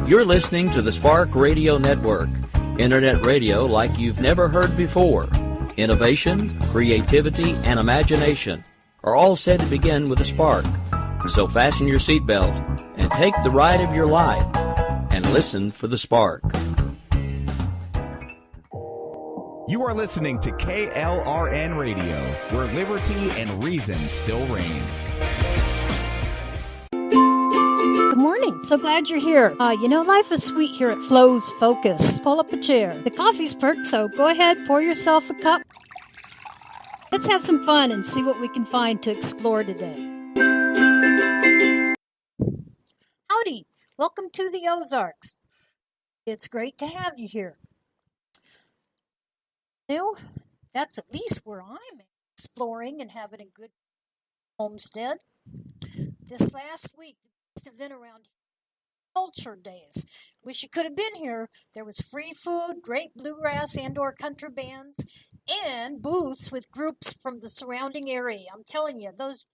You're listening to the Spark Radio Network, Internet radio like you've never heard before. Innovation, creativity, and imagination are all said to begin with a spark. So fasten your seatbelt and take the ride of your life and listen for the spark. You are listening to KLRN Radio, where liberty and reason still reign. Good morning. So glad you're here. Life is sweet here at FLO'S Focus. Pull up a chair. The coffee's perked, so go ahead, pour yourself a cup. Let's have some fun and see what we can find to explore today. Howdy. Welcome to the Ozarks. It's great to have you here. That's at least where I'm exploring and having a good homestead. This last week, the biggest event around here, Culture Days. Wish you could have been here. There was free food, great bluegrass and/or country bands, and booths with groups from the surrounding area. I'm telling you, those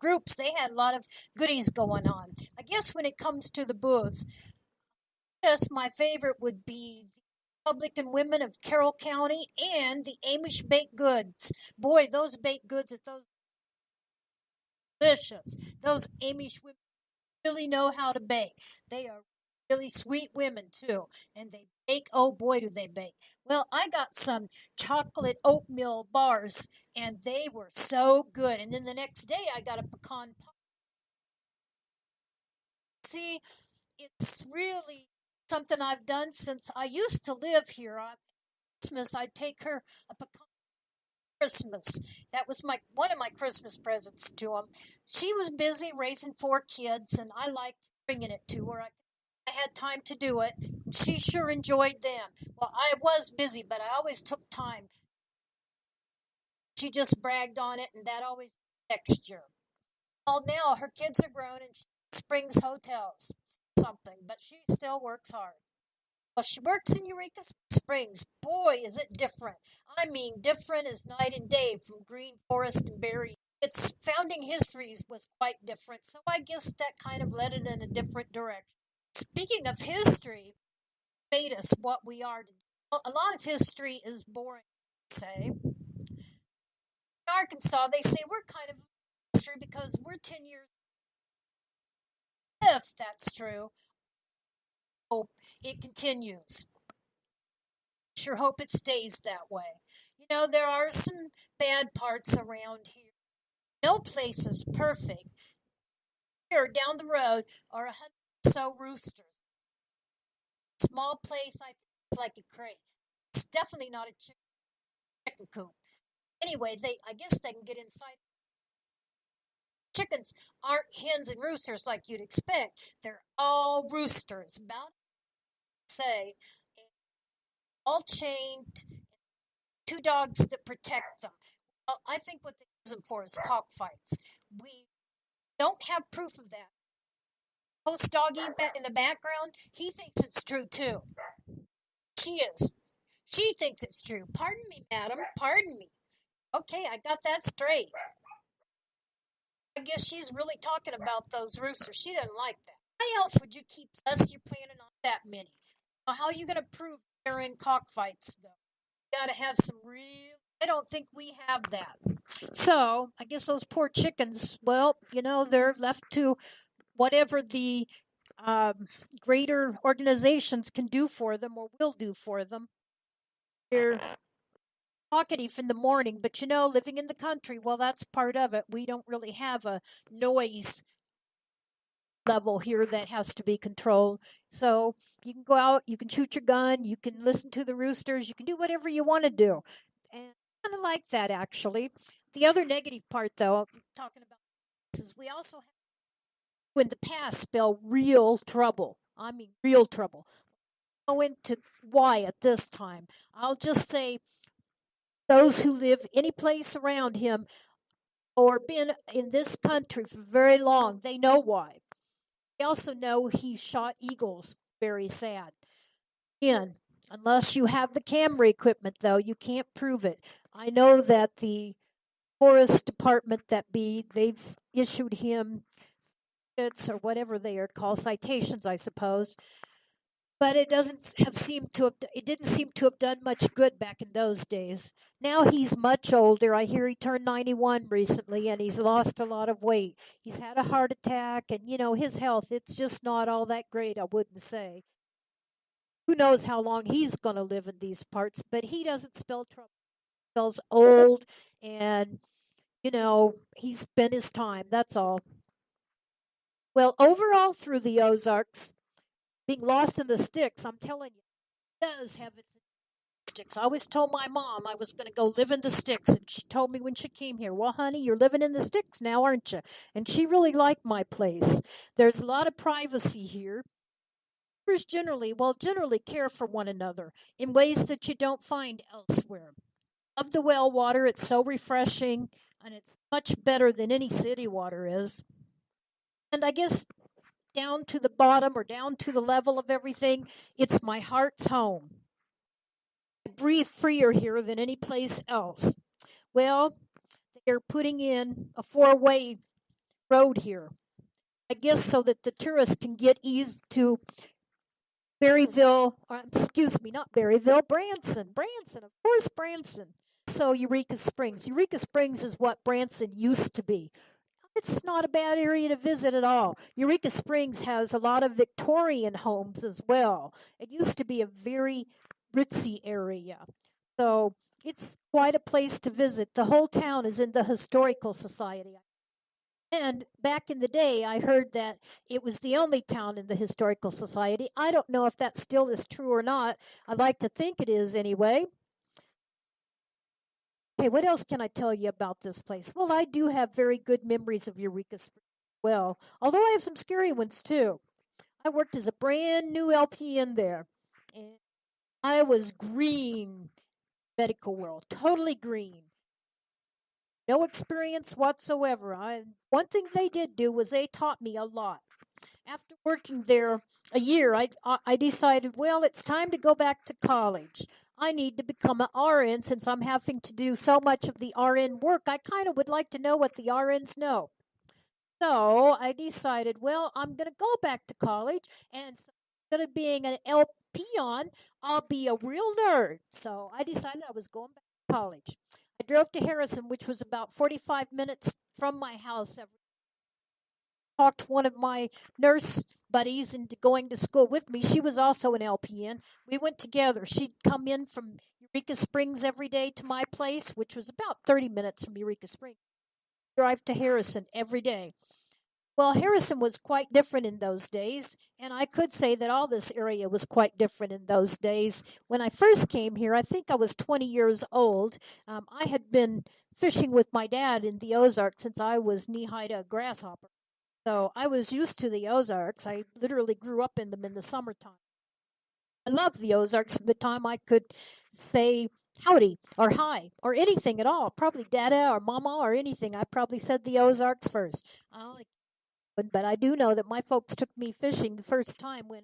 groups, they had a lot of goodies going on. I guess when it comes to the booths, yes, my favorite would be Republican Women of Carroll County and the Amish Baked Goods. Boy, those baked goods at those delicious. Those Amish women really know how to bake. They are really sweet women too, and they bake. Oh boy, do they bake. Well, I got some chocolate oatmeal bars, and they were so good. And then the next day, I got a pecan pie. See, it's really something I've done since I used to live here. On Christmas, I'd take her a pecan Christmas. That was one of my Christmas presents to them. She was busy raising 4 kids, and I liked bringing it to her. I had time to do it. She sure enjoyed them. Well, I was busy, but I always took time. She just bragged on it, and that always next year. Well, now her kids are grown, and she Springs hotels something, but she still works hard. Well, she works in Eureka Springs. Boy, is it different. I mean, different as night and day from Green Forest and Berry. Its founding history was quite different, so I guess that kind of led it in a different direction. Speaking of history, made us what we are today. Well, a lot of history is boring, say. In Arkansas, they say we're kind of history because we're 10 years. If that's true, hope it continues. Sure hope it stays that way. There are some bad parts around here. No place is perfect. Here down the road are 100 or so roosters. Small place, I think it's like a crate. It's definitely not a chicken coop. Anyway, I guess they can get inside. Chickens aren't hens and roosters like you'd expect. They're all roosters. About say, all chained, 2 dogs that protect them. Well, I think what they use them for is cockfights. We don't have proof of that. Host doggy in the background, he thinks it's true too. She thinks it's true. Pardon me, madam. Pardon me. Okay, I got that straight. I guess she's really talking about those roosters. She doesn't like that. Why else would you keep unless you're planning on that many? Well, how are you going to prove they're in cockfights, though? You got to have some real... I don't think we have that. So, I guess those poor chickens, well, they're left to whatever the greater organizations can do for them or will do for them. They're talkative in the morning, but living in the country, well, that's part of it. We don't really have a noise level here that has to be controlled. So you can go out, you can shoot your gun, you can listen to the roosters, you can do whatever you want to do. And I kind of like that, actually. The other negative part, though, I'm talking about is we also have, in the past, spell real trouble. I mean, real trouble. I'll go into why at this time. I'll just say, those who live any place around him or been in this country for very long, they know why. They also know he shot eagles. Very sad. Again, unless you have the camera equipment, though, you can't prove it. I know that the Forest Department they've issued him or whatever they are called, citations, I suppose, but it didn't seem to have done much good back in those days. Now he's much older. I hear he turned 91 recently, and he's lost a lot of weight. He's had a heart attack, and his health, it's just not all that great, I wouldn't say. Who knows how long he's going to live in these parts, but he doesn't spell trouble. He spells old, and he's been his time, that's all. Well, overall through the Ozarks, being lost in the sticks, I'm telling you, it does have its sticks. I always told my mom I was going to go live in the sticks, and she told me when she came here, "Well, honey, you're living in the sticks now, aren't you?" And she really liked my place. There's a lot of privacy here. Neighbors generally care for one another in ways that you don't find elsewhere. Love the well water. It's so refreshing, and it's much better than any city water is. And I guess down to the bottom or down to the level of everything, it's my heart's home. I breathe freer here than any place else. Well, they're putting in a four-way road here. I guess so that the tourists can get eased to Berryville, excuse me, not Berryville, Branson, of course, Branson. So Eureka Springs. Eureka Springs is what Branson used to be. It's not a bad area to visit at all. Eureka Springs has a lot of Victorian homes as well. It used to be a very ritzy area. So it's quite a place to visit. The whole town is in the Historical Society. And back in the day, I heard that it was the only town in the Historical Society. I don't know if that still is true or not. I'd like to think it is anyway. Okay, what else can I tell you about this place? Well, I do have very good memories of Eureka Springs. Well, although I have some scary ones too. I worked as a brand new LPN there, and I was green, medical world, totally green. No experience whatsoever. One thing they did do was they taught me a lot. After working there a year, I decided, well, it's time to go back to college. I need to become an RN since I'm having to do so much of the RN work. I kind of would like to know what the RNs know. So I decided, well, I'm going to go back to college, and instead of being an LPN, I'll be a real nerd. So I decided I was going back to college. I drove to Harrison, which was about 45 minutes from my house. Talked one of my nurse buddies into going to school with me. She was also an LPN. We went together. She'd come in from Eureka Springs every day to my place, which was about 30 minutes from Eureka Springs. Drive to Harrison every day. Well, Harrison was quite different in those days, and I could say that all this area was quite different in those days. When I first came here, I think I was 20 years old. I had been fishing with my dad in the Ozarks since I was knee-high to a grasshopper. So I was used to the Ozarks. I literally grew up in them in the summertime. I loved the Ozarks from the time I could say howdy or hi or anything at all. Probably dada or mama or anything. I probably said the Ozarks first. But I do know that my folks took me fishing the first time when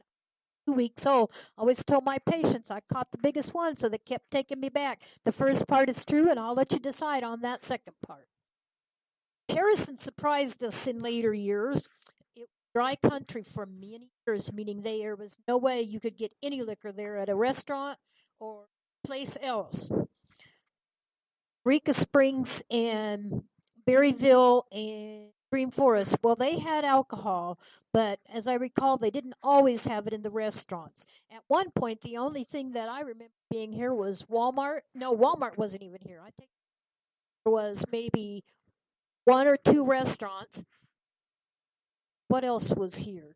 2 weeks old. I always told my patients I caught the biggest one, so they kept taking me back. The first part is true, and I'll let you decide on that second part. Harrison surprised us in later years. It was dry country for many years, meaning there was no way you could get any liquor there at a restaurant or place else. Eureka Springs and Berryville and Green Forest, well, they had alcohol, but as I recall, they didn't always have it in the restaurants. At one point, the only thing that I remember being here was Walmart. No, Walmart wasn't even here. I think there was maybe one or two restaurants. What else was here?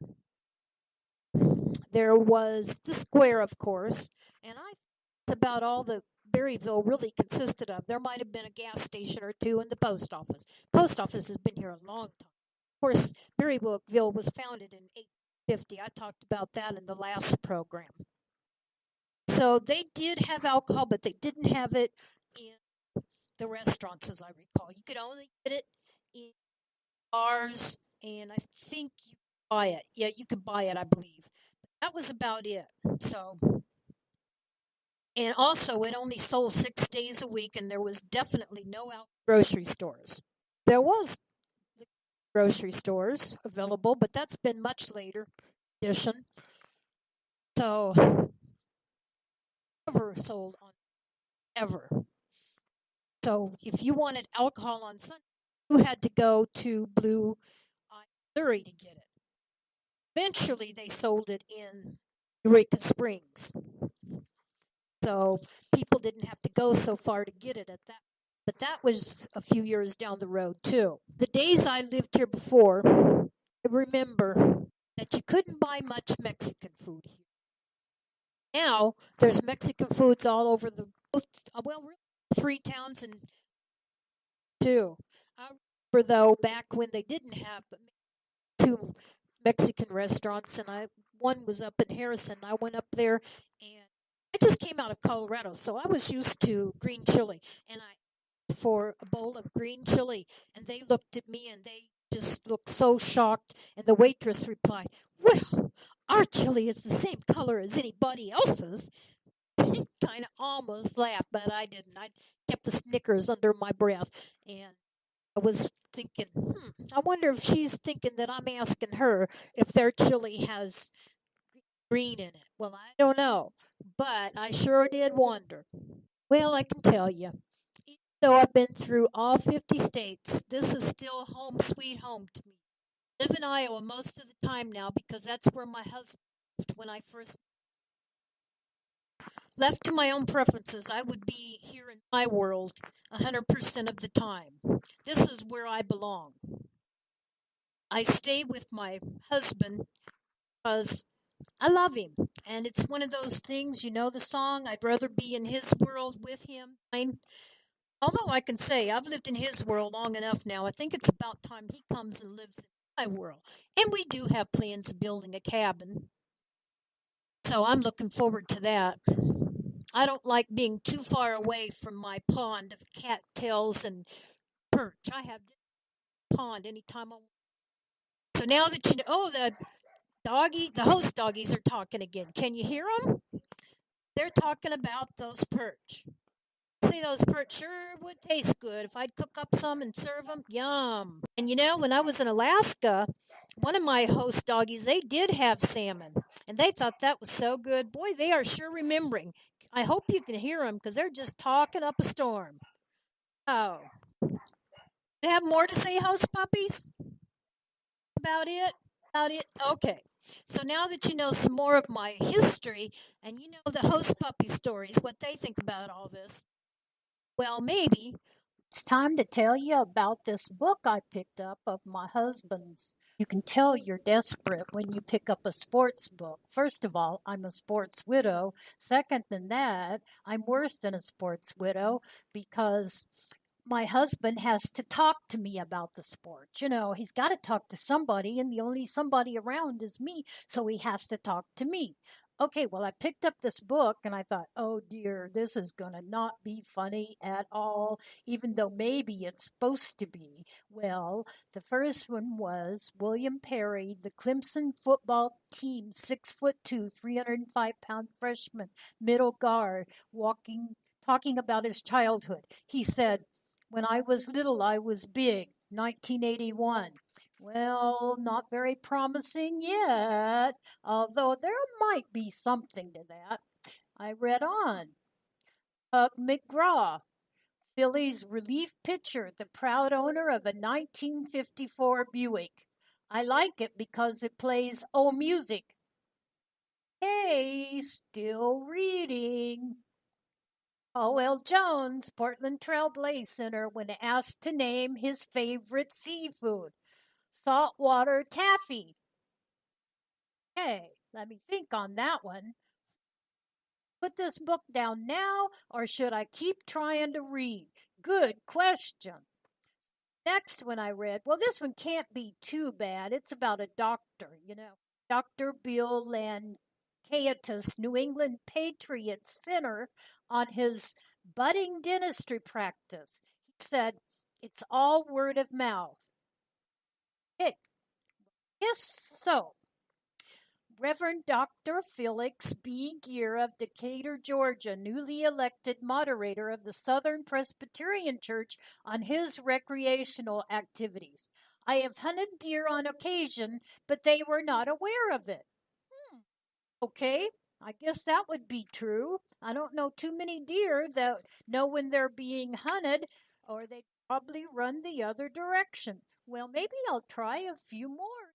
There was the square, of course, and that's about all the Berryville really consisted of. There might have been a gas station or two and the post office. Post office has been here a long time. Of course, Berryville was founded in 1850. I talked about that in the last program. So they did have alcohol, but they didn't have it in the restaurants, as I recall. You could only get it in bars, and I think you could buy it. Yeah, you could buy it, I believe. But that was about it. So, and also, it only sold 6 days a week, and there was definitely no grocery stores. There was grocery stores available, but that's been much later addition. So never sold on ever. So if you wanted alcohol on Sunday, you had to go to Blue Missouri to get it. Eventually, they sold it in Eureka Springs, so people didn't have to go so far to get it at that. But that was a few years down the road too. The days I lived here before, I remember that you couldn't buy much Mexican food here. Now there's Mexican foods all over the well, really, three towns and two. I remember though back when they didn't have but two Mexican restaurants, and one was up in Harrison. I went up there, and I just came out of Colorado, so I was used to green chili, and I asked for a bowl of green chili, and they looked at me and they just looked so shocked, and the waitress replied, "Well, our chili is the same color as anybody else's." Kind of almost laughed, but I didn't. I kept the Snickers under my breath, and I was thinking, I wonder if she's thinking that I'm asking her if their chili has green in it. Well, I don't know, but I sure did wonder. Well, I can tell you, even though I've been through all 50 states, this is still home sweet home to me. I live in Iowa most of the time now because that's where my husband lived when I first left to my own preferences. I would be here in my world 100% of the time. This is where I belong. I stay with my husband because I love him. And it's one of those things, you know the song, I'd rather be in his world with him. Although I can say I've lived in his world long enough now, I think it's about time he comes and lives in my world. And we do have plans of building a cabin. So I'm looking forward to that. I don't like being too far away from my pond of cattails and perch. I have a pond anytime I want. So now that you know, oh, the host doggies are talking again. Can you hear them? They're talking about those perch. See, those perch sure would taste good if I'd cook up some and serve them. Yum. And you know, when I was in Alaska, one of my host doggies, they did have salmon, and they thought that was so good. Boy, they are sure remembering. I hope you can hear them because they're just talking up a storm. Oh, you have more to say, host puppies? About it? About it? Okay. So now that you know some more of my history and you know the host puppy stories, what they think about all this, well, maybe it's time to tell you about this book I picked up of my husband's. You can tell you're desperate when you pick up a sports book. First of all, I'm a sports widow. Second than that, I'm worse than a sports widow because my husband has to talk to me about the sport. You know, he's got to talk to somebody, and the only somebody around is me, so he has to talk to me. Okay, well, I picked up this book and I thought, oh dear, this is going to not be funny at all, even though maybe it's supposed to be. Well, the first one was William Perry, the Clemson football team, 6'2", 305-pound freshman, middle guard, talking about his childhood. He said, when I was little, I was big, 1981. Well, not very promising yet, although there might be something to that. I read on. Hug McGraw, Phillies relief pitcher, the proud owner of a 1954 Buick. I like it because it plays old music. Hey, still reading. O.L. Jones, Portland Trail Blaze Center, when asked to name his favorite seafood. Saltwater taffy. Hey, let me think on that one. Put this book down now, or should I keep trying to read? Good question. Next one I read, well, this one can't be too bad. It's about a doctor, you know. Dr. Bill Lankaitis, New England Patriots Center, on his budding dentistry practice. He said, it's all word of mouth. Hey, yes, so. Reverend Dr. Felix B. Gear of Decatur, Georgia, newly elected moderator of the Southern Presbyterian Church on his recreational activities. I have hunted deer on occasion, but they were not aware of it. Okay. I guess that would be true. I don't know too many deer that know when they're being hunted, or they probably run the other direction. Well, maybe I'll try a few more.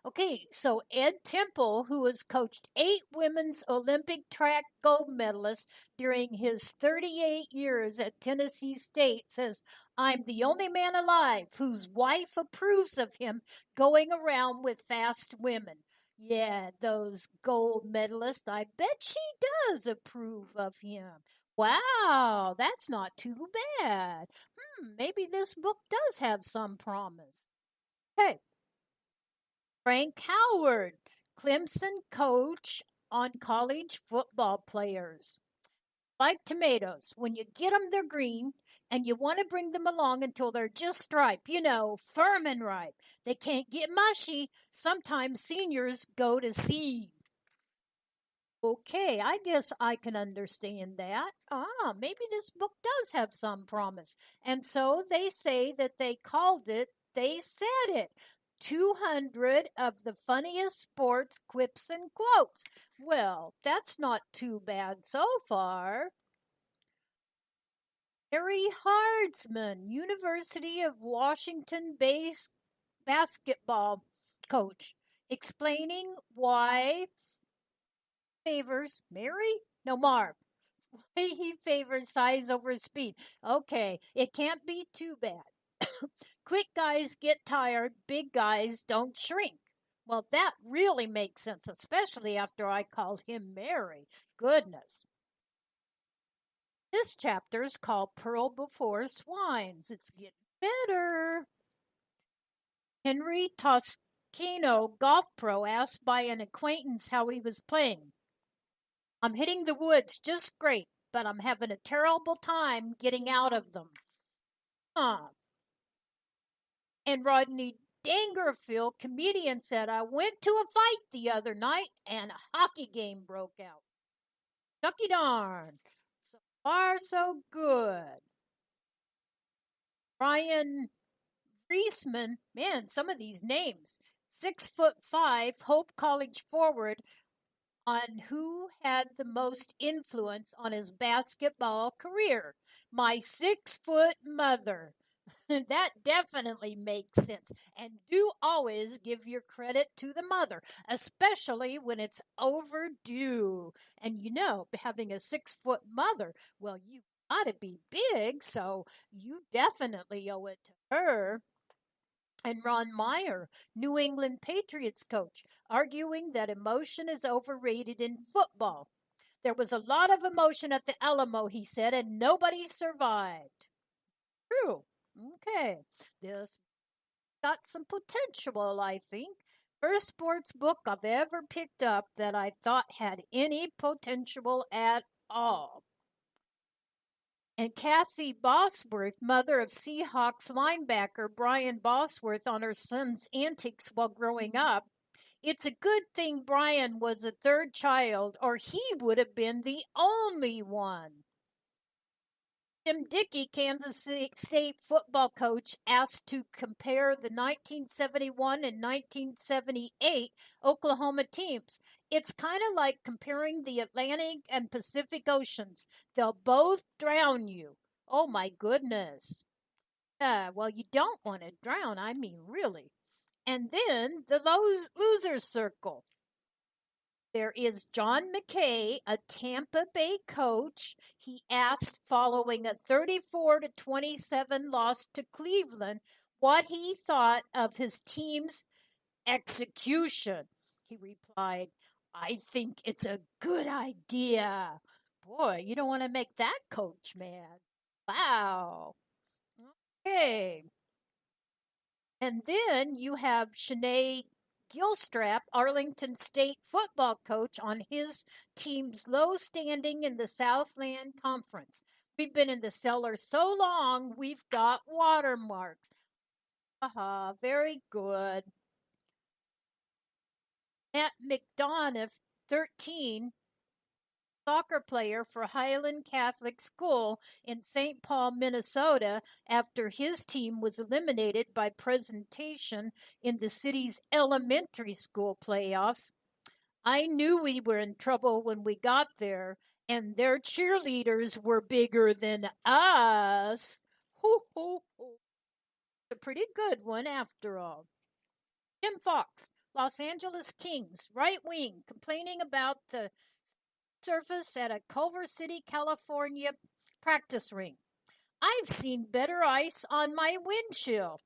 Okay, so Ed Temple, who has coached 8 women's Olympic track gold medalists during his 38 years at Tennessee State, says, I'm the only man alive whose wife approves of him going around with fast women. Yeah, those gold medalists, I bet she does approve of him. Wow, that's not too bad. Maybe this book does have some promise. Hey, Frank Howard, Clemson coach on college football players. Like tomatoes, when you get them, they're green, and you want to bring them along until they're just ripe, firm and ripe. They can't get mushy. Sometimes seniors go to seed. Okay, I guess I can understand that. Maybe this book does have some promise. And so they say that they said it. 200 of the funniest sports quips and quotes. Well, that's not too bad so far. Harry Hardsman, University of Washington basketball coach, explaining why favors Mary? No, Marv. He favors size over speed. Okay, it can't be too bad. Quick guys get tired, big guys don't shrink. Well, that really makes sense, especially after I called him Mary. Goodness. This chapter is called Pearl Before Swines. It's getting better. Henry Toscano, golf pro, asked by an acquaintance how he was playing. I'm hitting the woods just great, but I'm having a terrible time getting out of them. And Rodney Dangerfield, comedian, said, I went to a fight the other night and a hockey game broke out. Ducky darn. So far, so good. Brian Friesman, man, some of these names. 6'5", Hope College forward, on who had the most influence on his basketball career. My 6-foot mother. That definitely makes sense. And do always give your credit to the mother, especially when it's overdue. And having a 6-foot mother, well, you got to be big, so you definitely owe it to her. And Ron Meyer, New England Patriots coach, arguing that emotion is overrated in football. There was a lot of emotion at the Alamo, he said, and nobody survived. True. Okay. This got some potential, I think. First sports book I've ever picked up that I thought had any potential at all. And Kathy Bosworth, mother of Seahawks linebacker Brian Bosworth, on her son's antics while growing up. It's a good thing Brian was a third child, or he would have been the only one. Jim Dickey, Kansas State football coach, asked to compare the 1971 and 1978 Oklahoma teams. It's kind of like comparing the Atlantic and Pacific Oceans. They'll both drown you. Oh my goodness. Well, you don't want to drown. I mean, really. And then the loser circle. There is John McKay, a Tampa Bay coach. He asked, following a 34-27 loss to Cleveland, what he thought of his team's execution. He replied, I think it's a good idea. Boy, you don't want to make that coach mad. Wow. Okay. And then you have Shanae Gilstrap, Arlington State football coach, on his team's low standing in the Southland Conference. We've been in the cellar so long, we've got watermarks. Very good. Matt McDonough, 13, soccer player for Highland Catholic School in St. Paul, Minnesota, after his team was eliminated by presentation in the city's elementary school playoffs. I knew we were in trouble when we got there, and their cheerleaders were bigger than us. Ho, ho, ho. A pretty good one after all. Jim Fox, Los Angeles Kings, right wing, complaining about the surface at a Culver City, California practice rink. I've seen better ice on my windshield.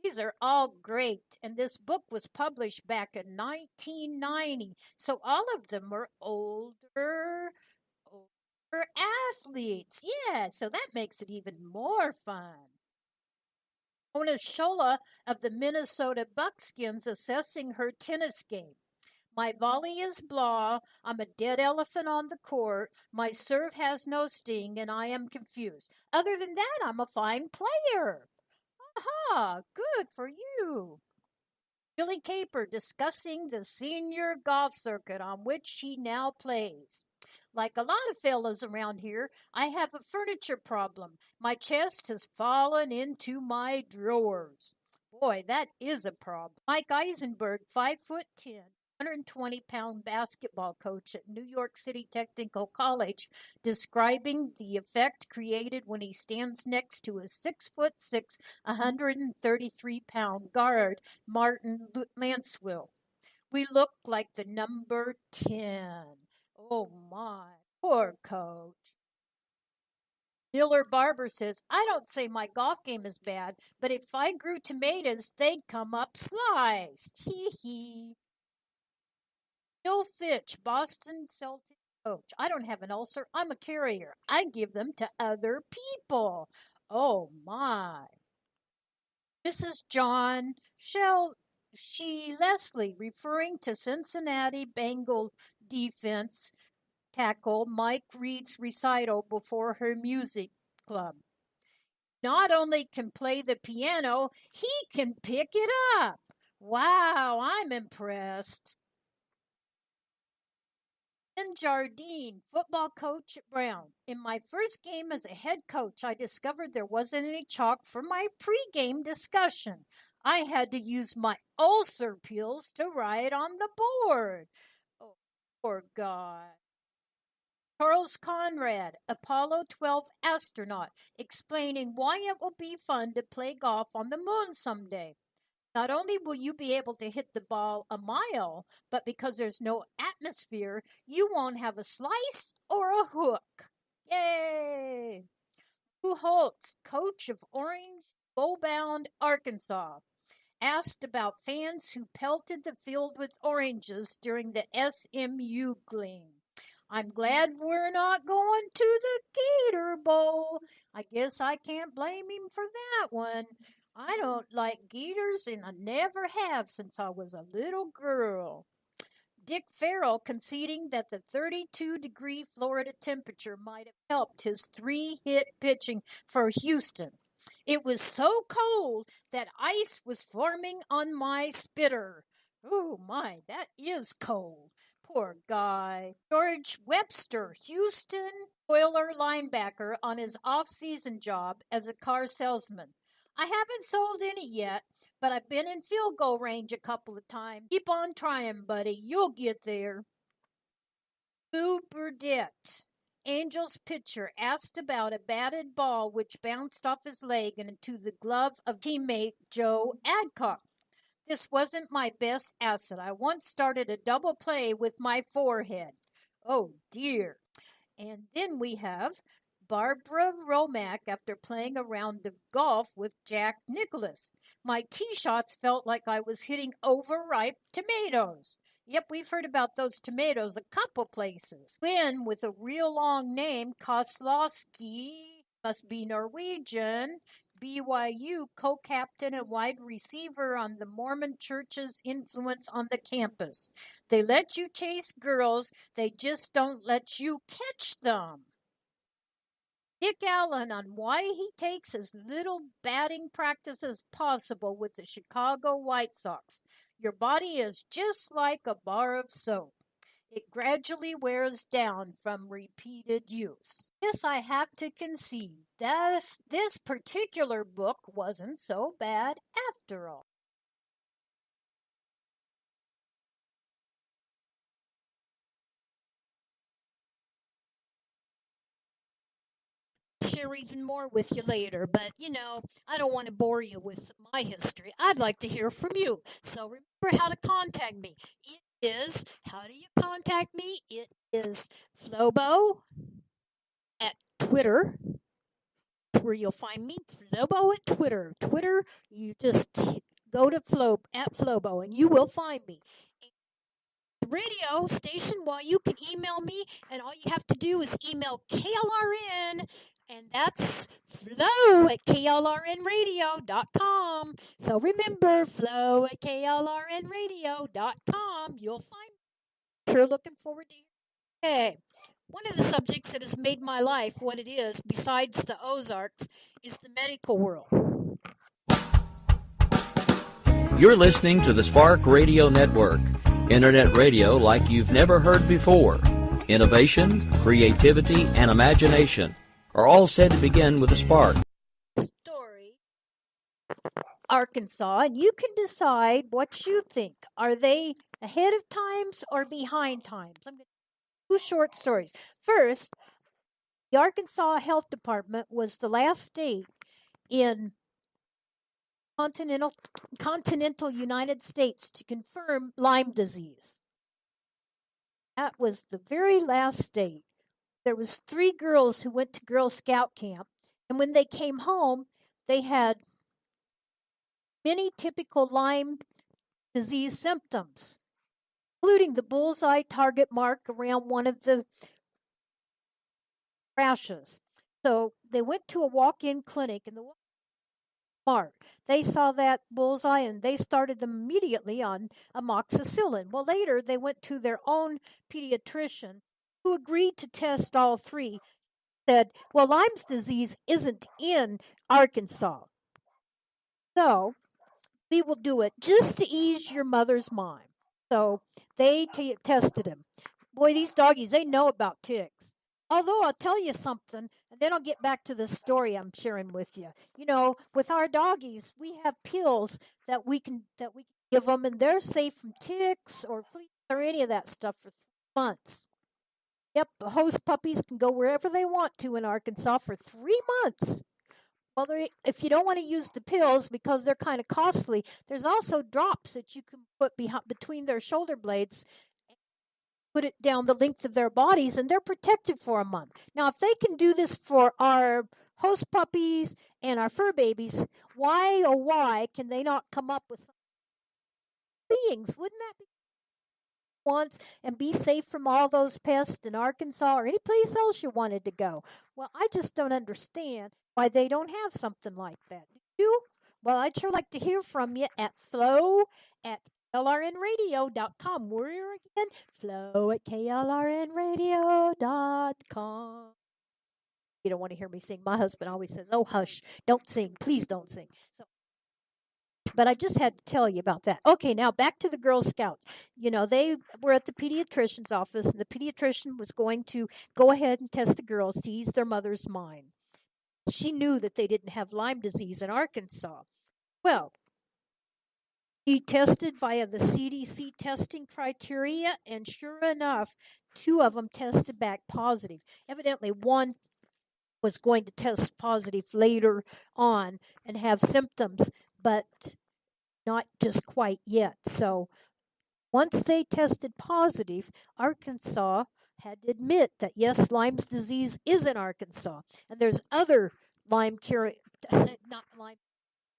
These are all great, and this book was published back in 1990, so all of them were older athletes. Yeah, so that makes it even more fun. Mona Shola of the Minnesota Buckskins assessing her tennis game. My volley is blah. I'm a dead elephant on the court. My serve has no sting, and I am confused. Other than that, I'm a fine player. Aha, good for you. Billy Caper discussing the senior golf circuit on which he now plays. Like a lot of fellas around here, I have a furniture problem. My chest has fallen into my drawers. Boy, that is a problem. Mike Eisenberg, 5'10", 120-pound basketball coach at New York City Technical College, describing the effect created when he stands next to a 6'6", 133-pound guard, Martin Lancewell. We look like the number 10. Oh my, poor coach. Miller Barber says, I don't say my golf game is bad, but if I grew tomatoes, they'd come up sliced. Hee hee. Bill Fitch, Boston Celtics coach. I don't have an ulcer. I'm a carrier. I give them to other people. Oh my. Mrs. John Leslie, referring to Cincinnati Bengal defense tackle Mike Reed's recital before her music club. Not only can play the piano, he can pick it up. Wow, I'm impressed. Ben Jardine, football coach at Brown. In my first game as a head coach, I discovered there wasn't any chalk for my pregame discussion. I had to use my ulcer pills to write on the board. Oh, poor guy. Charles Conrad, Apollo 12 astronaut, explaining why it will be fun to play golf on the moon someday. Not only will you be able to hit the ball a mile, but because there's no atmosphere, you won't have a slice or a hook. Yay! Lou Holtz, coach of Orange Bowbound, Arkansas, asked about fans who pelted the field with oranges during the SMU game. I'm glad we're not going to the Gator Bowl. I guess I can't blame him for that one. I don't like gators, and I never have since I was a little girl. Dick Farrell conceding that the 32-degree Florida temperature might have helped his 3-hit pitching for Houston. It was so cold that ice was forming on my spitter. Oh my, that is cold. Poor guy. George Webster, Houston Oiler linebacker on his off-season job as a car salesman. I haven't sold any yet, but I've been in field goal range a couple of times. Keep on trying, buddy. You'll get there. Lou Burdett, Angels pitcher, asked about a batted ball which bounced off his leg and into the glove of teammate Joe Adcock. This wasn't my best asset. I once started a double play with my forehead. Oh, dear. And then we have Barbara Romack after playing a round of golf with Jack Nicklaus. My tee shots felt like I was hitting overripe tomatoes. Yep, we've heard about those tomatoes a couple places. Glenn, with a real long name, Koslowski, must be Norwegian, BYU co-captain and wide receiver on the Mormon Church's influence on the campus. They let you chase girls, they just don't let you catch them. Dick Allen on why he takes as little batting practice as possible with the Chicago White Sox. Your body is just like a bar of soap. It gradually wears down from repeated use. Yes, I have to concede that this particular book wasn't so bad after all. share even more with you later, but I don't want to bore you with my history. I'd like to hear from you. So remember how to contact me. How do you contact me? It is Flobo at Twitter. That's where you'll find me. Flobo at Twitter. Twitter, you just go to Flobo and you will find me. Radio station, well, you can email me, and all you have to do is email KLRN, and that's Flo at KLRNradio.com. So remember, Flo at KLRNradio.com. You'll find me. Sure looking forward to you. Okay. One of the subjects that has made my life what it is, besides the Ozarks, is the medical world. You're listening to the Spark Radio Network, Internet radio like you've never heard before. Innovation, creativity, and imagination are all said to begin with a spark. Story, Arkansas, and you can decide what you think. Are they ahead of times or behind times? I'm going to do 2 short stories. First, the Arkansas Health Department was the last state in continental United States to confirm Lyme disease. That was the very last state. There was 3 girls who went to Girl Scout camp, and when they came home, they had many typical Lyme disease symptoms, including the bullseye target mark around one of the rashes. So they went to a walk-in clinic, and the mark. They saw that bullseye and they started them immediately on amoxicillin. Well, later they went to their own pediatrician who agreed to test all 3. Said, well, Lyme's disease isn't in Arkansas. So we will do it just to ease your mother's mind. So they tested him. Boy, these doggies, they know about ticks. Although I'll tell you something, and then I'll get back to the story I'm sharing with you. With our doggies, we have pills that we can give them, and they're safe from ticks or fleas or any of that stuff for 3 months. Yep, host puppies can go wherever they want to in Arkansas for 3 months. Well, if you don't want to use the pills because they're kind of costly, there's also drops that you can put between their shoulder blades, put it down the length of their bodies, and they're protected for a month. Now, if they can do this for our host puppies and our fur babies, why can they not come up with some beings? Wouldn't that be once and be safe from all those pests in Arkansas or any place else you wanted to go? Well, I just don't understand why they don't have something like that. Do you? Well, I'd sure like to hear from you at Flo at KLRNradio.com. We're again, Flo at KLRNradio.com. You don't want to hear me sing. My husband always says, oh, hush, don't sing. Please don't sing. But I just had to tell you about that. Okay, now back to the Girl Scouts. They were at the pediatrician's office, and the pediatrician was going to go ahead and test the girls to ease their mother's mind. She knew that they didn't have Lyme disease in Arkansas. Well, he tested via the CDC testing criteria, and sure enough, 2 of them tested back positive. Evidently, one was going to test positive later on and have symptoms, but not just quite yet. So once they tested positive, Arkansas had to admit that, yes, Lyme's disease is in Arkansas, and there's other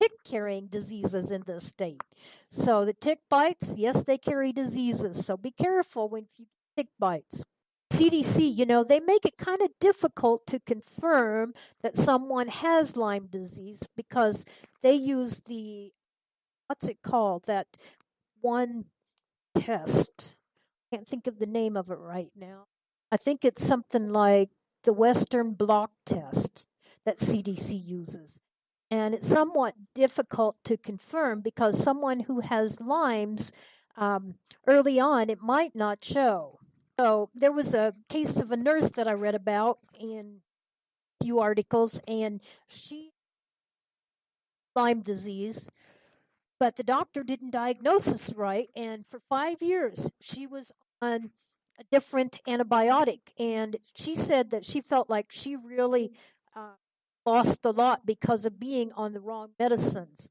tick-carrying diseases in the state. So the tick bites, yes, they carry diseases. So be careful when you tick bites. CDC, they make it kind of difficult to confirm that someone has Lyme disease because they use what's it called? That one test. I can't think of the name of it right now. I think it's something like the Western blot test that CDC uses. And it's somewhat difficult to confirm because someone who has Lyme's early on, it might not show. So there was a case of a nurse that I read about in a few articles, and she had Lyme disease, but the doctor didn't diagnose this right, and for 5 years she was on a different antibiotic, and she said that she felt like she really lost a lot because of being on the wrong medicines.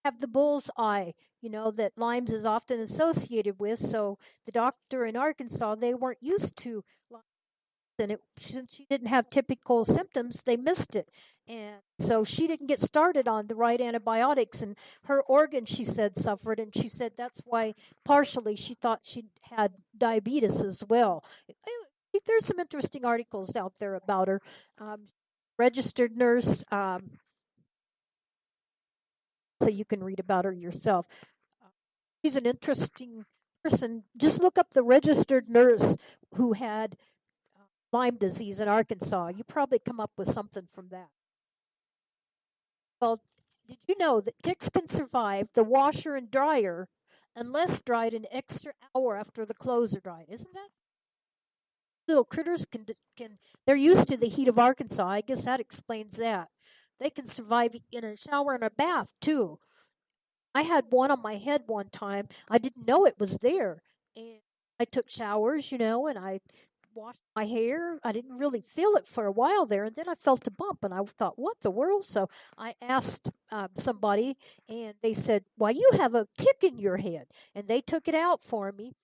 Have the bull's eye, that Lyme's is often associated with. So the doctor in Arkansas, they weren't used to Lyme, and since she didn't have typical symptoms, they missed it. And so she didn't get started on the right antibiotics, and her organ, she said, suffered. And she said that's why partially she thought she had diabetes as well. There's some interesting articles out there about her. Registered nurse, so you can read about her yourself. She's an interesting person. Just look up the registered nurse who had Lyme disease in Arkansas. You probably come up with something from that. Well, did you know that ticks can survive the washer and dryer unless dried an extra hour after the clothes are dried? Isn't that? Little critters can they're used to the heat of Arkansas. I guess that explains that. They can survive in a shower and a bath too. I had one on my head one time. I didn't know it was there. And I took showers, and I washed my hair. I didn't really feel it for a while there. And then I felt a bump and I thought, what the world? So I asked somebody and they said, why, you have a tick in your head. And they took it out for me.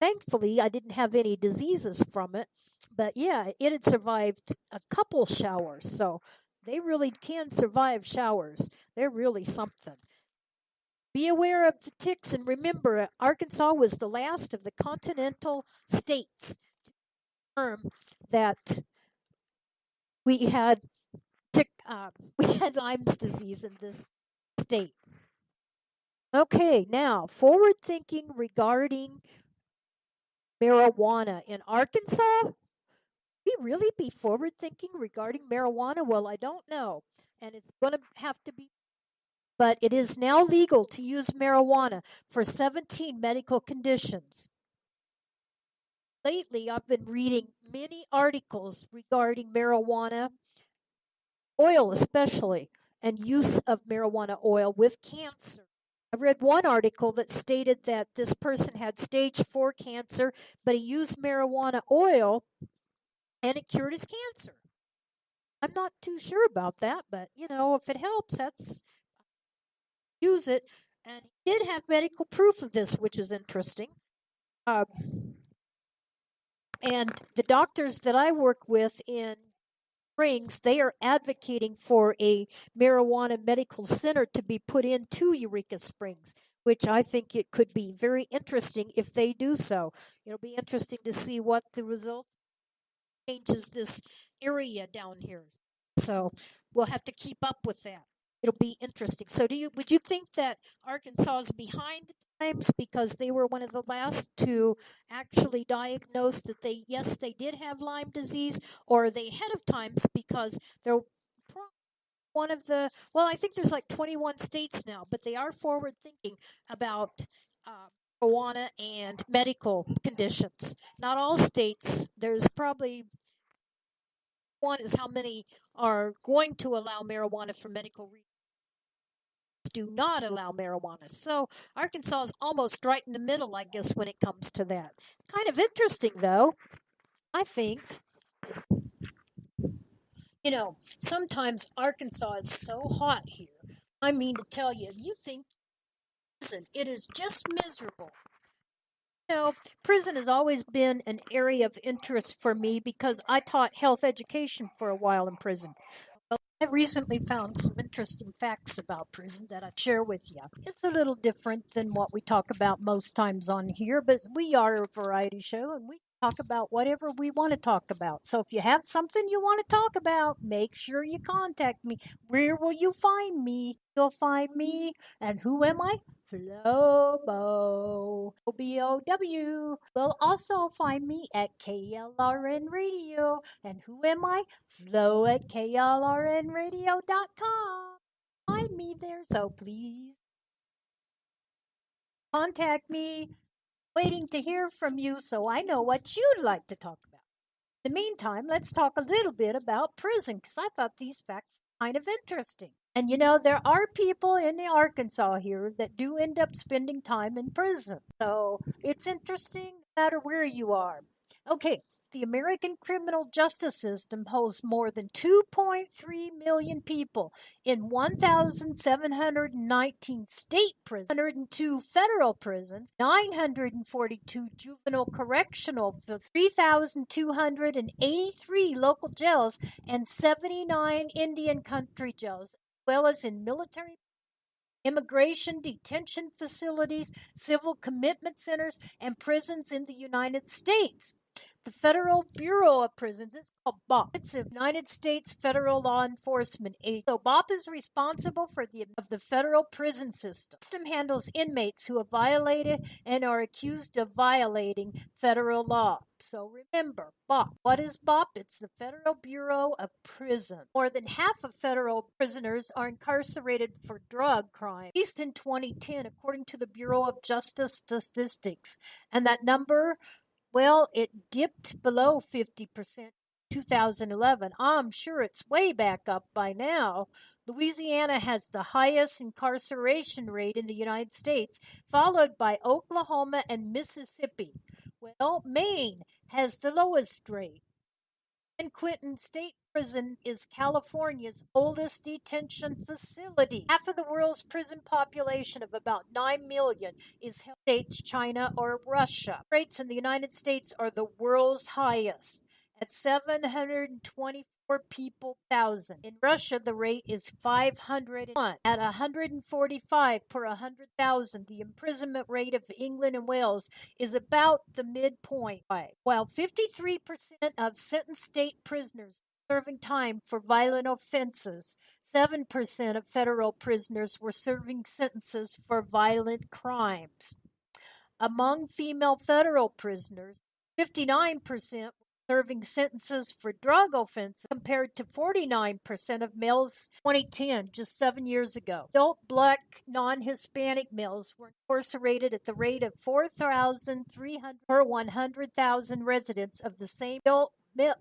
Thankfully, I didn't have any diseases from it. But yeah, it had survived a couple showers. So they really can survive showers. They're really something. Be aware of the ticks and remember, Arkansas was the last of the continental states to confirm that we had we had Lyme's disease in this state. Okay, now forward thinking regarding marijuana in Arkansas. We really be forward thinking regarding marijuana? Well, I don't know, and it's going to have to be. But it is now legal to use marijuana for 17 medical conditions. Lately, I've been reading many articles regarding marijuana oil, especially, and use of marijuana oil with cancer. I read one article that stated that this person had stage 4 cancer, but he used marijuana oil and it cured his cancer. I'm not too sure about that, but if it helps, use it. And he did have medical proof of this, which is interesting. And the doctors that I work with in Springs, they are advocating for a marijuana medical center to be put into Eureka Springs, which I think it could be very interesting if they do so. It'll be interesting to see what the results changes this area down here. So we'll have to keep up with that. It'll be interesting. So would you think that Arkansas is behind the times because they were one of the last to actually diagnose that they did have Lyme disease, or are they ahead of times because they're one of the, well, I think there's like 21 states now, but they are forward thinking about marijuana and medical conditions. Not all states, there's probably one is how many are going to allow marijuana for medical reasons. Do not allow marijuana. So Arkansas is almost right in the middle, I guess, when it comes to that. Kind of interesting, though, I think. Sometimes Arkansas is so hot here. I mean to tell you, you think prison, it is just miserable. Prison has always been an area of interest for me because I taught health education for a while in prison. I recently found some interesting facts about prison that I'd share with you. It's a little different than what we talk about most times on here, but we are a variety show and we talk about whatever we want to talk about. So if you have something you want to talk about, make sure you contact me. Where will you find me? You'll find me. And who am I? Flobo. O-B-O-W. Will also find me at KLRN Radio. And who am I? Flo at KLRNradio.com. Find me there, so please contact me. Waiting to hear from you so I know what you'd like to talk about. In the meantime, let's talk a little bit about prison because I thought these facts were kind of interesting. And you know, there are people in the Arkansas here that do end up spending time in prison. So it's interesting no matter where you are. Okay, the American criminal justice system holds more than 2.3 million people in 1,719 state prisons, 102 federal prisons, 942 juvenile correctional facilities, 3,283 local jails, and 79 Indian country jails, well as in military, immigration detention facilities, civil commitment centers, and prisons in the United States. The Federal Bureau of Prisons is called BOP. It's a United States federal law enforcement agency. So BOP is responsible for the federal prison system. The system handles inmates who have violated and are accused of violating federal law. So remember, BOP. What is BOP? It's the Federal Bureau of Prisons. More than half of federal prisoners are incarcerated for drug crime, at least in 2010, according to the Bureau of Justice Statistics. And that number, well, it dipped below 50% in 2011. I'm sure it's way back up by now. Louisiana has the highest incarceration rate in the United States, followed by Oklahoma and Mississippi. Well, Maine has the lowest rate. San Quentin State Prison is California's oldest detention facility. Half of the world's prison population of about 9 million is held in states, China, or Russia. Rates in the United States are the world's highest at 724 people per thousand. In Russia, the rate is 501. At 145 per 100,000, the imprisonment rate of England and Wales is about the midpoint. While 53% of sentenced state prisoners serving time for violent offenses, 7% of federal prisoners were serving sentences for violent crimes. Among female federal prisoners, 59% serving sentences for drug offenses compared to 49% of males in 2010, just 7 years ago. Adult black non-Hispanic males were incarcerated at the rate of 4,300 per 100,000 residents of the same. Adult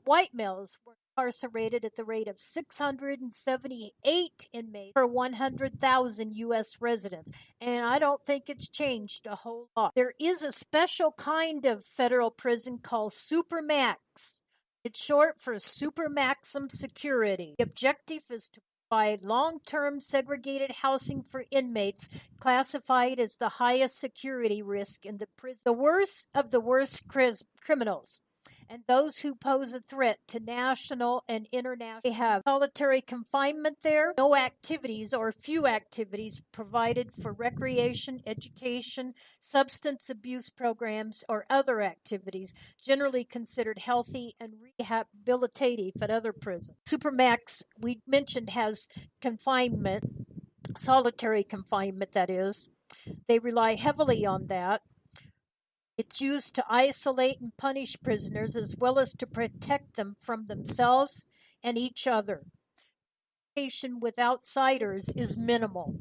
white males were incarcerated at the rate of 678 inmates per 100,000 U.S. residents, and I don't think it's changed a whole lot. There is a special kind of federal prison called Supermax. It's short for Super Maximum Security. The objective is to provide long-term segregated housing for inmates classified as the highest security risk in the prison, the worst of the worst criminals, and those who pose a threat to national and international. They have solitary confinement there, no activities or few activities provided for recreation, education, substance abuse programs, or other activities generally considered healthy and rehabilitative at other prisons. Supermax, we mentioned, has confinement, solitary confinement, that is. They rely heavily on that. It's used to isolate and punish prisoners as well as to protect them from themselves and each other. Communication with outsiders is minimal.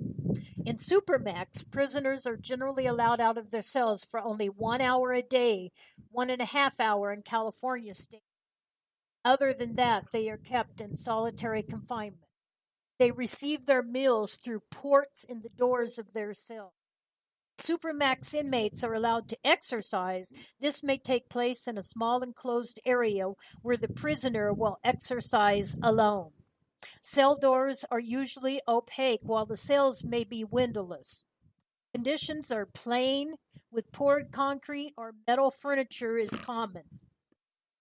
In Supermax, prisoners are generally allowed out of their cells for only 1 hour a day, 1.5 hours in California state. Other than that, they are kept in solitary confinement. They receive their meals through ports in the doors of their cells. Supermax inmates are allowed to exercise. This may take place in a small enclosed area where the prisoner will exercise alone. Cell doors are usually opaque while the cells may be windowless. Conditions are plain with poured concrete or metal furniture is common.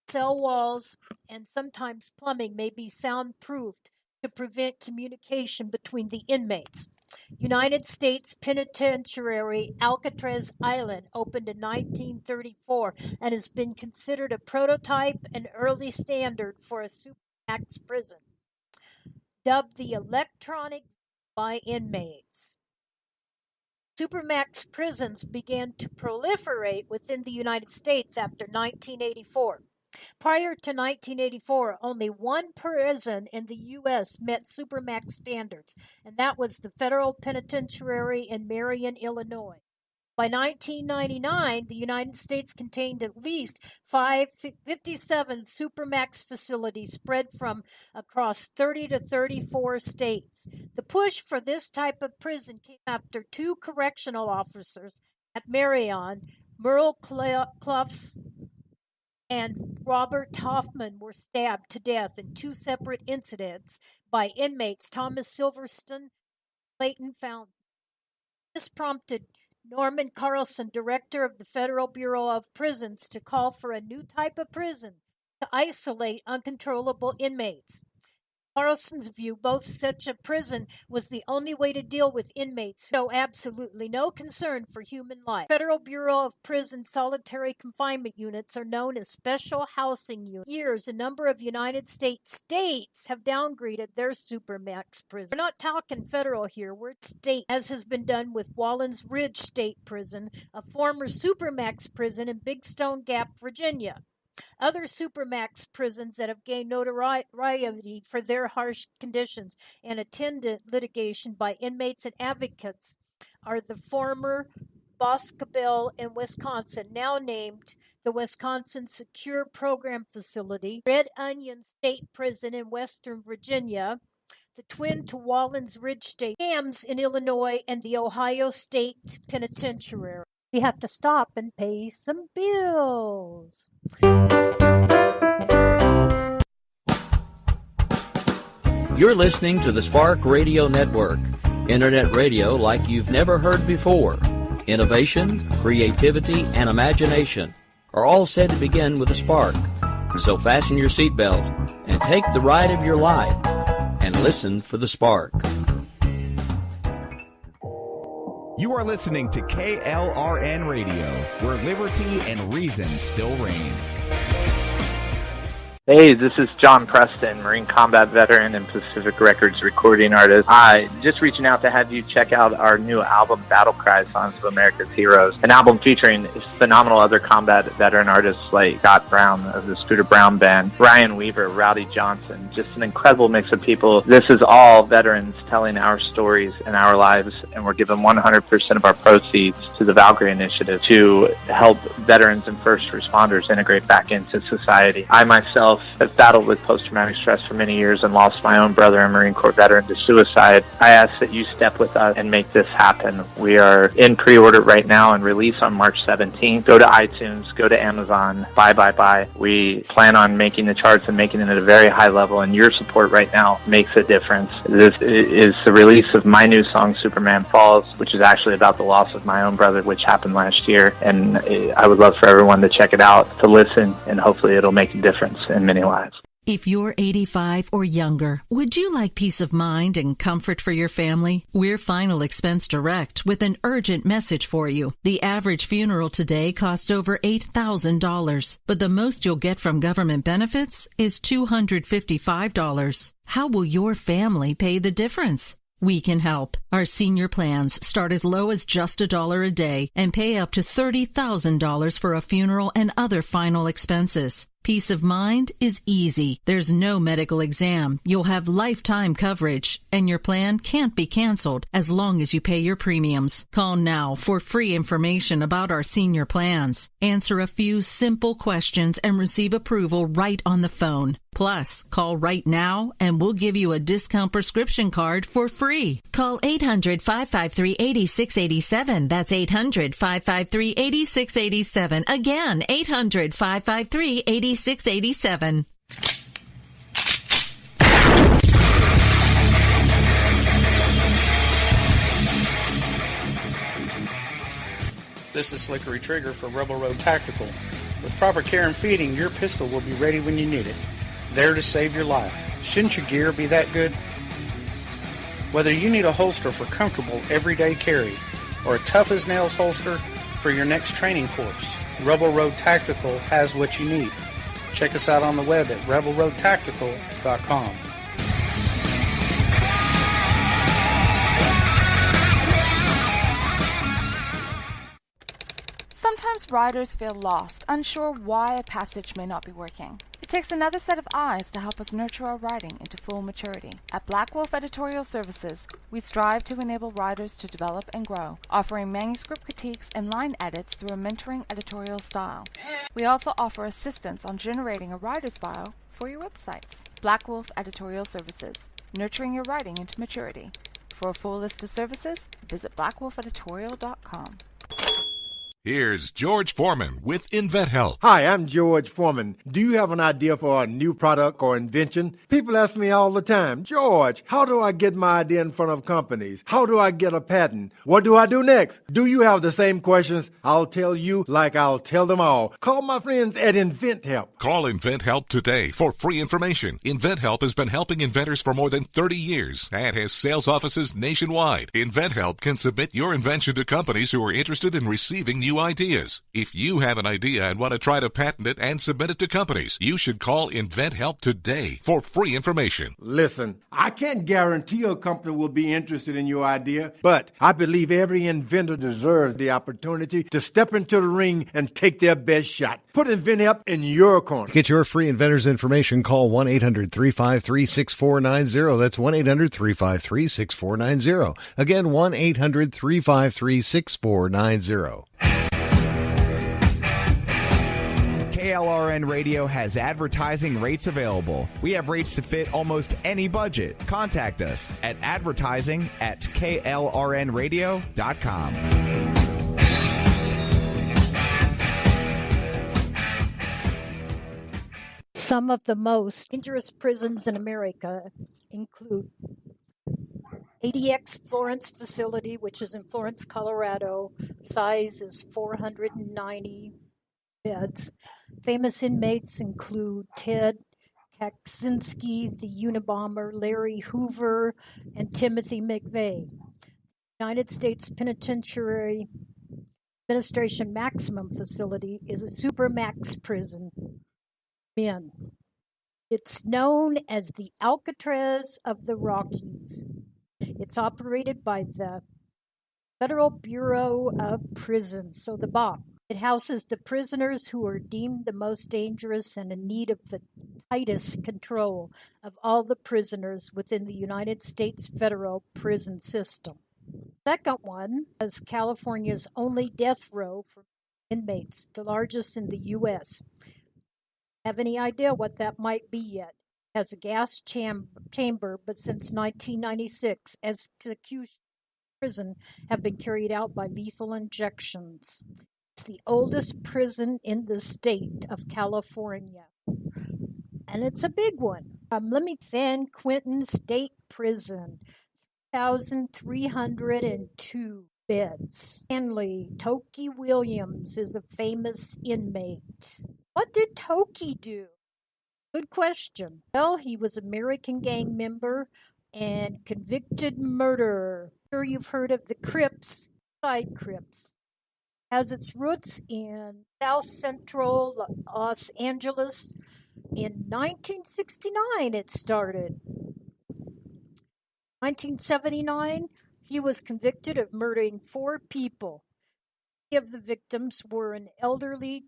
Cell walls and sometimes plumbing may be soundproofed to prevent communication between the inmates. United States Penitentiary Alcatraz Island opened in 1934 and has been considered a prototype and early standard for a Supermax prison. Dubbed the electronic by inmates. Supermax prisons began to proliferate within the United States after 1984. Prior to 1984, only one prison in the U.S. met Supermax standards, and that was the Federal Penitentiary in Marion, Illinois. By 1999, the United States contained at least 57 supermax facilities spread from across 30 to 34 states. The push for this type of prison came after two correctional officers at Marion, Merle Cloughs and Robert Hoffman, were stabbed to death in two separate incidents by inmates Thomas Silverstein and Clayton Fountain. This prompted Norman Carlson, director of the Federal Bureau of Prisons, to call for a new type of prison to isolate uncontrollable inmates. Carlson's view, both such a prison was the only way to deal with inmates who show absolutely no concern for human life. Federal Bureau of Prisons solitary confinement units are known as special housing units. For years, a number of United States have downgraded their supermax prison. We're not talking federal here, we're state, as has been done with Wallens Ridge State Prison, a former supermax prison in Big Stone Gap, Virginia. Other supermax prisons that have gained notoriety for their harsh conditions and attendant litigation by inmates and advocates are the former Boscobel in Wisconsin, now named the Wisconsin Secure Program Facility, Red Onion State Prison in Western Virginia, the twin to Wallens Ridge State, Hams in Illinois, and the Ohio State Penitentiary. We have to stop and pay some bills. You're listening to the Spark Radio Network, internet radio like you've never heard before. Innovation, creativity, and imagination are all said to begin with a spark. So fasten your seatbelt and take the ride of your life and listen for the spark. You are listening to KLRN Radio, where liberty and reason still reign. Hey, this is John Preston, Marine Combat Veteran and Pacific Records recording artist. Just reaching out to have you check out our new album, Battle Cry, Songs of America's Heroes, an album featuring phenomenal other combat veteran artists like Scott Brown of the Scooter Brown Band, Ryan Weaver, Rowdy Johnson, just an incredible mix of people. This is all veterans telling our stories and our lives, and we're giving 100% of our proceeds to the Valkyrie Initiative to help veterans and first responders integrate back into society. I myself have battled with post-traumatic stress for many years and lost my own brother, a Marine Corps veteran, to suicide. I ask that you step with us and make this happen. We are in pre-order right now and release on March 17th. Go to iTunes, go to Amazon, buy. We plan on making the charts and making it at a very high level, and your support right now makes a difference. This is the release of my new song, Superman Falls, which is actually about the loss of my own brother, which happened last year, and I would love for everyone to check it out, to listen, and hopefully it'll make a difference in many lives. If you're 85 or younger, would you like peace of mind and comfort for your family? We're Final Expense Direct with an urgent message for you. The average funeral today costs over $8,000, but the most you'll get from government benefits is $255. How will your family pay the difference? We can help. Our senior plans start as low as just $1 a day and pay up to $30,000 for a funeral and other final expenses. Peace of mind is easy. There's no medical exam. You'll have lifetime coverage, and your plan can't be canceled as long as you pay your premiums. Call now for free information about our senior plans. Answer a few simple questions and receive approval right on the phone. Plus, call right now and we'll give you a discount prescription card for free. Call 800-553-8687. That's 800-553-8687. Again, 800-553-8687. This is Slickery Trigger for Rebel Road Tactical. With proper care and feeding, your pistol will be ready when you need it. There to save your life. Shouldn't your gear be that good? Whether you need a holster for comfortable everyday carry or a tough-as-nails holster for your next training course, Rebel Road Tactical has what you need. Check us out on the web at rebelroadtactical.com. Sometimes riders feel lost, unsure why a passage may not be working. It takes another set of eyes to help us nurture our writing into full maturity. At Black Wolf Editorial Services, we strive to enable writers to develop and grow, offering manuscript critiques and line edits through a mentoring editorial style. We also offer assistance on generating a writer's bio for your websites. Black Wolf Editorial Services, nurturing your writing into maturity. For a full list of services, visit blackwolfeditorial.com. Here's George Foreman with InventHelp. Hi, I'm George Foreman. Do you have an idea for a new product or invention? People ask me all the time, George, how do I get my idea in front of companies? How do I get a patent? What do I do next? Do you have the same questions? I'll tell you like I'll tell them all. Call my friends at InventHelp. Call InventHelp today for free information. InventHelp has been helping inventors for more than 30 years and has sales offices nationwide. InventHelp can submit your invention to companies who are interested in receiving new ideas. If you have an idea and want to try to patent it and submit it to companies, you should call InventHelp today for free information. Listen, I can't guarantee a company will be interested in your idea, but I believe every inventor deserves the opportunity to step into the ring and take their best shot. Put InventHelp in your corner. To get your free inventor's information, call 1-800-353-6490. That's 1-800-353-6490. Again, 1-800-353-6490. KLRN Radio has advertising rates available. We have rates to fit almost any budget. Contact us at advertising@klrnradio.com. Some of the most dangerous prisons in America include ADX Florence facility, which is in Florence, Colorado. Size is 490 beds. Famous inmates include Ted Kaczynski, the Unabomber, Larry Hoover, and Timothy McVeigh. United States Penitentiary Administration Maximum Facility is a supermax prison. Men. It's known as the Alcatraz of the Rockies. It's operated by the Federal Bureau of Prisons, so the BOP. It houses the prisoners who are deemed the most dangerous and in need of the tightest control of all the prisoners within the United States federal prison system. Second one is California's only death row for inmates, the largest in the U.S. Have any idea what that might be yet? It has a gas chamber, but since 1996, executions in prison have been carried out by lethal injections. It's the oldest prison in the state of California, and it's a big one. San Quentin State Prison, 1,302 beds. Stanley Toki Williams is a famous inmate. What did Toki do? Good question. Well, he was an American gang member and convicted murderer. I'm sure you've heard of the Crips, side Crips. Has its roots in South Central Los Angeles. In 1969 it started. 1979, he was convicted of murdering 4 people. 3 of the victims were an elderly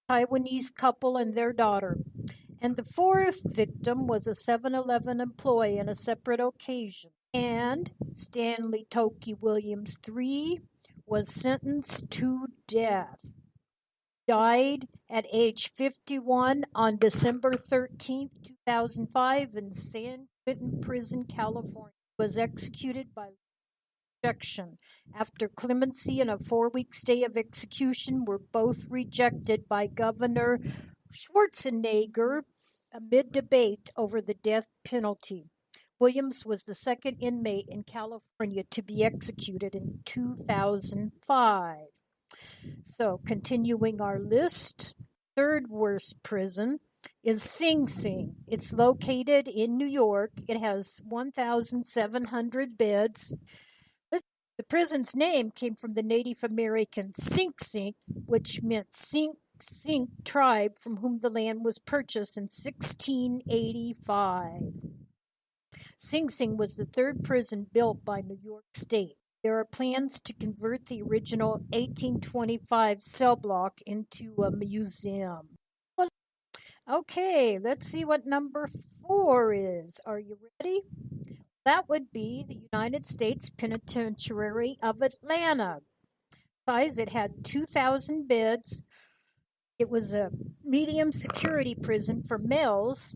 Taiwanese couple and their daughter. And the 4th victim was a 7-Eleven employee on a separate occasion. And Stanley Toki Williams III was sentenced to death. Died at age 51 on December 13, 2005 in San Quentin Prison, California. He was executed by rejection. After clemency and a 4-week stay of execution were both rejected by Governor Schwarzenegger amid debate over the death penalty. Williams was the second inmate in California to be executed in 2005. So, continuing our list, third worst prison is Sing Sing. It's located in New York. It has 1,700 beds. The prison's name came from the Native American Sink Sink, which meant Sink tribe from whom the land was purchased in 1685. Sing Sing was the third prison built by New York State. There are plans to convert the original 1825 cell block into a museum. Okay, let's see what number 4 is. Are you ready? That would be the United States Penitentiary of Atlanta. Size, it had 2,000 beds. It was a medium security prison for males,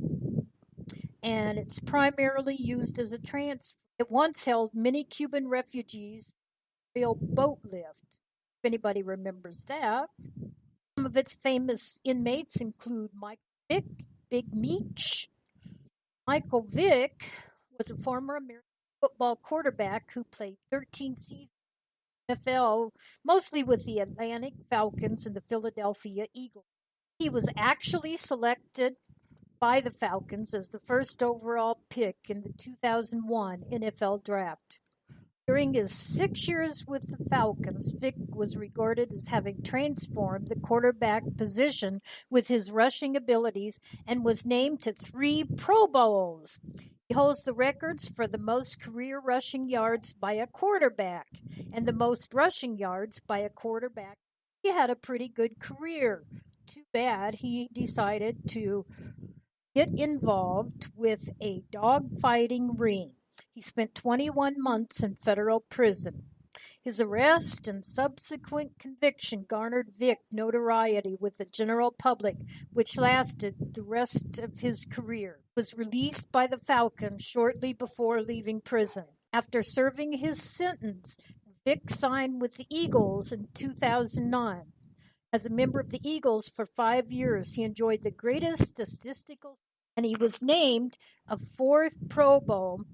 and it's primarily used as a transfer. It once held many Cuban refugees, real boat lift, if anybody remembers that. Some of its famous inmates include Michael Vick, Big Meech. Michael Vick was a former American football quarterback who played 13 seasons in the NFL, mostly with the Atlanta Falcons and the Philadelphia Eagles. He was actually selected by the Falcons as the first overall pick in the 2001 NFL Draft. During his 6 years with the Falcons, Vick was regarded as having transformed the quarterback position with his rushing abilities and was named to 3 Pro Bowls. He holds the records for the most career rushing yards by a quarterback and the most rushing yards by a quarterback. He had a pretty good career. Too bad he decided to get involved with a dog-fighting ring. He spent 21 months in federal prison. His arrest and subsequent conviction garnered Vick notoriety with the general public, which lasted the rest of his career. He was released by the Falcons shortly before leaving prison. After serving his sentence, Vick signed with the Eagles in 2009. As a member of the Eagles for 5 years, he enjoyed the greatest statistical, and he was named a 4th Pro Bowl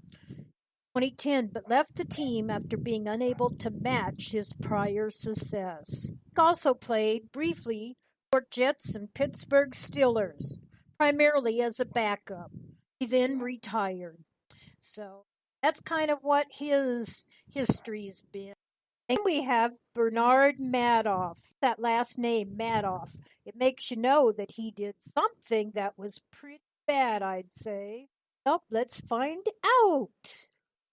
2010, but left the team after being unable to match his prior success. He also played briefly for Jets and Pittsburgh Steelers, primarily as a backup. He then retired. So that's kind of what his history's been. And we have Bernard Madoff. That last name, Madoff, it makes you know that he did something that was pretty bad, I'd say. Well, let's find out.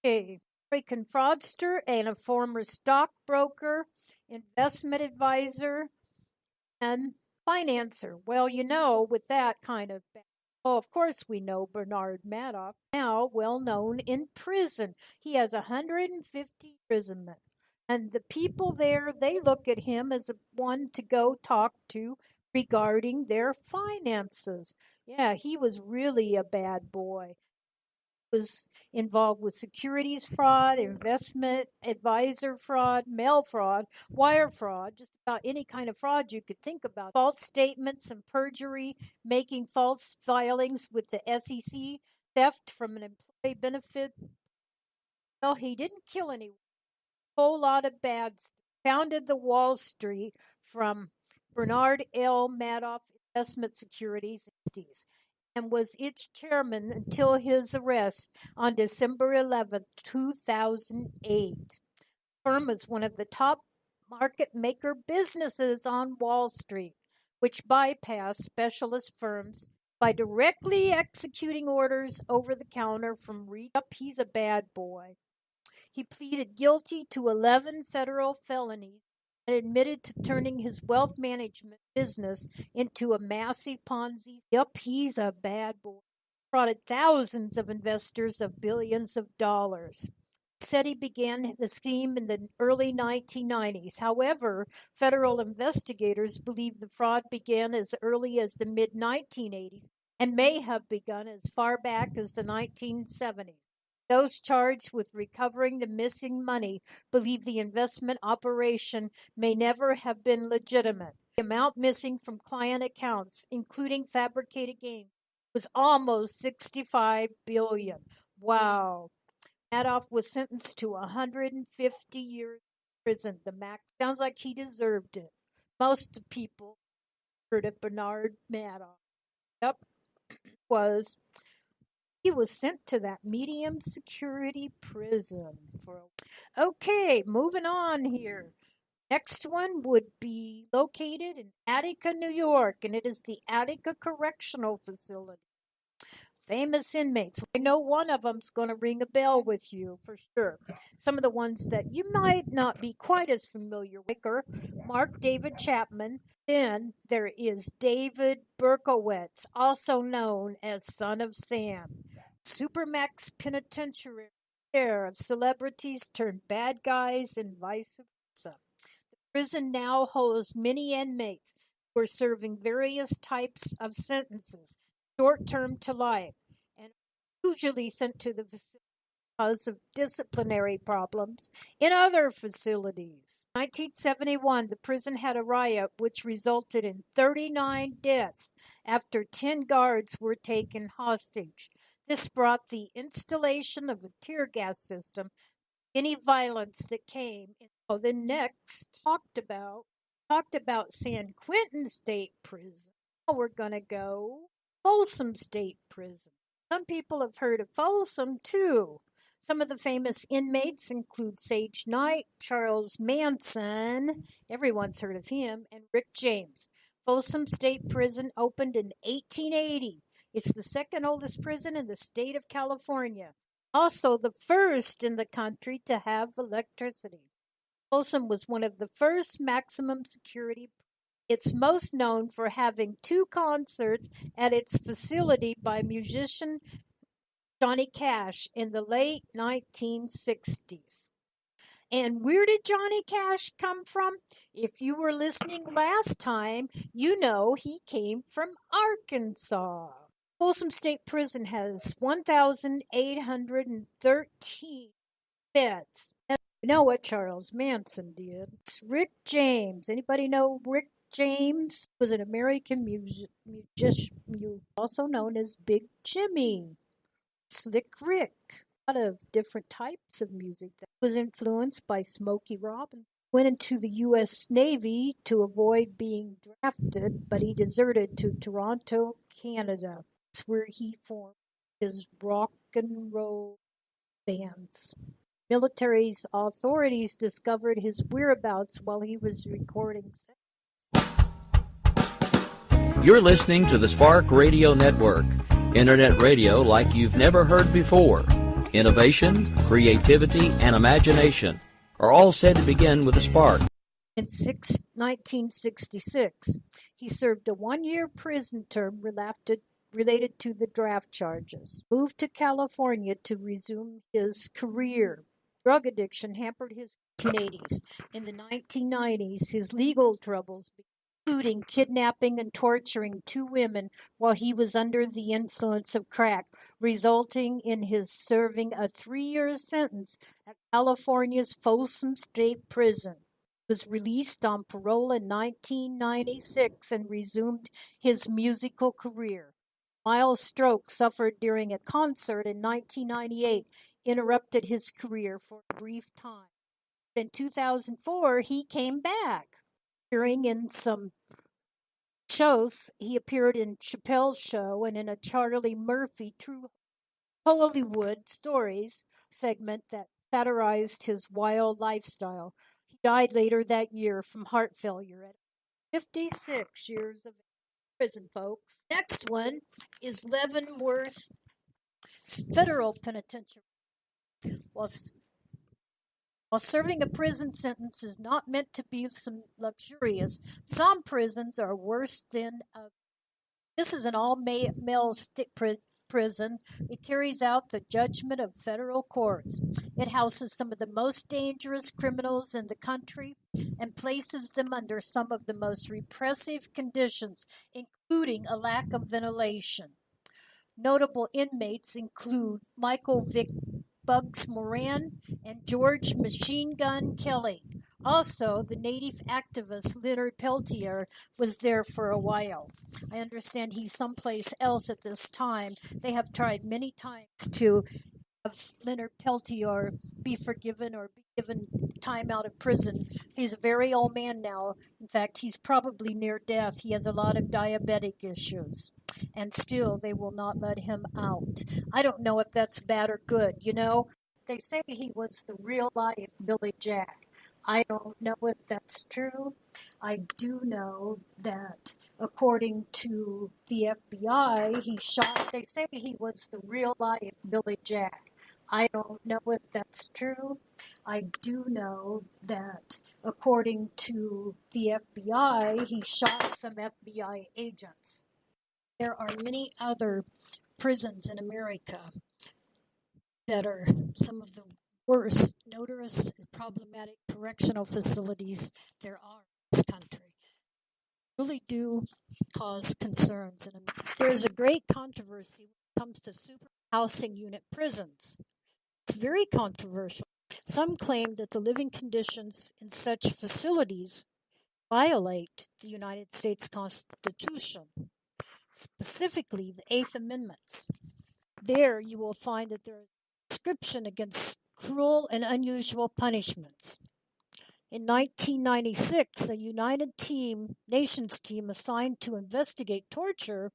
Okay, American fraudster and a former stockbroker, investment advisor, and financer. Well, you know, with that kind of oh, of course we know Bernard Madoff, now well known in prison. He has 150 imprisonment. And the people there, they look at him as one to go talk to regarding their finances. Yeah, he was really a bad boy. Was involved with securities fraud, investment advisor fraud, mail fraud, wire fraud, just about any kind of fraud you could think about. False statements and perjury, making false filings with the SEC, theft from an employee benefit. Well, he didn't kill anyone. A whole lot of bad stuff. Founded the Wall Street from Bernard L. Madoff Investment Securities and was its chairman until his arrest on December 11, 2008. The firm is one of the top market maker businesses on Wall Street, which bypass specialist firms by directly executing orders over the counter from He's a bad boy. He pleaded guilty to 11 federal felonies and admitted to turning his wealth management business into a massive Ponzi. Yep, he's a bad boy. Frauded thousands of investors of billions of dollars. He said he began the scheme in the early 1990s. However, federal investigators believe the fraud began as early as the mid-1980s and may have begun as far back as the 1970s. Those charged with recovering the missing money believe the investment operation may never have been legitimate. The amount missing from client accounts, including fabricated gains, was almost $65 billion. Wow. Madoff was sentenced to 150 years in prison. The max sounds like he deserved it. Most people heard of Bernard Madoff. Yep, he was sent to that medium security prison. Okay, moving on here. Next one would be located in Attica, New York, and it is the Attica Correctional Facility. famous inmates. I know one of them's going to ring a bell with you for sure. Some of the ones that you might not be quite as familiar with are Mark David Chapman. Then there is David Berkowitz, also known as Son of Sam. Supermax Penitentiary care of celebrities turned bad guys and vice versa. The prison now holds many inmates who are serving various types of sentences, short term to life, and usually sent to the facility because of disciplinary problems in other facilities. In 1971, the prison had a riot which resulted in 39 deaths after 10 guards were taken hostage. This brought the installation of a tear gas system, any violence that came. Then next, talked about San Quentin State Prison. Now we're going to go Folsom State Prison. Some people have heard of Folsom too. Some of the famous inmates include Sage Knight, Charles Manson, everyone's heard of him, and Rick James. Folsom State Prison opened in 1880. It's the second oldest prison in the state of California. Also the first in the country to have electricity. Folsom was one of the first maximum security. It's most known for having 2 concerts at its facility by musician Johnny Cash in the late 1960s. And where did Johnny Cash come from? If you were listening last time, you know he came from Arkansas. Folsom State Prison has 1,813 beds. And you know what Charles Manson did? It's Rick James. Anybody know Rick James? Was an American musician, also known as Big Jimmy. Slick Rick. A lot of different types of music that was influenced by Smokey Robinson. Went into the U.S. Navy to avoid being drafted, but he deserted to Toronto, Canada. That's where he formed his rock and roll bands. Military's authorities discovered his whereabouts while he was recording. You're listening to the Spark Radio Network, Internet radio like you've never heard before. Innovation, creativity, and imagination are all said to begin with a spark. In 1966, he served a 1-year prison term related to the draft charges. Moved to California to resume his career. Drug addiction hampered his 1980s. In the 1990s, his legal troubles began, including kidnapping and torturing 2 women while he was under the influence of crack, resulting in his serving a 3-year sentence at California's Folsom State Prison. He was released on parole in 1996 and resumed his musical career. Mild stroke suffered during a concert in 1998 interrupted his career for a brief time. In 2004, he came back. Appearing in some shows, he appeared in Chappelle's Show and in a Charlie Murphy True Hollywood Stories segment that satirized his wild lifestyle. He died later that year from heart failure at 56 years of prison, folks. Next one is Leavenworth Federal Penitentiary. While serving a prison sentence is not meant to be luxurious, some prisons are worse than others. This is an all-male prison. It carries out the judgment of federal courts. It houses some of the most dangerous criminals in the country and places them under some of the most repressive conditions, including a lack of ventilation. Notable inmates include Michael Vick Bugs Moran and George Machine Gun Kelly. Also, the native activist Leonard Peltier was there for a while. I understand he's someplace else at this time. They have tried many times to have Leonard Peltier be forgiven or be given time out of prison. He's a very old man now. In fact, he's probably near death. He has a lot of diabetic issues. And still, they will not let him out. I don't know if that's bad or good, you know. They say he was the real life Billy Jack. I don't know if that's true. I do know that according to the FBI, they say he was the real life Billy Jack. I don't know if that's true. I do know that according to the FBI, he shot some FBI agents. There are many other prisons in America that are some of the worst, notorious, and problematic correctional facilities there are in this country. Really do cause concerns. And there's a great controversy when it comes to super housing unit prisons. It's very controversial. Some claim that the living conditions in such facilities violate the United States Constitution, specifically the Eighth Amendment. There you will find that there is a prescription against cruel and unusual punishments. In 1996, a United Nations team assigned to investigate torture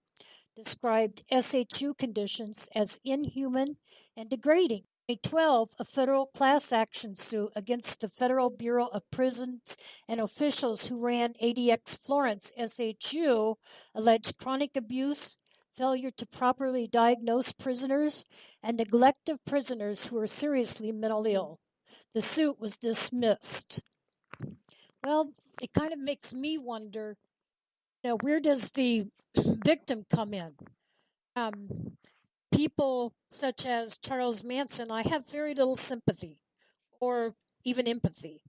described SHU conditions as inhuman and degrading. In 2012, a federal class action suit against the Federal Bureau of Prisons and officials who ran ADX Florence SHU alleged chronic abuse, failure to properly diagnose prisoners, and neglect of prisoners who were seriously mentally ill. The suit was dismissed. Well, it kind of makes me wonder, where does the victim come in? People such as Charles Manson, I have very little sympathy or even empathy.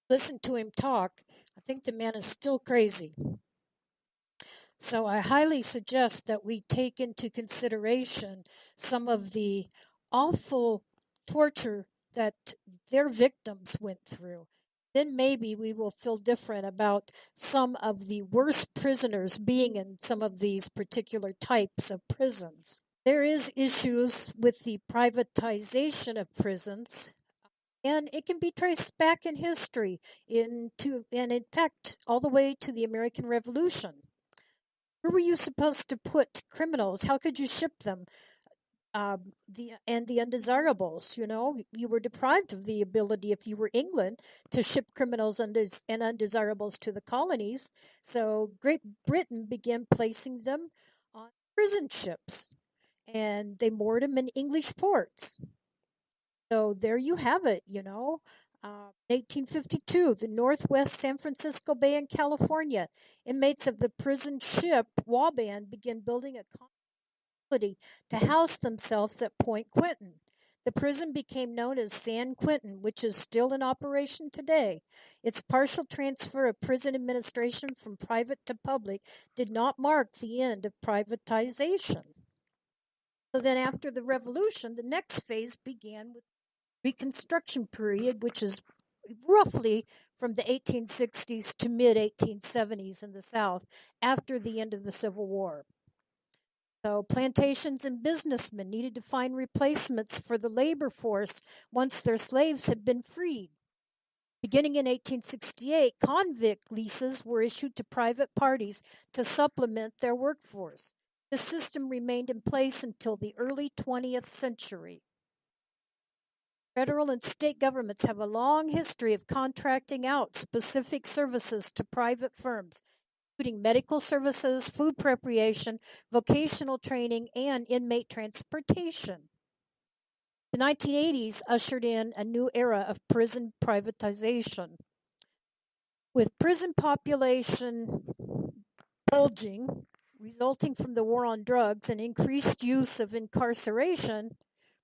Listen to him talk. I think the man is still crazy. So I highly suggest that we take into consideration some of the awful torture that their victims went through. Then maybe we will feel different about some of the worst prisoners being in some of these particular types of prisons. There is issues with the privatization of prisons, and it can be traced back in history and in fact all the way to the American Revolution. Where were you supposed to put criminals? How could you ship them? The undesirables, you were deprived of the ability, if you were England, to ship criminals and undesirables to the colonies. So Great Britain began placing them on prison ships, and they moored them in English ports. So there you have it, 1852, the Northwest San Francisco Bay in California, inmates of the prison ship Waban began building a to house themselves at Point Quentin. The prison became known as San Quentin, which is still in operation today. Its partial transfer of prison administration from private to public did not mark the end of privatization. So then after the Revolution, the next phase began with the Reconstruction period, which is roughly from the 1860s to mid-1870s in the South, after the end of the Civil War. So plantations and businessmen needed to find replacements for the labor force once their slaves had been freed. Beginning in 1868, convict leases were issued to private parties to supplement their workforce. This system remained in place until the early 20th century. Federal and state governments have a long history of contracting out specific services to private firms, including medical services, food preparation, vocational training, and inmate transportation. The 1980s ushered in a new era of prison privatization. With prison population bulging, resulting from the war on drugs and increased use of incarceration,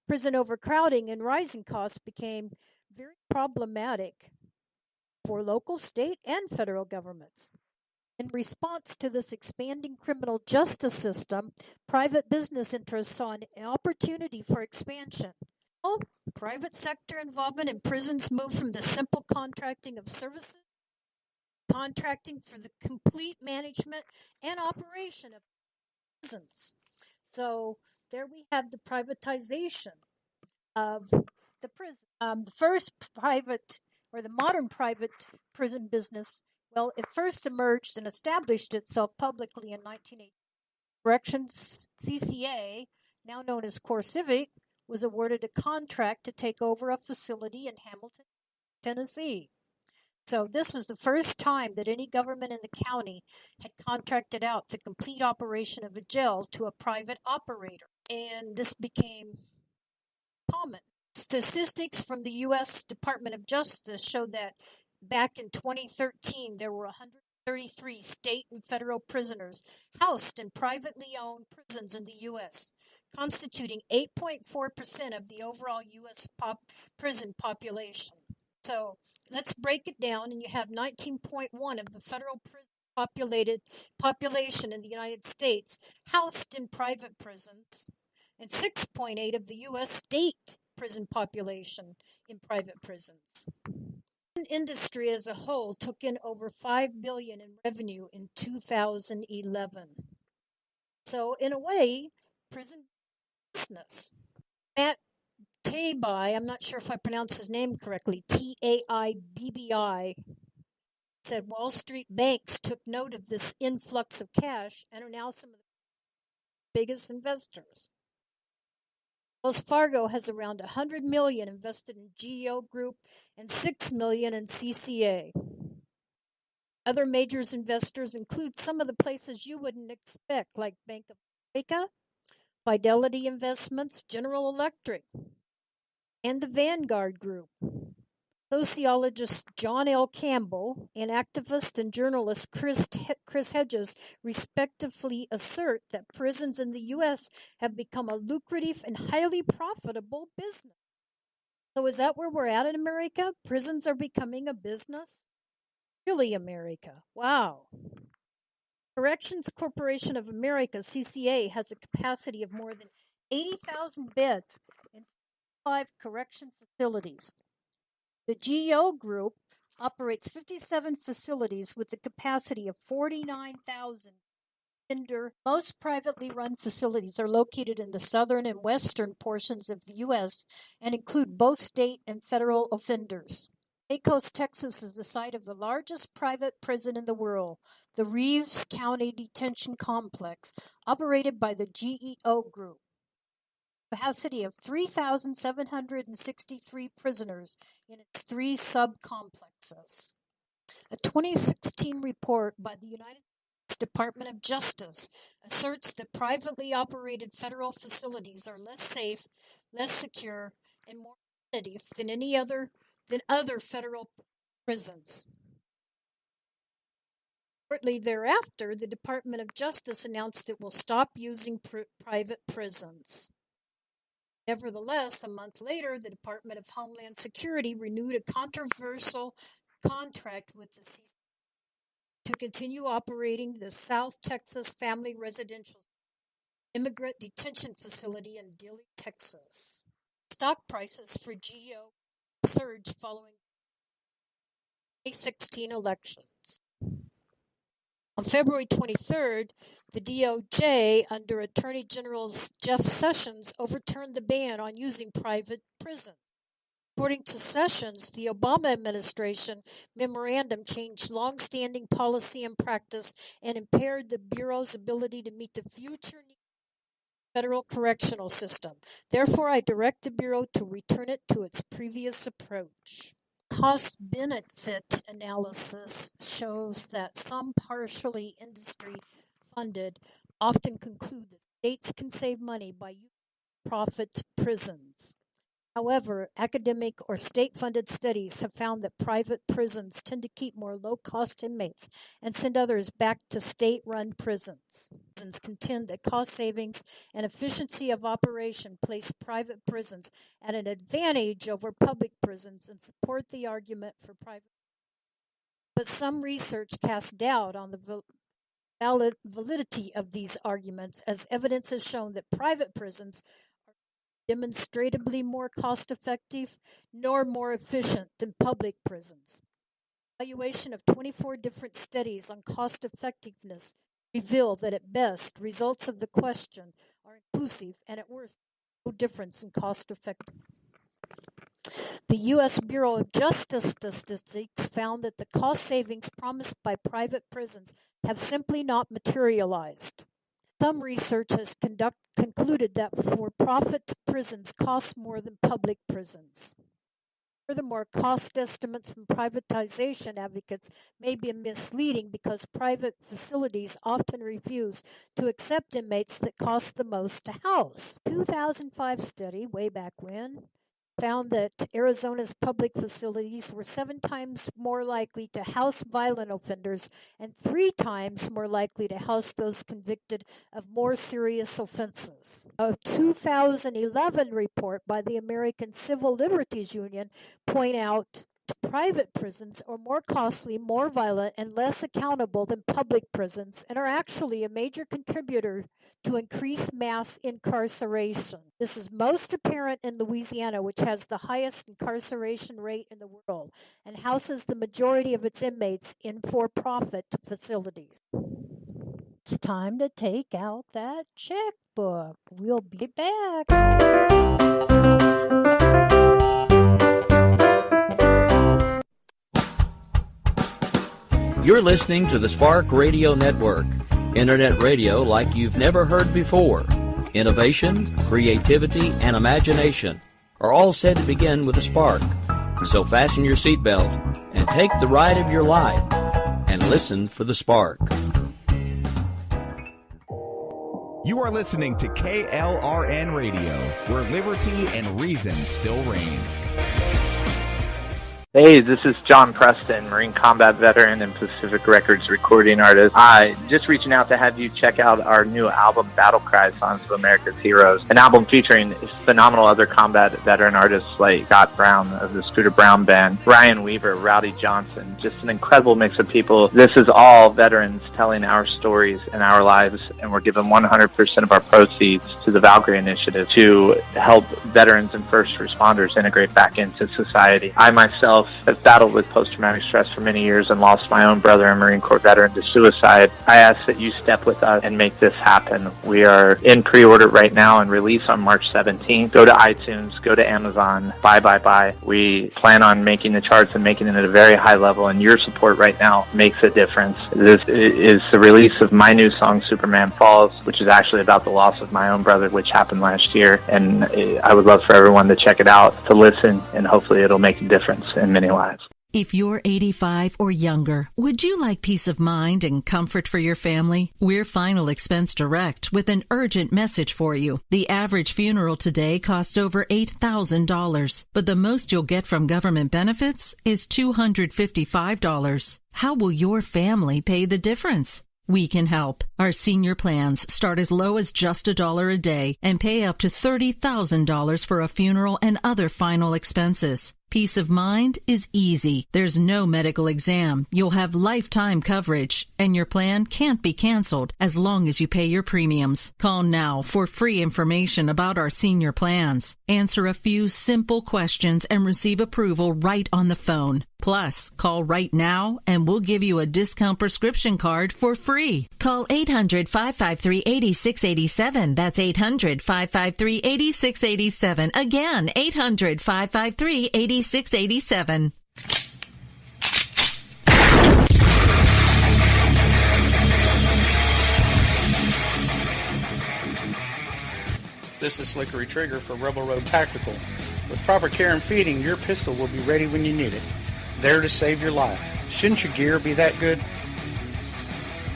prison overcrowding and rising costs became very problematic for local, state, and federal governments. In response to this expanding criminal justice system, private business interests saw an opportunity for expansion. Private sector involvement in prisons moved from the simple contracting of services to contracting for the complete management and operation of prisons. So there we have the privatization of the prison. The first private, or the modern private prison business, well, it first emerged and established itself publicly in 1980. Corrections CCA, now known as CoreCivic, was awarded a contract to take over a facility in Hamilton, Tennessee. So this was the first time that any government in the county had contracted out the complete operation of a jail to a private operator. And this became common. Statistics from the U.S. Department of Justice show that back in 2013, there were 133 state and federal prisoners housed in privately owned prisons in the U.S., constituting 8.4% of the overall U.S. prison population. So let's break it down, and you have 19.1 of the federal prison population in the United States housed in private prisons, and 6.8 of the U.S. state prison population in private prisons. The industry as a whole took in over $5 billion in revenue in 2011. So in a way, prison business. Matt Taibbi, I'm not sure if I pronounced his name correctly, Taibbi, said Wall Street banks took note of this influx of cash and are now some of the biggest investors. Wells Fargo has around $100 million invested in GEO Group and $6 million in CCA. Other major investors include some of the places you wouldn't expect, like Bank of America, Fidelity Investments, General Electric, and the Vanguard Group. Sociologist John L. Campbell and activist and journalist Chris Hedges respectively assert that prisons in the U.S. have become a lucrative and highly profitable business. So is that where we're at in America? Prisons are becoming a business? Really, America? Wow. Corrections Corporation of America, CCA, has a capacity of more than 80,000 beds in 5 correction facilities. The GEO Group operates 57 facilities with the capacity of 49,000. Most privately run facilities are located in the southern and western portions of the U.S. and include both state and federal offenders. Pecos, Texas is the site of the largest private prison in the world, the Reeves County Detention Complex, operated by the GEO Group. Capacity of 3,763 prisoners in its 3 sub-complexes. A 2016 report by the United States Department of Justice asserts that privately operated federal facilities are less safe, less secure, and more punitive than other federal prisons. Shortly thereafter, the Department of Justice announced it will stop using private prisons. Nevertheless, a month later, the Department of Homeland Security renewed a controversial contract with the CCA to continue operating the South Texas Family Residential Immigrant Detention Facility in Dilley, Texas. Stock prices for GEO surged following the 2016 elections. On February 23rd, the DOJ, under Attorney General Jeff Sessions, overturned the ban on using private prisons. According to Sessions, the Obama administration memorandum changed long-standing policy and practice and impaired the Bureau's ability to meet the future needs of the federal correctional system. Therefore, I direct the Bureau to return it to its previous approach. Cost-benefit analysis shows that some partially industry-funded often conclude that states can save money by using profit prisons. However, academic or state-funded studies have found that private prisons tend to keep more low-cost inmates and send others back to state-run prisons. Prisons contend that cost savings and efficiency of operation place private prisons at an advantage over public prisons and support the argument for private. But some research casts doubt on the validity of these arguments, as evidence has shown that private prisons demonstrably more cost-effective nor more efficient than public prisons. Evaluation of 24 different studies on cost-effectiveness reveal that at best, results of the question are inclusive and at worst, no difference in cost-effectiveness. The U.S. Bureau of Justice Statistics found that the cost savings promised by private prisons have simply not materialized. Some research has concluded that for-profit prisons cost more than public prisons. Furthermore, cost estimates from privatization advocates may be misleading because private facilities often refuse to accept inmates that cost the most to house. 2005 study, way back when, found that Arizona's public facilities were 7 times more likely to house violent offenders and 3 times more likely to house those convicted of more serious offenses. A 2011 report by the American Civil Liberties Union point out private prisons are more costly, more violent, and less accountable than public prisons, and are actually a major contributor to increased mass incarceration. This is most apparent in Louisiana, which has the highest incarceration rate in the world and houses the majority of its inmates in for-profit facilities. It's time to take out that checkbook. We'll be back. You're listening to the Spark Radio Network, internet radio like you've never heard before. Innovation, creativity, and imagination are all said to begin with a spark. So fasten your seatbelt and take the ride of your life and listen for the spark. You are listening to KLRN Radio, where liberty and reason still reign. Hey, this is John Preston, Marine Combat Veteran and Pacific Records recording artist. Just reaching out to have you check out our new album, Battle Cry, Songs of America's Heroes, an album featuring phenomenal other combat veteran artists like Scott Brown of the Scooter Brown Band, Ryan Weaver, Rowdy Johnson, just an incredible mix of people. This is all veterans telling our stories and our lives, and we're giving 100% of our proceeds to the Valkyrie Initiative to help veterans and first responders integrate back into society. I myself have battled with post-traumatic stress for many years and lost my own brother, a Marine Corps veteran, to suicide. I ask that you step with us and make this happen. We are in pre-order right now and release on March 17th. Go to iTunes, go to Amazon, buy. We plan on making the charts and making it at a very high level, and your support right now makes a difference. This is the release of my new song, Superman Falls, which is actually about the loss of my own brother, which happened last year, and I would love for everyone to check it out, to listen, and hopefully it'll make a difference in many lives. If you're 85 or younger, would you like peace of mind and comfort for your family? We're Final Expense Direct with an urgent message for you. The average funeral today costs over $8,000, but the most you'll get from government benefits is $255. How will your family pay the difference? We can help. Our senior plans start as low as just $1 a day and pay up to $30,000 for a funeral and other final expenses. Peace of mind is easy. There's no medical exam. You'll have lifetime coverage, and your plan can't be canceled as long as you pay your premiums. Call now for free information about our senior plans. Answer a few simple questions and receive approval right on the phone. Plus, call right now and we'll give you a discount prescription card for free. Call 800-553-8687. That's 800-553-8687. Again, 800-553-8687. This is Slickery Trigger for Rebel Road Tactical. With proper care and feeding, your pistol will be ready when you need it. There to save your life. Shouldn't your gear be that good?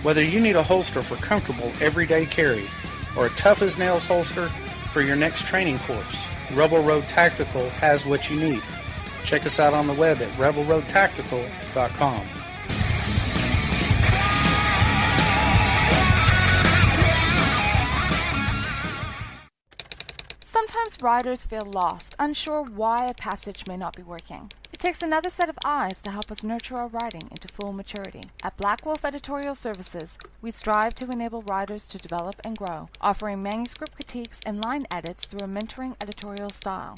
Whether you need a holster for comfortable everyday carry or a tough-as-nails holster for your next training course, Rebel Road Tactical has what you need. Check us out on the web at rebelroadtactical.com. Sometimes riders feel lost, unsure why a passage may not be working. It takes another set of eyes to help us nurture our writing into full maturity. At Black Wolf Editorial Services, we strive to enable writers to develop and grow, offering manuscript critiques and line edits through a mentoring editorial style.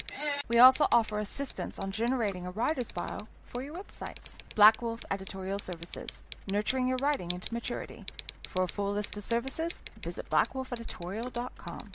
We also offer assistance on generating a writer's bio for your websites. Black Wolf Editorial Services, nurturing your writing into maturity. For a full list of services, visit blackwolfeditorial.com.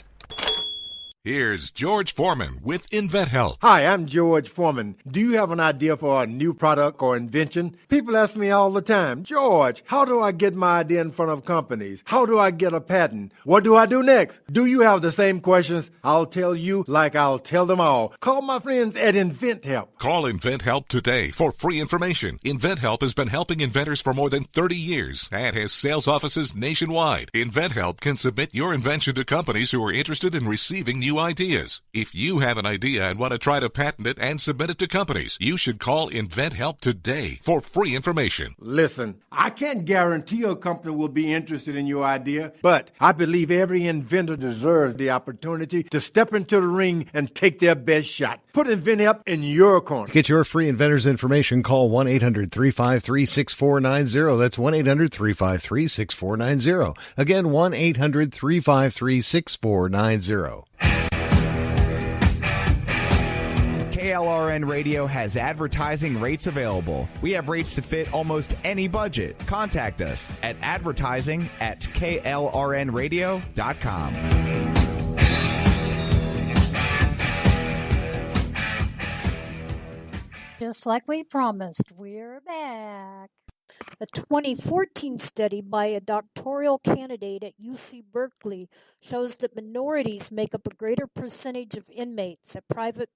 Here's George Foreman with InventHelp. Hi, I'm George Foreman. Do you have an idea for a new product or invention? People ask me all the time, George, how do I get my idea in front of companies? How do I get a patent? What do I do next? Do you have the same questions? I'll tell you like I'll tell them all. Call my friends at InventHelp. Call InventHelp today for free information. InventHelp has been helping inventors for more than 30 years and has sales offices nationwide. InventHelp can submit your invention to companies who are interested in receiving new ideas. If you have an idea and want to try to patent it and submit it to companies, you should call InventHelp today for free information. Listen, I can't guarantee a company will be interested in your idea, but I believe every inventor deserves the opportunity to step into the ring and take their best shot. Put InventHelp in your corner. Get your free inventor's information. Call 1-800-353-6490. That's 1-800-353-6490. Again, 1-800-353-6490. KLRN Radio has advertising rates available. We have rates to fit almost any budget. Contact us at advertising@klrnradio.com. Just like we promised, we're back. A 2014 study by a doctoral candidate at UC Berkeley shows that minorities make up a greater percentage of inmates at private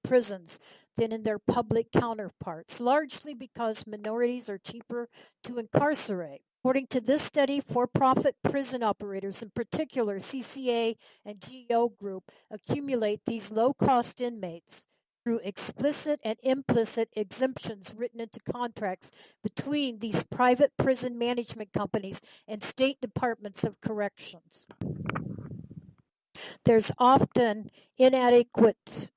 prisons than in their public counterparts, largely because minorities are cheaper to incarcerate. According to this study, for-profit prison operators, in particular CCA and GO Group, accumulate these low-cost inmates through explicit and implicit exemptions written into contracts between these private prison management companies and state departments of corrections. There's often inadequate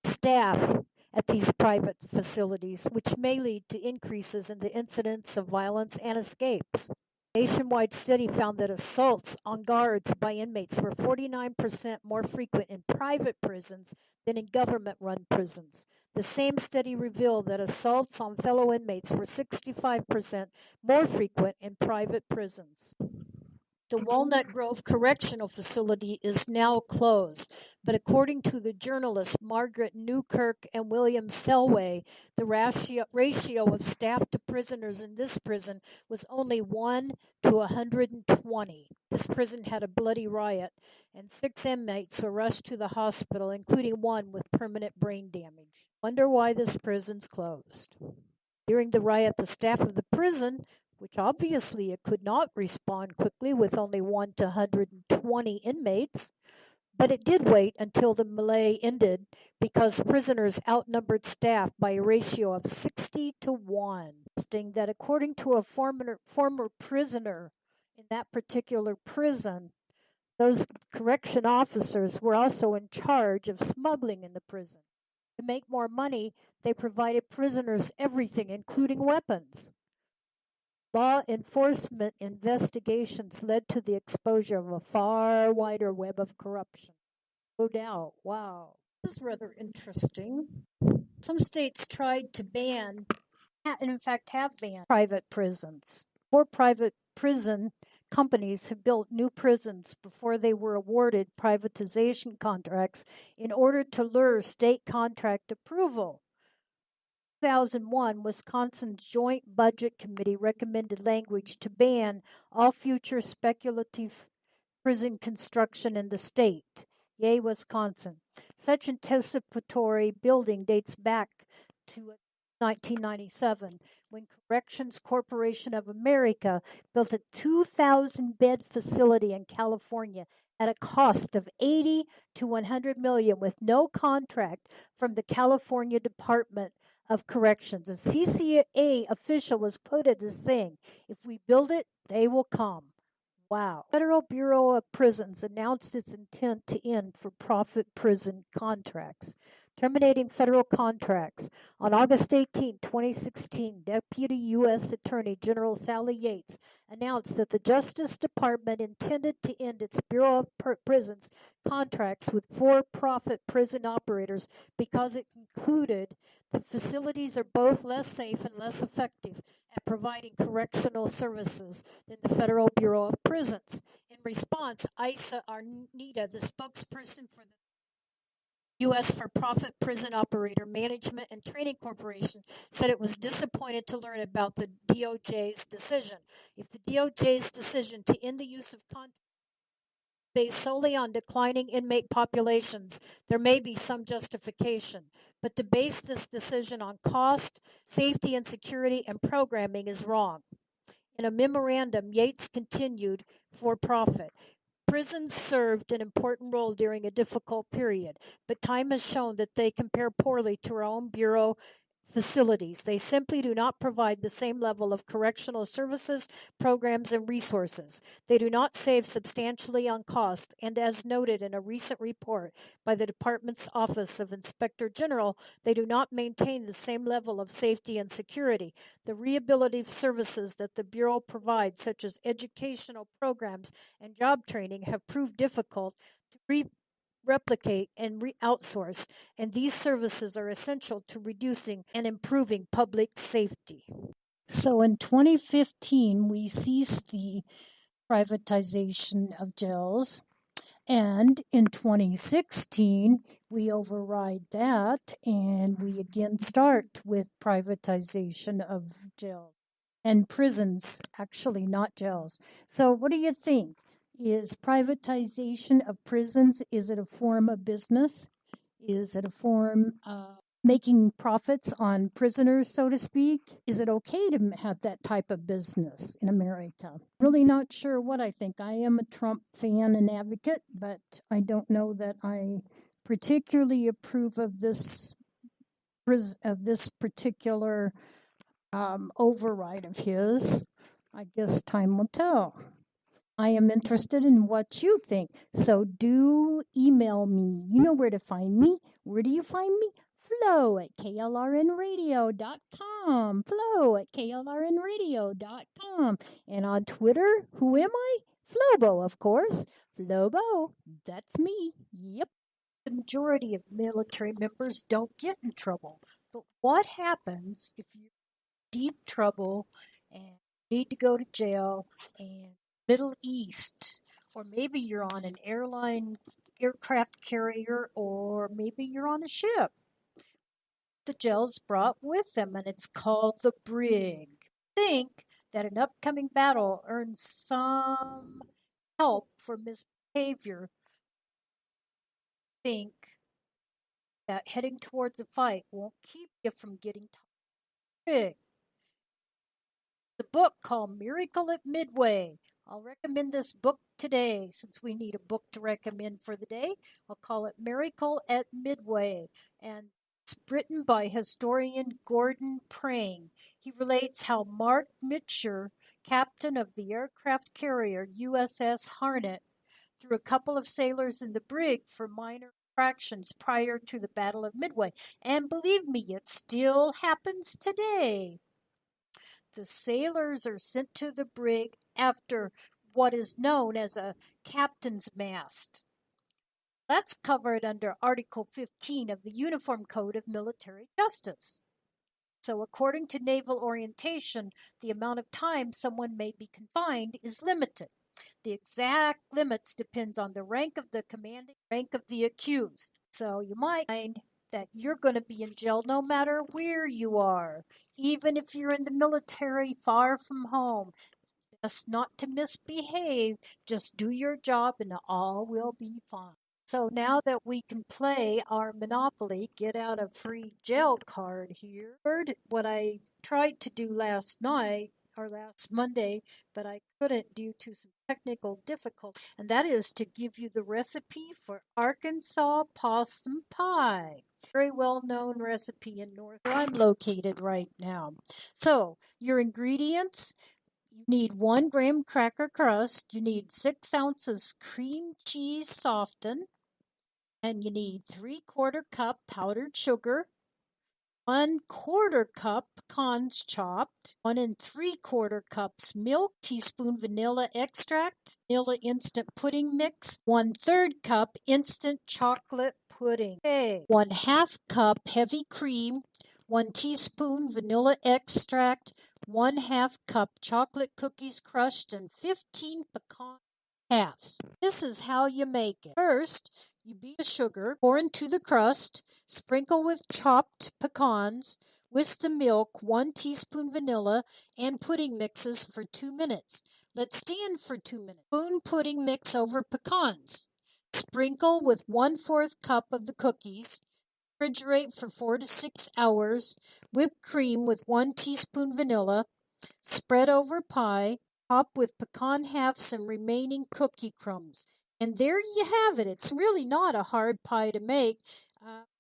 staff at these private facilities, which may lead to increases in the incidence of violence and escapes. A nationwide study found that assaults on guards by inmates were 49% more frequent in private prisons than in government-run prisons. The same study revealed that assaults on fellow inmates were 65% more frequent in private prisons. The Walnut Grove Correctional Facility is now closed, but according to the journalists Margaret Newkirk and William Selway, the ratio of staff to prisoners in this prison was only 1 to 120. This prison had a bloody riot, and 6 inmates were rushed to the hospital, including one with permanent brain damage. Wonder why this prison's closed. During the riot, the staff of the prison, which obviously it could not respond quickly with only 1 to 120 inmates, but it did wait until the melee ended because prisoners outnumbered staff by a ratio of 60 to 1. Interesting that according to a former prisoner in that particular prison, those correction officers were also in charge of smuggling in the prison. To make more money, they provided prisoners everything, including weapons. Law enforcement investigations led to the exposure of a far wider web of corruption. No doubt. Wow. This is rather interesting. Some states tried to ban, and in fact have banned, private prisons. 4 private prison companies have built new prisons before they were awarded privatization contracts in order to lure state contract approval. 2001, Wisconsin's Joint Budget Committee recommended language to ban all future speculative prison construction in the state. Yay, Wisconsin. Such anticipatory building dates back to 1997, when Corrections Corporation of America built a 2,000-bed facility in California at a cost of $80 to $100 million with no contract from the California Department of Corrections. A CCA official was quoted as saying, "If we build it, they will come." Wow. Federal Bureau of Prisons announced its intent to end for-profit prison contracts, terminating federal contracts. On August 18, 2016, Deputy U.S. Attorney General Sally Yates announced that the Justice Department intended to end its Bureau of Prisons contracts with for-profit prison operators because it concluded the facilities are both less safe and less effective at providing correctional services than the Federal Bureau of Prisons. In response, Isa Arnita, the spokesperson for the U.S. for-profit prison operator management and training corporation, said it was disappointed to learn about the DOJ's decision. If the DOJ's decision to end the use of contract based solely on declining inmate populations, there may be some justification. But to base this decision on cost, safety and security, and programming is wrong. In a memorandum, Yates continued, for profit. Prisons served an important role during a difficult period, but time has shown that they compare poorly to our own Bureau facilities. They simply do not provide the same level of correctional services, programs, and resources. They do not save substantially on cost, and as noted in a recent report by the Department's Office of Inspector General, they do not maintain the same level of safety and security. The rehabilitative services that the Bureau provides, such as educational programs and job training, have proved difficult to replicate and outsource, and these services are essential to reducing and improving public safety. So in 2015, we ceased the privatization of jails, and in 2016, we override that, and we again start with privatization of jails and prisons, actually not jails. So what do you think? Is privatization of prisons, is it a form of business? Is it a form of making profits on prisoners, so to speak? Is it okay to have that type of business in America? Really not sure what I think. I am a Trump fan and advocate, but I don't know that I particularly approve of this particular override of his. I guess time will tell. I am interested in what you think, so do email me. You know where to find me. Where do you find me? Flo at KLRNradio.com. Flo at KLRNradio.com. And on Twitter, who am I? Flobo, of course. Flobo, that's me. Yep. The majority of military members don't get in trouble. But what happens if you're in deep trouble and need to go to jail and Middle East, or maybe you're on an aircraft carrier, or maybe you're on a ship? The jail's brought with them, and it's called the brig. Think that an upcoming battle earns some help for misbehavior. Think that heading towards a fight won't keep you from getting to the brig. The book called Miracle at Midway. I'll recommend this book today, since we need a book to recommend for the day. I'll call it Miracle at Midway, and it's written by historian Gordon Prang. He relates how Mark Mitcher, captain of the aircraft carrier USS Harnett, threw a couple of sailors in the brig for minor infractions prior to the Battle of Midway. And believe me, it still happens today. The sailors are sent to the brig after what is known as a captain's mast. That's covered under Article 15 of the Uniform Code of Military Justice. So according to naval orientation, the amount of time someone may be confined is limited. The exact limits depends on the rank of the commanding rank of the accused. So you might find that you're going to be in jail no matter where you are, even if you're in the military far from home. Best not to misbehave. Just do your job and all will be fine. So now that we can play our Monopoly get out of free jail card here, what I tried to do last night or last Monday, but I couldn't due to some technical difficulties, and that is to give you the recipe for Arkansas possum pie. Very well-known recipe in North where I'm located right now. So your ingredients: you need 1 graham cracker crust, you need 6 ounces cream cheese softened, and you need 3/4 cup powdered sugar, 1/4 cup pecans chopped, 1 3/4 cups milk, teaspoon vanilla extract, vanilla instant pudding mix, 1/3 cup instant chocolate pudding. Okay. 1/2 cup heavy cream, 1 teaspoon vanilla extract, 1/2 cup chocolate cookies crushed, and 15 pecans. halves. This is how you make it. First, you beat the sugar, pour into the crust, sprinkle with chopped pecans, whisk the milk, 1 teaspoon vanilla, and pudding mixes for 2 minutes. Let stand for 2 minutes. Spoon pudding mix over pecans. Sprinkle with 1/4 cup of the cookies. Refrigerate for 4 to 6 hours. Whipped cream with 1 teaspoon vanilla. Spread over pie. Top with pecan halves and remaining cookie crumbs. And there you have it. It's really not a hard pie to make.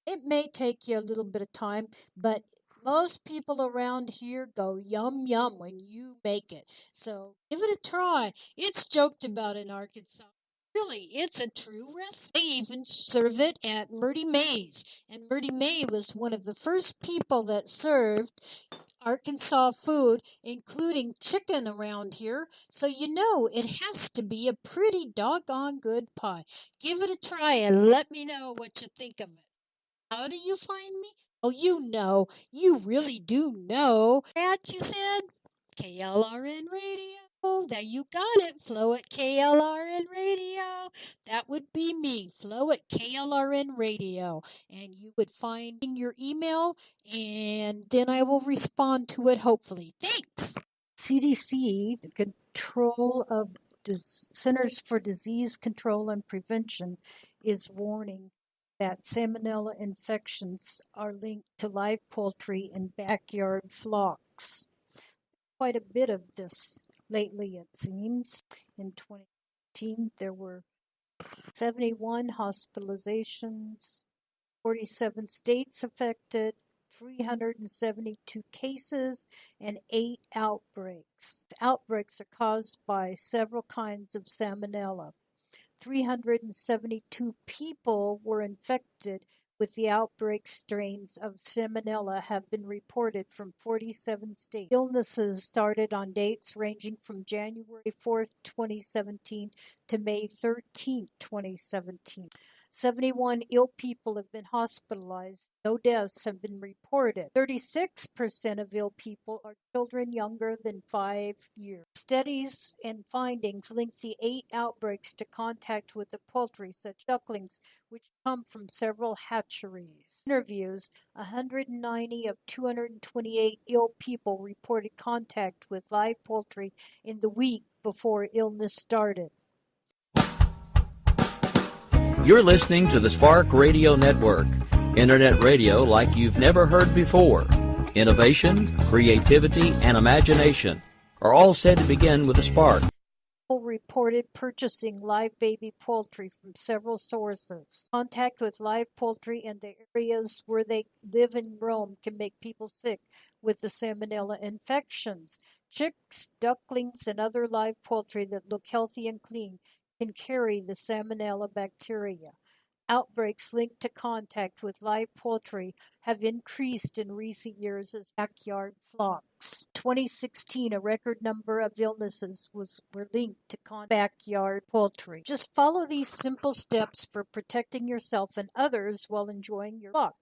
It may take you a little bit of time, but most people around here go yum yum when you make it. So give it a try. It's joked about in Arkansas. Really, it's a true recipe. They even serve it at Murdy May's. And Murdy May was one of the first people that served Arkansas food, including chicken around here. So you know it has to be a pretty doggone good pie. Give it a try and let me know what you think of it. How do you find me? Oh, you know. You really do know. That you said? KLRN Radio. There you got it. Flo at KLRN Radio. That would be me, Flo at KLRN Radio. And you would find in your email, and then I will respond to it hopefully. Thanks. CDC, the Control of Centers for Disease Control and Prevention, is warning that salmonella infections are linked to live poultry and backyard flocks. Quite a bit of this lately, it seems. In 2018, there were 71 hospitalizations, 47 states affected, 372 cases, and 8 outbreaks. The outbreaks are caused by several kinds of salmonella. 372 people were infected with the outbreak. Strains of salmonella have been reported from 47 states. Illnesses started on dates ranging from January 4th, 2017 to May 13th, 2017. 71 ill people have been hospitalized. No deaths have been reported. 36% of ill people are children younger than 5 years. Studies and findings link the 8 outbreaks to contact with the poultry, such ducklings, which come from several hatcheries. Interviews, 190 of 228 ill people reported contact with live poultry in the week before illness started. You're listening to the Spark Radio Network, internet radio like you've never heard before. Innovation, creativity, and imagination are all said to begin with a spark. People reported purchasing live baby poultry from several sources. Contact with live poultry in the areas where they live and roam can make people sick with the salmonella infections. Chicks, ducklings, and other live poultry that look healthy and clean can carry the salmonella bacteria. Outbreaks linked to contact with live poultry have increased in recent years as backyard flocks. 2016, a record number of illnesses were linked to backyard poultry. Just follow these simple steps for protecting yourself and others while enjoying your flock.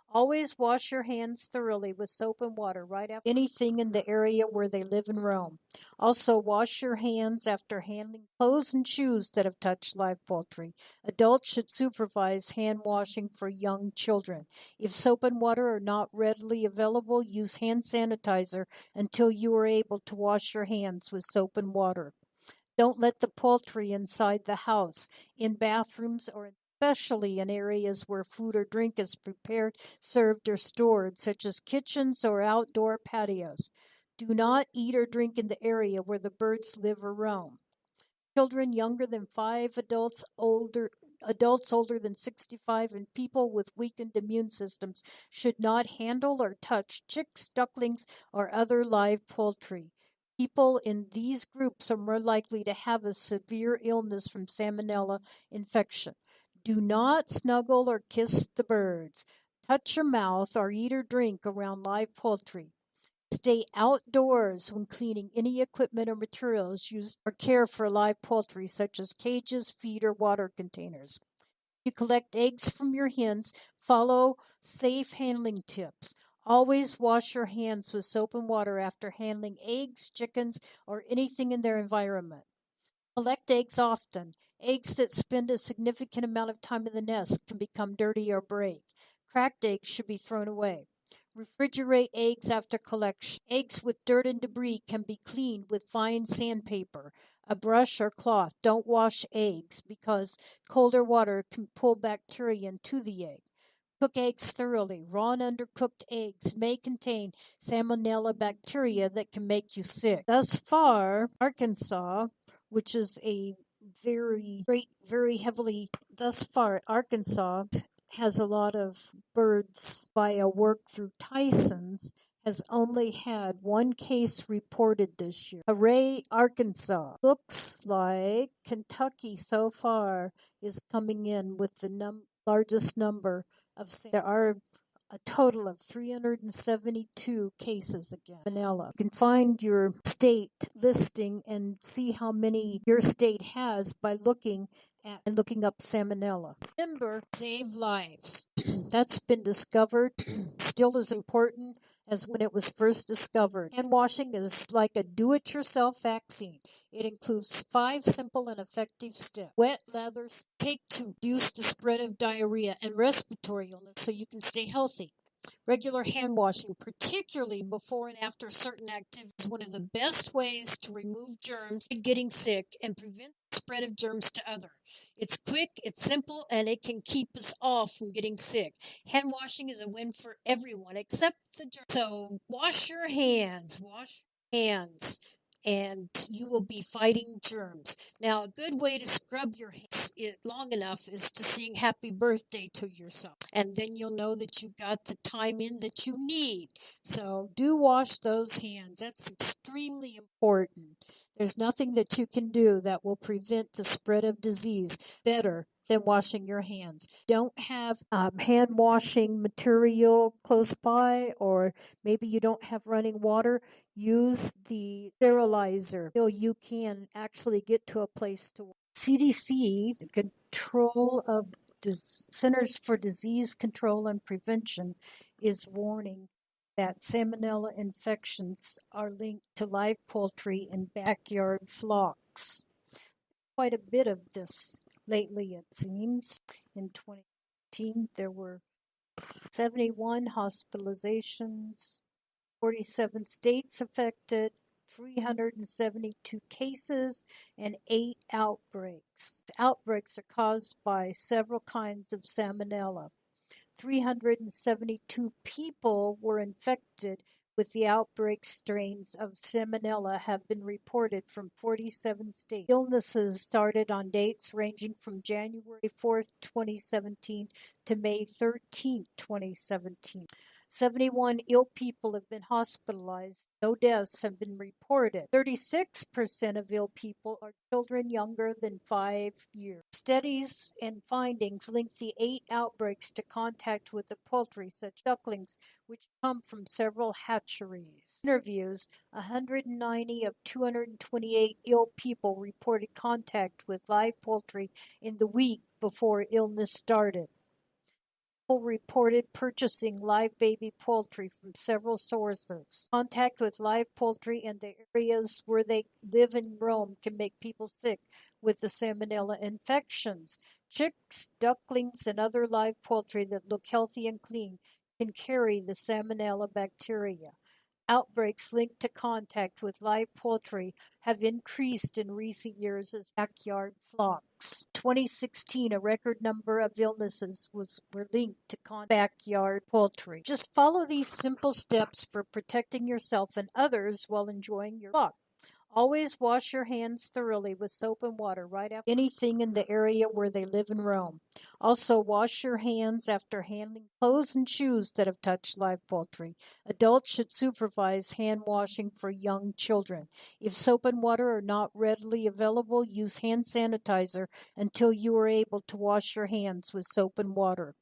Always wash your hands thoroughly with soap and water right after anything in the area where they live and roam. Also, wash your hands after handling clothes and shoes that have touched live poultry. Adults should supervise hand washing for young children. If soap and water are not readily available, use hand sanitizer until you are able to wash your hands with soap and water. Don't let the poultry inside the house, in bathrooms, or especially in areas where food or drink is prepared, served, or stored, such as kitchens or outdoor patios. Do not eat or drink in the area where the birds live or roam. Children younger than 5, adults older than 65, and people with weakened immune systems should not handle or touch chicks, ducklings, or other live poultry. People in these groups are more likely to have a severe illness from salmonella infection. Do not snuggle or kiss the birds. Touch your mouth or eat or drink around live poultry. Stay outdoors when cleaning any equipment or materials used or care for live poultry, such as cages, feed, or water containers. You collect eggs from your hens. Follow safe handling tips. Always wash your hands with soap and water after handling eggs, chickens, or anything in their environment. Collect eggs often. Eggs that spend a significant amount of time in the nest can become dirty or break. Cracked eggs should be thrown away. Refrigerate eggs after collection. Eggs with dirt and debris can be cleaned with fine sandpaper, a brush, or cloth. Don't wash eggs because colder water can pull bacteria into the egg. Cook eggs thoroughly. Raw and undercooked eggs may contain salmonella bacteria that can make you sick. Thus far, Arkansas, which is a very heavily, thus far, Arkansas has a lot of birds via work through Tyson's, has only had one case reported this year. Hooray, Arkansas. Looks like Kentucky so far is coming in with the largest number of. There are a total of 372 cases again. Salmonella. You can find your state listing and see how many your state has by looking up salmonella. Remember, save lives. That's been discovered, still as important as when it was first discovered. Hand washing is like a do-it-yourself vaccine. It includes 5 simple and effective steps. Wet lathers take to reduce the spread of diarrhea and respiratory illness so you can stay healthy. Regular hand washing, particularly before and after certain activities, is one of the best ways to remove germs and getting sick and prevent the spread of germs to others. It's quick, it's simple, and it can keep us off from getting sick. Hand washing is a win for everyone except the germs. So wash your hands, and you will be fighting germs. Now, a good way to scrub your hands long enough is to sing happy birthday to yourself. And then you'll know that you got the time in that you need. So do wash those hands. That's extremely important. There's nothing that you can do that will prevent the spread of disease better than washing your hands. Don't have hand washing material close by, or maybe you don't have running water. Use the sterilizer so you can actually get to a place to. CDC, the Control of Centers for Disease Control and Prevention, is warning that salmonella infections are linked to live poultry and backyard flocks. Quite a bit of this lately, it seems. In 2018, there were 71 hospitalizations, 47 states affected, 372 cases, and 8 outbreaks. Outbreaks are caused by several kinds of salmonella. 372 people were infected with the outbreak. Strains of salmonella have been reported from 47 states. Illnesses started on dates ranging from January 4th, 2017 to May 13th, 2017. 71 ill people have been hospitalized. No deaths have been reported. 36% of ill people are children younger than 5 years. Studies and findings link the 8 outbreaks to contact with the poultry, such ducklings, which come from several hatcheries. Interviews, 190 of 228 ill people reported contact with live poultry in the week before illness started. People reported purchasing live baby poultry from several sources. Contact with live poultry in the areas where they live and roam can make people sick with the salmonella infections. Chicks, ducklings, and other live poultry that look healthy and clean can carry the salmonella bacteria. Outbreaks linked to contact with live poultry have increased in recent years as backyard flocks. 2016, a record number of illnesses were linked to backyard poultry. Just follow these simple steps for protecting yourself and others while enjoying your flock. Always wash your hands thoroughly with soap and water right after anything in the area where they live and roam. Also, wash your hands after handling clothes and shoes that have touched live poultry. Adults should supervise hand washing for young children. If soap and water are not readily available, use hand sanitizer until you are able to wash your hands with soap and water.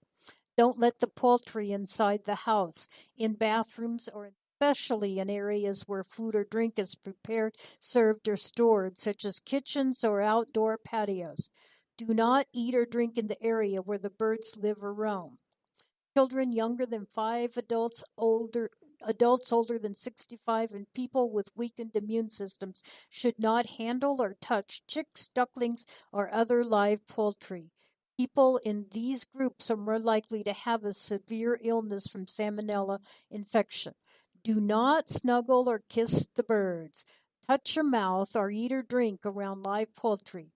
Don't let the poultry inside the house, in bathrooms, or especially in areas where food or drink is prepared, served, or stored, such as kitchens or outdoor patios. Do not eat or drink in the area where the birds live or roam. Children younger than 5, adults older Adults older than 65 and people with weakened immune systems should not handle or touch chicks, ducklings, or other live poultry. People in these groups are more likely to have a severe illness from salmonella infection. Do not snuggle or kiss the birds. Touch your mouth or eat or drink around live poultry.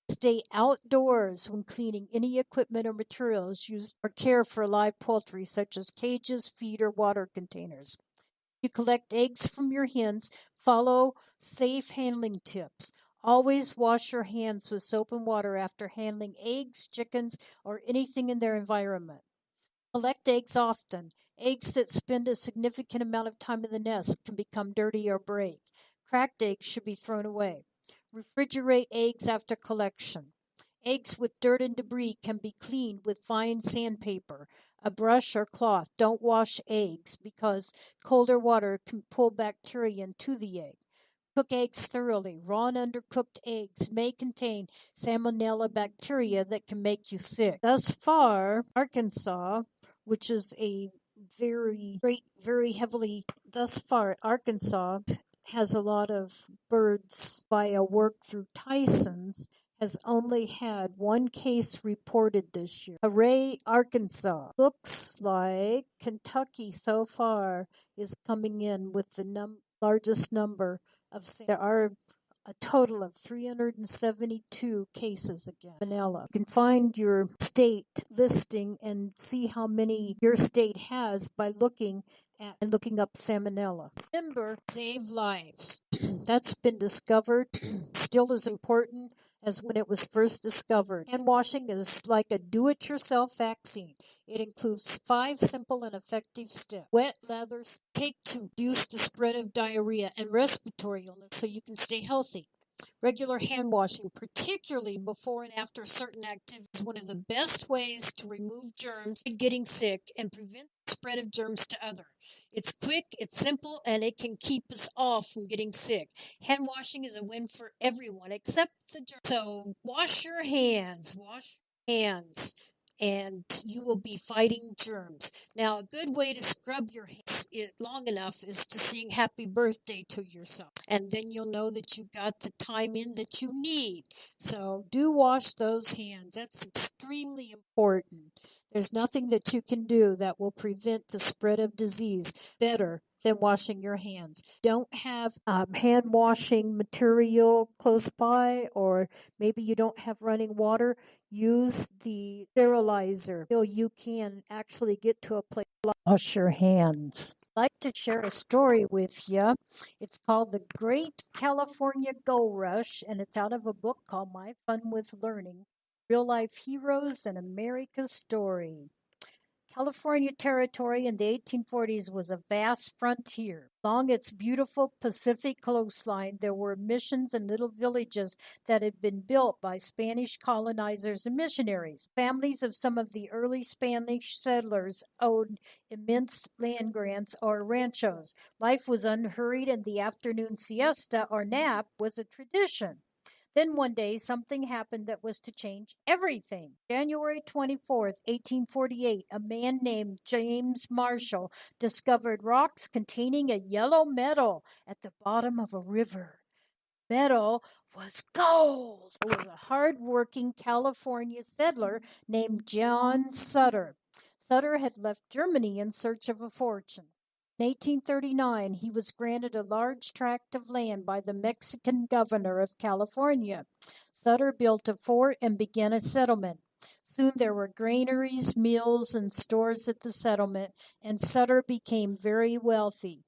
Stay outdoors when cleaning any equipment or materials used or care for live poultry, such as cages, feed, or water containers. You collect eggs from your hens. Follow safe handling tips. Always wash your hands with soap and water after handling eggs, chickens, or anything in their environment. Collect eggs often. Eggs that spend a significant amount of time in the nest can become dirty or break. Cracked eggs should be thrown away. Refrigerate eggs after collection. Eggs with dirt and debris can be cleaned with fine sandpaper, a brush, or cloth. Don't wash eggs because colder water can pull bacteria into the egg. Cook eggs thoroughly. Raw and undercooked eggs may contain salmonella bacteria that can make you sick. Thus far, Arkansas, which is a Arkansas has a lot of birds via work through Tyson's, has only had one case reported this year. Hooray, Arkansas. Looks like Kentucky so far is coming in with the largest number of. There are a total of 372 cases again. Salmonella. You can find your state listing and see how many your state has by looking up salmonella. Remember, save lives. That's been discovered, still as important as when it was first discovered. Hand washing is like a do-it-yourself vaccine. It includes 5 simple and effective steps. Wet lathers take to reduce the spread of diarrhea and respiratory illness so you can stay healthy. Regular hand washing, particularly before and after certain activities, is one of the best ways to remove germs and getting sick and prevent the spread of germs to others. It's quick, it's simple, and it can keep us off from getting sick. Hand washing is a win for everyone except the germs. So wash your hands, and you will be fighting germs. Now, a good way to scrub your hands long enough is to sing happy birthday to yourself. And then you'll know that you got the time in that you need. So do wash those hands. That's extremely important. There's nothing that you can do that will prevent the spread of disease better than washing your hands. Don't have hand washing material close by, or maybe you don't have running water. Use the sterilizer so you can actually get to a place to wash your hands. I'd like to share a story with you. It's called The Great California Gold Rush, and it's out of a book called My Fun with Learning, Real Life Heroes and America's Story. California territory in the 1840s was a vast frontier. Along its beautiful Pacific coastline, there were missions and little villages that had been built by Spanish colonizers and missionaries. Families of some of the early Spanish settlers owned immense land grants or ranchos. Life was unhurried, and the afternoon siesta or nap was a tradition. Then one day, something happened that was to change everything. January 24th, 1848, a man named James Marshall discovered rocks containing a yellow metal at the bottom of a river. Metal was gold. It was a hard-working California settler named John Sutter. Sutter had left Germany in search of a fortune. In 1839, he was granted a large tract of land by the Mexican governor of California. Sutter built a fort and began a settlement. Soon there were granaries, mills, and stores at the settlement, and Sutter became very wealthy.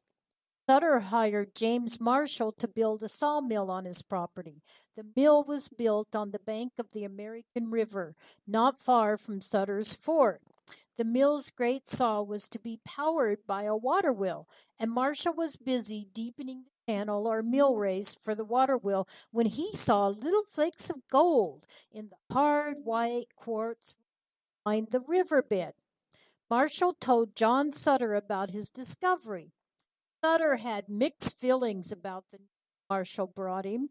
Sutter hired James Marshall to build a sawmill on his property. The mill was built on the bank of the American River, not far from Sutter's fort. The mill's great saw was to be powered by a water wheel, and Marshall was busy deepening the channel or mill race for the water wheel when he saw little flakes of gold in the hard white quartz behind the riverbed. Marshall told John Sutter about his discovery. Sutter had mixed feelings about the news Marshall brought him.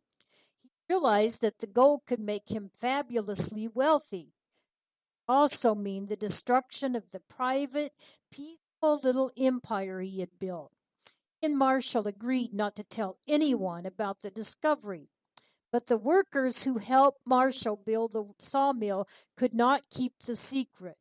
He realized that the gold could make him fabulously wealthy. Also mean the destruction of the private, peaceful little empire he had built. And Marshall agreed not to tell anyone about the discovery. But the workers who helped Marshall build the sawmill could not keep the secret.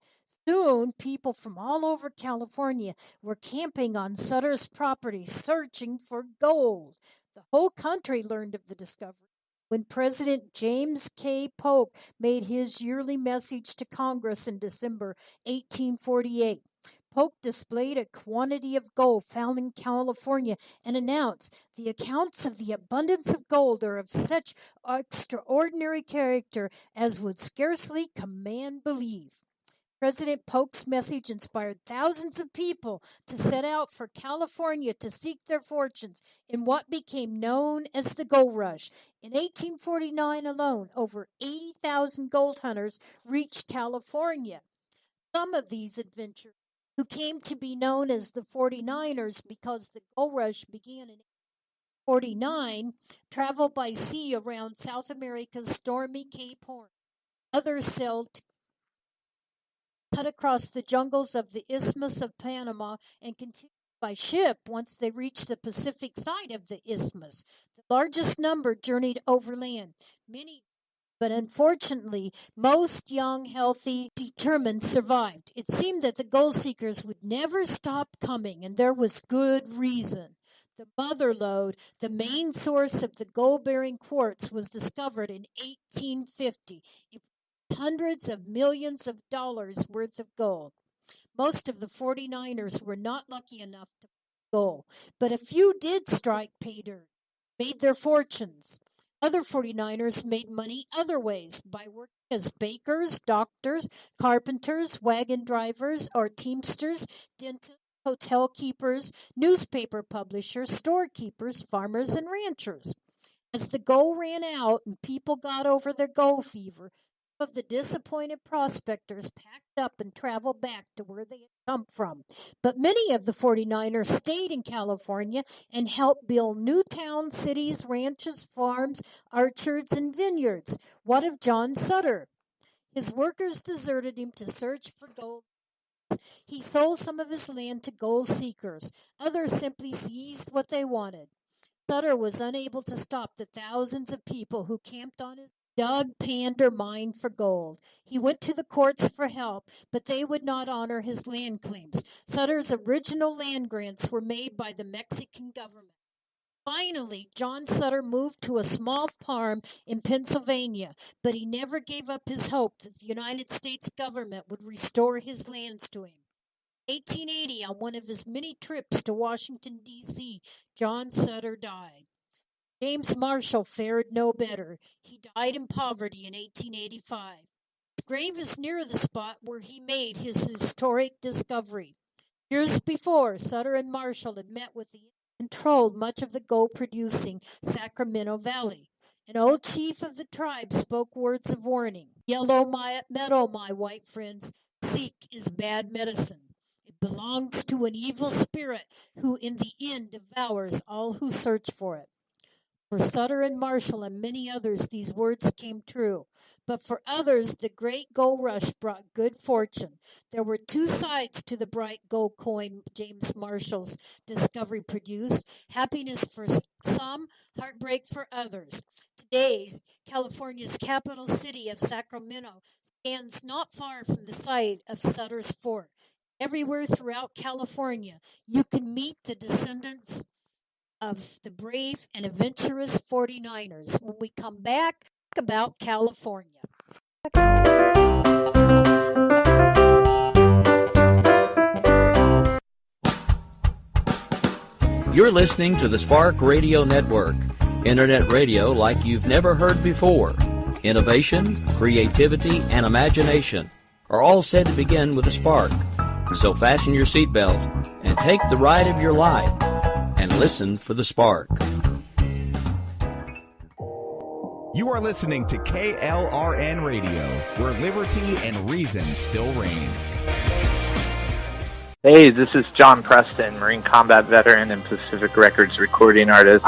Soon, people from all over California were camping on Sutter's property, searching for gold. The whole country learned of the discovery when President James K. Polk made his yearly message to Congress in December 1848. Polk displayed a quantity of gold found in California and announced, "The accounts of the abundance of gold are of such extraordinary character as would scarcely command belief." President Polk's message inspired thousands of people to set out for California to seek their fortunes in what became known as the Gold Rush. In 1849 alone, over 80,000 gold hunters reached California. Some of these adventurers, who came to be known as the 49ers because the gold rush began in 1849, traveled by sea around South America's stormy Cape Horn. Others sailed to cut across the jungles of the Isthmus of Panama and continued by ship once they reached the Pacific side of the isthmus. The largest number journeyed overland. But unfortunately, most young, healthy, determined survived. It seemed that the gold seekers would never stop coming, and there was good reason. The mother lode, the main source of the gold-bearing quartz, was discovered in 1850. It was hundreds of millions of dollars worth of gold. Most of the 49ers were not lucky enough to find gold, but a few did strike pay dirt, made their fortunes. Other 49ers made money other ways, by working as bakers, doctors, carpenters, wagon drivers, or teamsters, dentists, hotel keepers, newspaper publishers, storekeepers, farmers, and ranchers. As the gold ran out and people got over their gold fever, some of the disappointed prospectors packed up and traveled back to where they had come from. But many of the 49ers stayed in California and helped build new towns, cities, ranches, farms, orchards, and vineyards. What of John Sutter? His workers deserted him to search for gold. He sold some of his land to gold seekers. Others simply seized what they wanted. Sutter was unable to stop the thousands of people who camped on his dug, panned, or mined for gold. He went to the courts for help, but they would not honor his land claims. Sutter's original land grants were made by the Mexican government. Finally, John Sutter moved to a small farm in Pennsylvania, but he never gave up his hope that the United States government would restore his lands to him. In 1880, on one of his many trips to Washington, D.C., John Sutter died. James Marshall fared no better. He died in poverty in 1885. His grave is near the spot where he made his historic discovery. Years before, Sutter and Marshall had met with the controlled much of the gold-producing Sacramento Valley. An old chief of the tribe spoke words of warning. "Yellow metal, my white friends, seek is bad medicine. It belongs to an evil spirit who in the end devours all who search for it." For Sutter and Marshall and many others, these words came true. But for others, the great gold rush brought good fortune. There were two sides to the bright gold coin James Marshall's discovery produced: happiness for some, heartbreak for others. Today, California's capital city of Sacramento stands not far from the site of Sutter's Fort. Everywhere throughout California, you can meet the descendants of the brave and adventurous 49ers when we come back about California. You're listening to the Spark Radio Network, internet radio like you've never heard before. Innovation, creativity, and imagination are all said to begin with a spark. So fasten your seatbelt and take the ride of your life and listen for the spark. You are listening to KLRN Radio, where liberty and reason still reign. Hey, this is John Preston, Marine Combat Veteran and Pacific Records recording artist.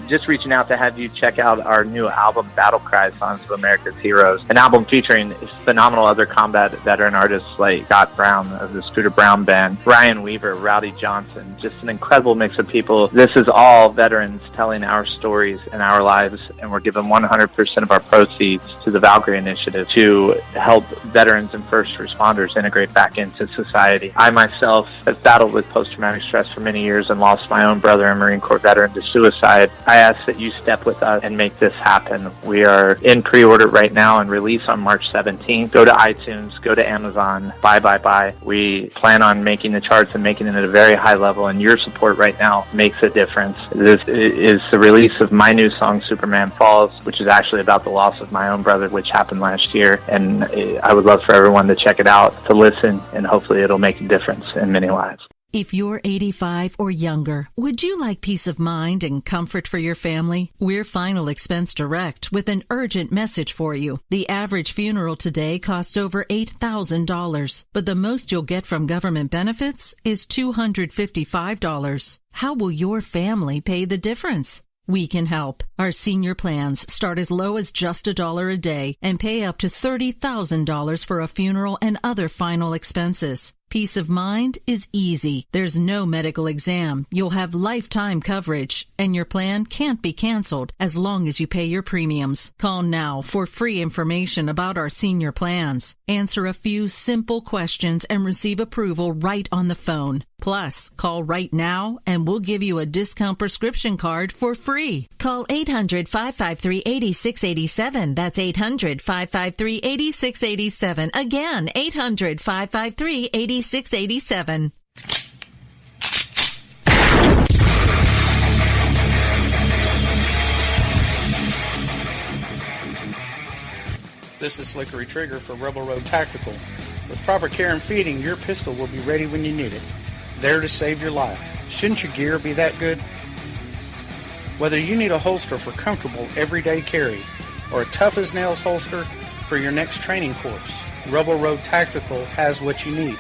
Just reaching out to have you check out our new album, Battle Cry, Songs of America's Heroes, an album featuring phenomenal other combat veteran artists like Scott Brown of the Scooter Brown Band, Ryan Weaver, Rowdy Johnson, just an incredible mix of people. This is all veterans telling our stories and our lives, and we're giving 100% of our proceeds to the Valkyrie Initiative to help veterans and first responders integrate back into society. I myself have battled with post-traumatic stress for many years and lost my own brother, a Marine Corps veteran, to suicide. I ask that you step with us and make this happen. We are in pre-order right now and release on March 17th. Go to iTunes, go to Amazon, buy. We plan on making the charts and making it at a very high level, and your support right now makes a difference. This is the release of my new song, Superman Falls, which is actually about the loss of my own brother, which happened last year, and I would love for everyone to check it out, to listen, and hopefully it'll make a difference in many lives. If you're 85 or younger, would you like peace of mind and comfort for your family? We're Final Expense Direct with an urgent message for you. The average funeral today costs over $8,000, but the most you'll get from government benefits is $255. How will your family pay the difference? We can help. Our senior plans start as low as just $1 a day and pay up to $30,000 for a funeral and other final expenses. Peace of mind is easy. There's no medical exam. You'll have lifetime coverage, and your plan can't be canceled as long as you pay your premiums. Call now for free information about our senior plans. Answer a few simple questions and receive approval right on the phone. Plus, call right now and we'll give you a discount prescription card for free. Call 800-553-8687. That's 800-553-8687. Again, 800-553-8687. 687. This is Slickery Trigger for Rebel Road Tactical. With proper care and feeding, your pistol will be ready when you need it, there to save your life. Shouldn't your gear be that good? Whether you need a holster for comfortable everyday carry or a tough-as-nails holster for your next training course, Rebel Road Tactical has what you need.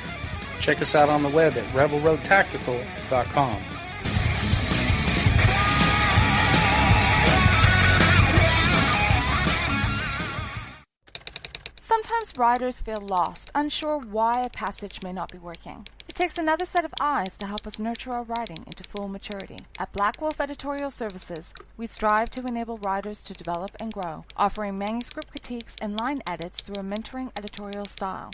Check us out on the web at rebelroadtactical.com. Sometimes riders feel lost, unsure why a passage may not be working. It takes another set of eyes to help us nurture our writing into full maturity. At Black Wolf Editorial Services, we strive to enable writers to develop and grow, offering manuscript critiques and line edits through a mentoring editorial style.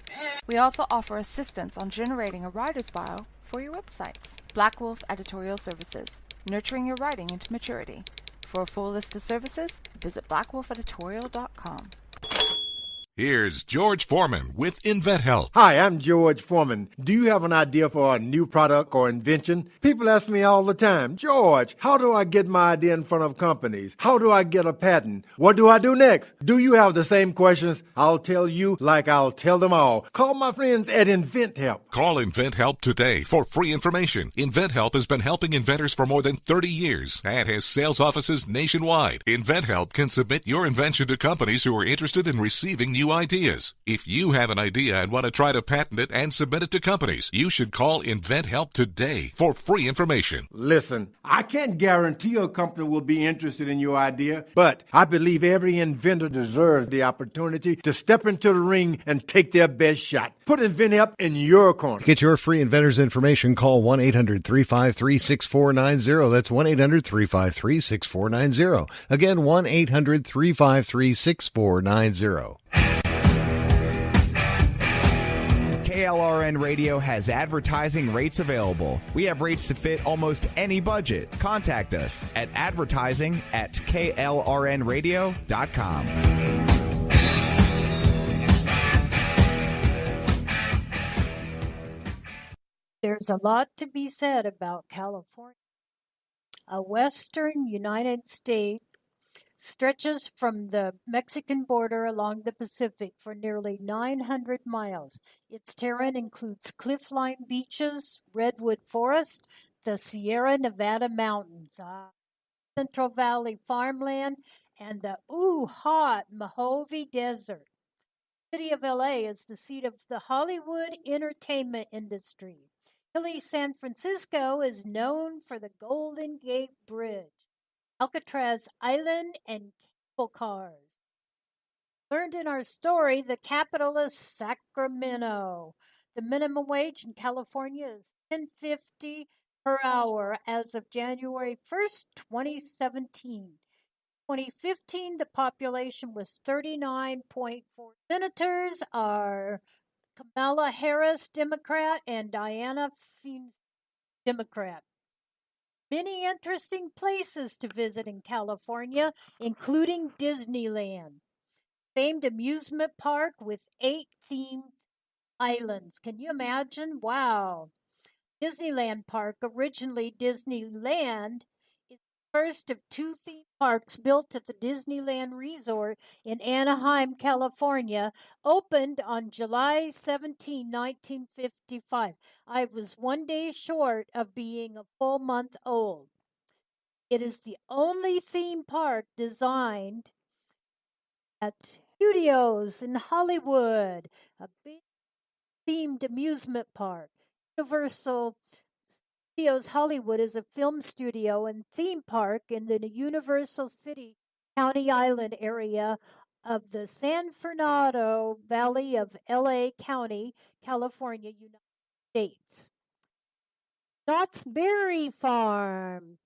We also offer assistance on generating a writer's bio for your websites. Black Wolf Editorial Services, nurturing your writing into maturity. For a full list of services, visit blackwolfeditorial.com. Here's George Foreman with InventHelp. Hi, I'm George Foreman. Do you have an idea for a new product or invention? People ask me all the time, George, how do I get my idea in front of companies? How do I get a patent? What do I do next? Do you have the same questions? I'll tell you like I'll tell them all. Call my friends at InventHelp. Call InventHelp today for free information. InventHelp has been helping inventors for more than 30 years and has sales offices nationwide. InventHelp can submit your invention to companies who are interested in receiving new ideas. If you have an idea and want to try to patent it and submit it to companies, you should call InventHelp today for free information. Listen, I can't guarantee a company will be interested in your idea, but I believe every inventor deserves the opportunity to step into the ring and take their best shot. Put InventHelp in your corner. Get your free inventor's information. Call 1-800-353-6490. That's 1-800-353-6490. Again, 1-800-353-6490. KLRN Radio has advertising rates available. We have rates to fit almost any budget. Contact us at advertising@klrnradio.com. There's a lot to be said about California. A western United States stretches from the Mexican border along the Pacific for nearly 900 miles. Its terrain includes cliff-lined beaches, redwood forest, the Sierra Nevada mountains, Central Valley farmland, and the hot Mojave Desert. The city of LA is the seat of the Hollywood entertainment industry. Hilly San Francisco is known for the Golden Gate Bridge, Alcatraz Island, and cable cars. Learned in our story, the capital is Sacramento. The minimum wage in California is $10.50 per hour as of January 1st, 2017. 2015, the population was 39.4. Senators are Kamala Harris, Democrat, and Dianne Feinstein, Democrat. Many interesting places to visit in California, including Disneyland, famed amusement park with 8 themed islands. Can you imagine? Wow. Disneyland Park, originally Disneyland, is the first of 2 theme parks built at the Disneyland Resort in Anaheim, California, opened on July 17, 1955. I was 1 day short of being a full month old. It is the only theme park designed at Studios in Hollywood, a big themed amusement park. Universal Studios Hollywood is a film studio and theme park in the Universal City County Island area of the San Fernando Valley of LA County, California, United States. Knott's Berry Farm,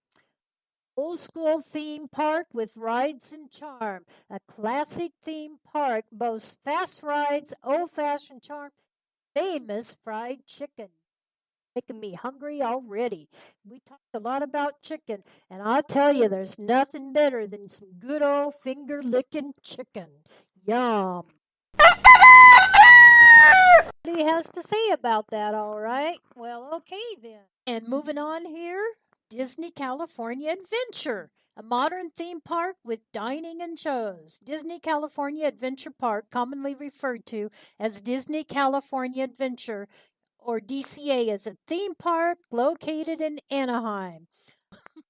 old school theme park with rides and charm. A classic theme park boasts fast rides, old fashioned charm, famous fried chicken. Making me hungry already. We talked a lot about chicken, and I'll tell you, there's nothing better than some good old finger licking chicken. Yum. What he has to say about that, all right? Well, okay then. And moving on here, Disney California Adventure, a modern theme park with dining and shows. Disney California Adventure Park, commonly referred to as Disney California Adventure, or DCA, is a theme park located in Anaheim.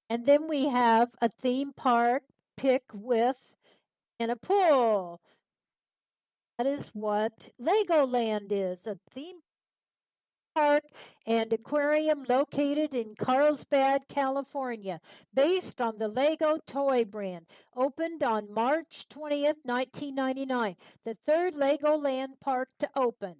And then we have a theme park pick with and a pool. That is what Legoland is, a theme park and aquarium located in Carlsbad, California, based on the Lego toy brand. Opened on March 20th, 1999, the third Legoland park to open.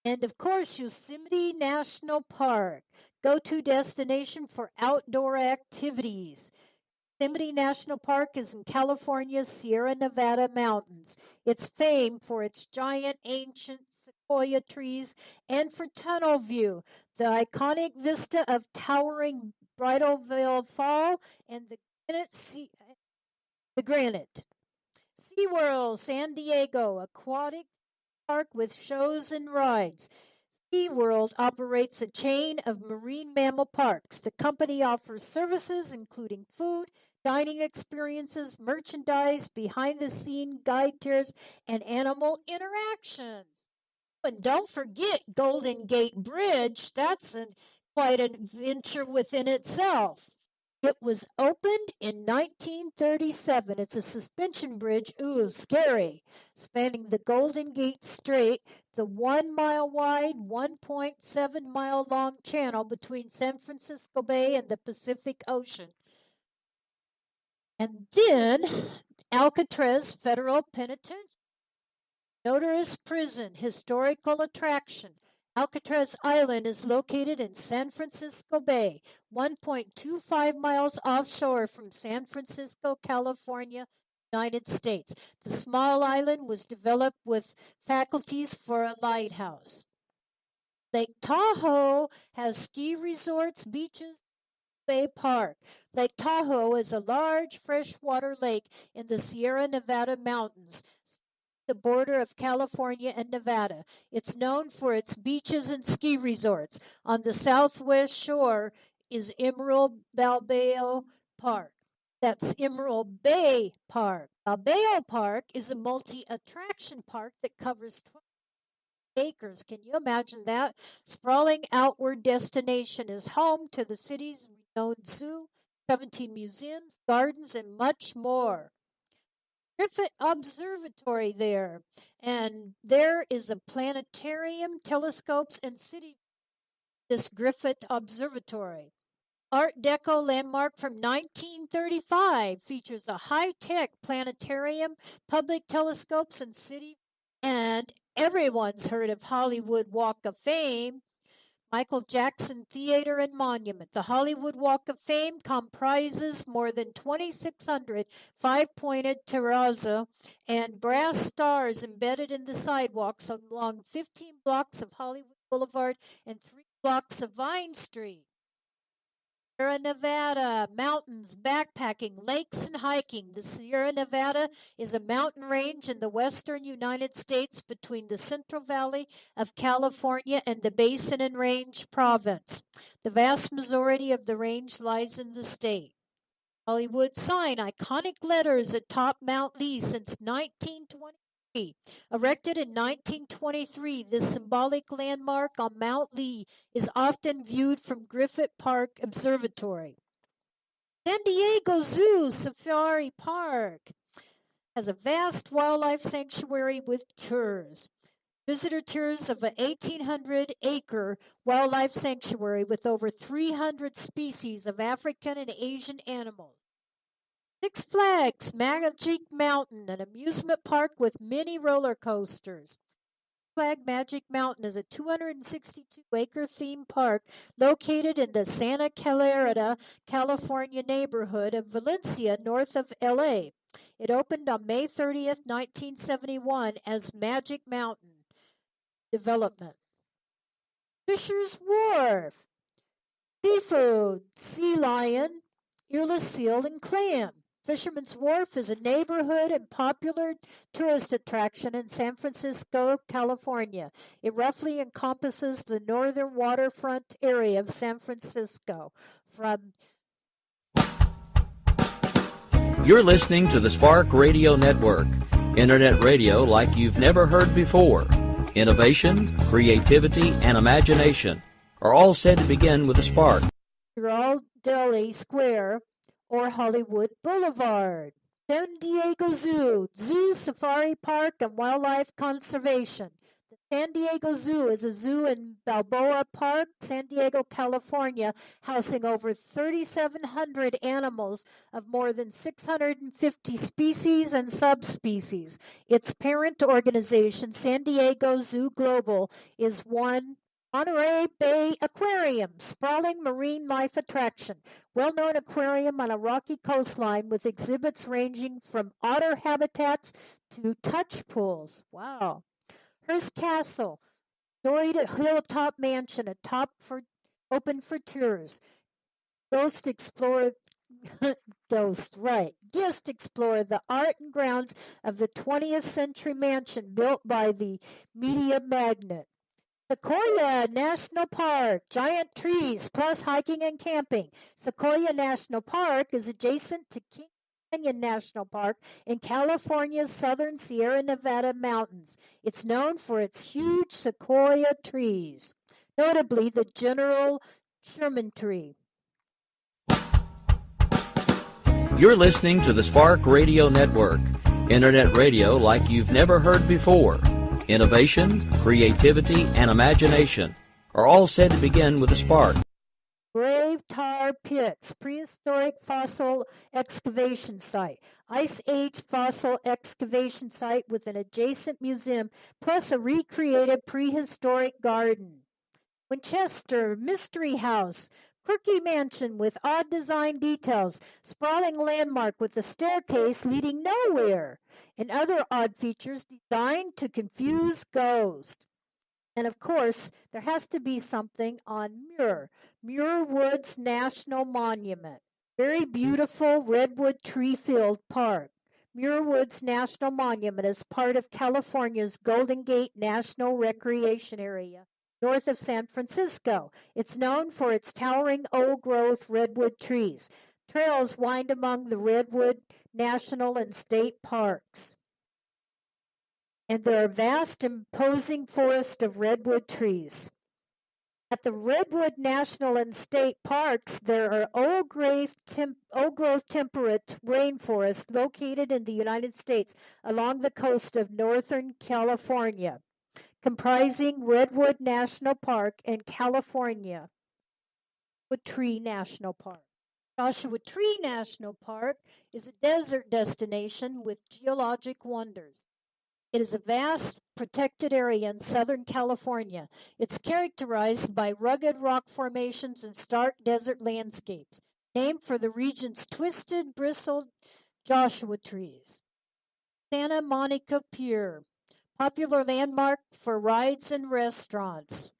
And of course, Yosemite National Park, go-to destination for outdoor activities. Yosemite National Park is in California's Sierra Nevada mountains. It's famed for its giant ancient sequoia trees and for tunnel view, the iconic vista of towering Bridalveil Fall and the granite. SeaWorld San Diego, aquatic park with shows and rides. SeaWorld operates a chain of marine mammal parks. The company offers services including food, dining experiences, merchandise, behind-the-scene guide tours, and animal interactions. And don't forget Golden Gate Bridge. That's quite an adventure within itself. It was opened in 1937. It's a suspension bridge, ooh, scary, spanning the Golden Gate Strait, the 1 mile wide, 1.7 mile long channel between San Francisco Bay and the Pacific Ocean. And then Alcatraz Federal Penitentiary, notorious prison, historical attraction. Alcatraz Island is located in San Francisco Bay, 1.25 miles offshore from San Francisco, California, United States. The small island was developed with faculties for a lighthouse. Lake Tahoe has ski resorts, beaches, Bay Park. Lake Tahoe is a large freshwater lake in the Sierra Nevada mountains, the border of California and Nevada. It's known for its beaches and ski resorts. On the southwest shore is Emerald Balboa Park. That's Emerald Bay Park. Balboa Park is a multi-attraction park that covers 20 acres. Can you imagine that? Sprawling outward destination is home to the city's renowned zoo, 17 museums, gardens, and much more. Griffith Observatory there, and there is a planetarium, telescopes, and city this Griffith Observatory. Art Deco landmark from 1935 features a high-tech planetarium, public telescopes, and city. And everyone's heard of Hollywood Walk of Fame. Michael Jackson Theater and Monument. The Hollywood Walk of Fame comprises more than 2,600 five-pointed terrazzo and brass stars embedded in the sidewalks along 15 blocks of Hollywood Boulevard and 3 blocks of Vine Street. Sierra Nevada, mountains, backpacking, lakes, and hiking. The Sierra Nevada is a mountain range in the western United States between the Central Valley of California and the Basin and Range province. The vast majority of the range lies in the state. Hollywood sign, iconic letters atop Mount Lee since 1923. Erected in 1923, this symbolic landmark on Mount Lee is often viewed from Griffith Park Observatory. San Diego Zoo Safari Park has a vast wildlife sanctuary with tours. Visitor tours of an 1,800-acre wildlife sanctuary with over 300 species of African and Asian animals. Six Flags Magic Mountain, an amusement park with many roller coasters. Six Flags Magic Mountain is a 262-acre theme park located in the Santa Clarita, California neighborhood of Valencia, north of LA. It opened on May 30th, 1971 as Magic Mountain Development. Fisher's Wharf, seafood, sea lion, earless seal, and clam. Fisherman's Wharf is a neighborhood and popular tourist attraction in San Francisco, California. It roughly encompasses the northern waterfront area of San Francisco. You're listening to the Spark Radio Network, Internet radio like you've never heard before. Innovation, creativity, and imagination are all said to begin with a spark. Deli Square or Hollywood Boulevard. San Diego Zoo, Safari Park, and Wildlife Conservation. The San Diego Zoo is a zoo in Balboa Park, San Diego, California, housing over 3,700 animals of more than 650 species and subspecies. Its parent organization, San Diego Zoo Global, is one Monterey Bay Aquarium, sprawling marine life attraction, well-known aquarium on a rocky coastline with exhibits ranging from otter habitats to touch pools. Wow. Hearst Castle, storied hilltop mansion, open for tours. Guest explore the art and grounds of the 20th century mansion built by the media magnate. Sequoia National Park, giant trees plus hiking and camping. Sequoia National Park is adjacent to King Canyon National Park in California's southern Sierra Nevada mountains. It's known for its huge sequoia trees, notably the General Sherman tree. You're listening to the Spark Radio Network, Internet radio like you've never heard before. Innovation, creativity, and imagination are all said to begin with a spark. Grave Tar Pits, prehistoric fossil excavation site. Ice Age fossil excavation site with an adjacent museum, plus a recreated prehistoric garden. Winchester Mystery House, quirky mansion with odd design details, sprawling landmark with a staircase leading nowhere, and other odd features designed to confuse ghosts. And of course, there has to be something on Muir Woods National Monument. Very beautiful redwood tree-filled park. Muir Woods National Monument is part of California's Golden Gate National Recreation Area, north of San Francisco. It's known for its towering old-growth redwood trees. Trails wind among the Redwood National and State Parks. And there are vast, imposing forests of redwood trees. At the Redwood National and State Parks, there are old-growth temperate rainforests located in the United States along the coast of northern California. comprising Redwood National Park and California Tree National Park. Joshua Tree National Park is a desert destination with geologic wonders. It is a vast protected area in Southern California. It's characterized by rugged rock formations and stark desert landscapes, named for the region's twisted, bristled Joshua trees. Santa Monica Pier, popular landmark for rides and restaurants.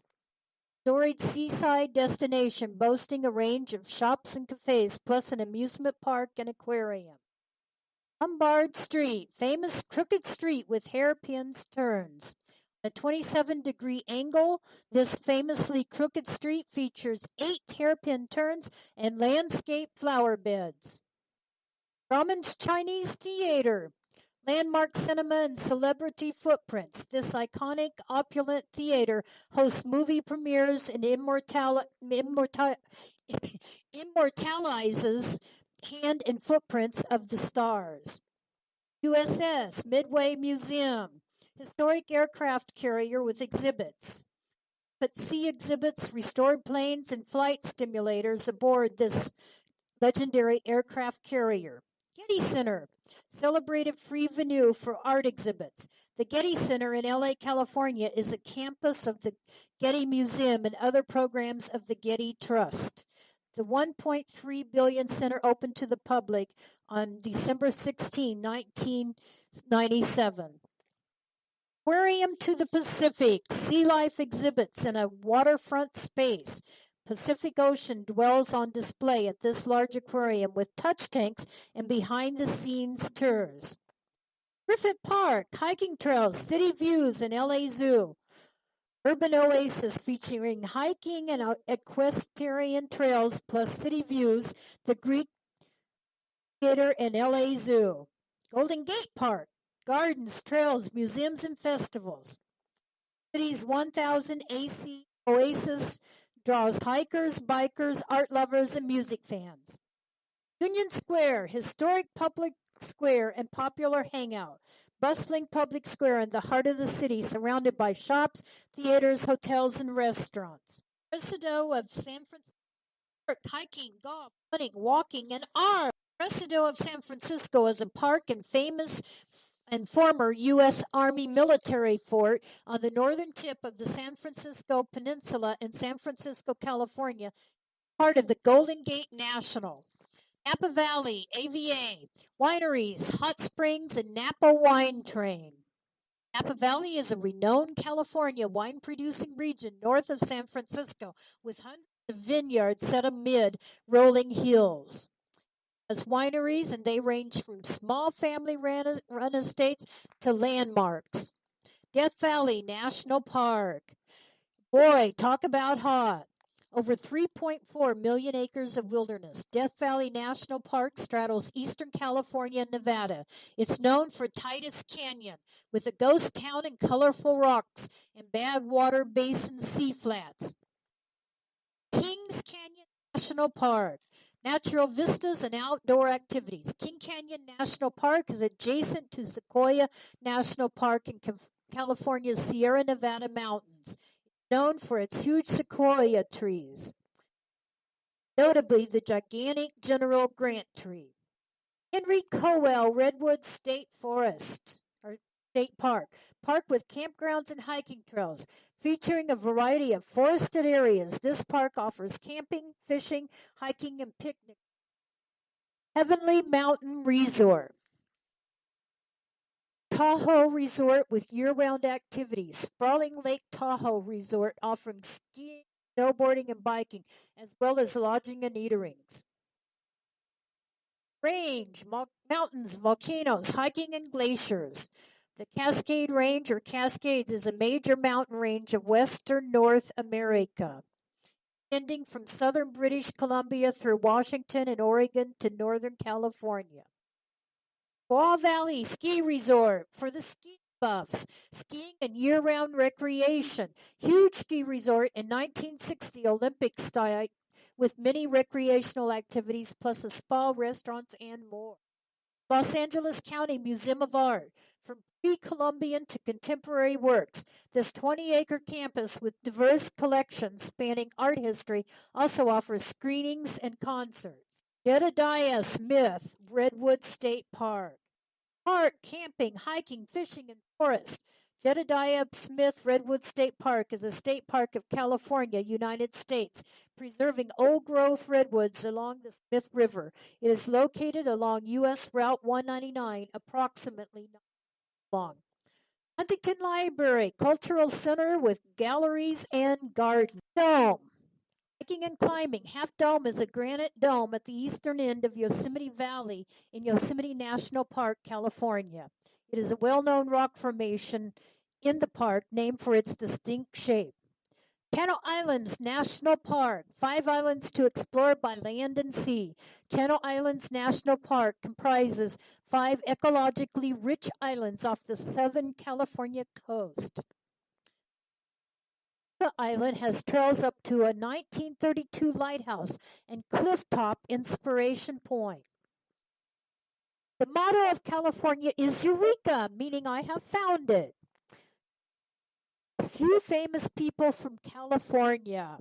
Storied seaside destination boasting a range of shops and cafes, plus an amusement park and aquarium. Lombard Street, famous crooked street with hairpins turns. A 27-degree angle, this famously crooked street features 8 hairpin turns and landscape flower beds. Grauman's Chinese Theater, landmark cinema and celebrity footprints. This iconic, opulent theater hosts movie premieres and immortalizes hand and footprints of the stars. USS Midway Museum, historic aircraft carrier with exhibits. But sea exhibits restored planes and flight simulators aboard this legendary aircraft carrier. Getty Center, celebrated free venue for art exhibits. The Getty Center in LA, California is a campus of the Getty Museum and other programs of the Getty Trust. The $1.3 billion center opened to the public on December 16, 1997. Aquarium to the Pacific, sea life exhibits in a waterfront space. Pacific Ocean dwells on display at this large aquarium with touch tanks and behind-the-scenes tours. Griffith Park, hiking trails, city views, and LA Zoo. Urban oasis featuring hiking and equestrian trails plus city views, the Greek Theater, and LA Zoo. Golden Gate Park, gardens, trails, museums, and festivals. City's 1,000 AC oasis draws hikers, bikers, art lovers, and music fans. Union Square, historic public square and popular hangout. Bustling public square in the heart of the city, surrounded by shops, theaters, hotels, and restaurants. Presidio of San Francisco, hiking, golf, hunting, walking, and art. Presidio of San Francisco is a park and famous and former U.S. Army military fort on the northern tip of the San Francisco Peninsula in San Francisco, California, part of the Golden Gate National. Napa Valley, AVA, wineries, hot springs, and Napa Wine Train. Napa Valley is a renowned California wine-producing region north of San Francisco with hundreds of vineyards set amid rolling hills. As wineries, and they range from small family-run estates to landmarks. Death Valley National Park. Boy, talk about hot. Over 3.4 million acres of wilderness. Death Valley National Park straddles eastern California and Nevada. It's known for Titus Canyon, with a ghost town and colorful rocks and bad water basin sea flats. Kings Canyon National Park. Natural vistas and outdoor activities. King Canyon National Park is adjacent to Sequoia National Park in California's Sierra Nevada mountains, known for its huge sequoia trees, notably the gigantic General Grant tree. Henry Cowell Redwood State Forest, or State Park, park with campgrounds and hiking trails. Featuring a variety of forested areas, this park offers camping, fishing, hiking, and picnic. Heavenly Mountain Resort. Tahoe Resort with year-round activities. Sprawling Lake Tahoe Resort offering skiing, snowboarding, and biking, as well as lodging and eaterings. Range, mountains, volcanoes, hiking, and glaciers. The Cascade Range, or Cascades, is a major mountain range of western North America, extending from southern British Columbia through Washington and Oregon to northern California. Squaw Valley Ski Resort for the ski buffs, skiing and year-round recreation. Huge ski resort in 1960 Olympic style with many recreational activities plus a spa, restaurants, and more. Los Angeles County Museum of Art. From pre-Columbian to contemporary works, this 20-acre campus with diverse collections spanning art history also offers screenings and concerts. Jedediah Smith Redwood State Park. Park, camping, hiking, fishing, and forest. Jedediah Smith Redwood State Park is a state park of California, United States, preserving old-growth redwoods along the Smith River. It is located along U.S. Route 199, approximately 9 long. Huntington Library, cultural center with galleries and gardens. Dome. Hiking and climbing. Half Dome is a granite dome at the eastern end of Yosemite Valley in Yosemite National Park, California. It is a well-known rock formation in the park named for its distinct shape. Channel Islands National Park. 5 islands to explore by land and sea. Channel Islands National Park comprises 5 ecologically rich islands off the southern California coast. The island has trails up to a 1932 lighthouse and clifftop Inspiration Point. The motto of California is Eureka, meaning I have found it. A few famous people from California.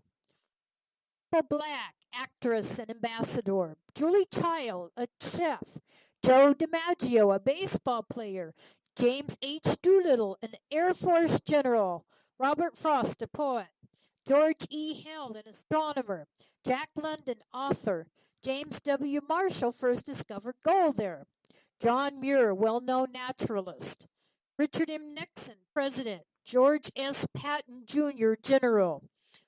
Paul Black, actress and ambassador. Julie Child, a chef. Joe DiMaggio, a baseball player. James H. Doolittle, an Air Force general. Robert Frost, a poet. George E. Held, an astronomer. Jack London, author. James W. Marshall first discovered gold there. John Muir, well-known naturalist. Richard M. Nixon, president. George S. Patton, Jr., general.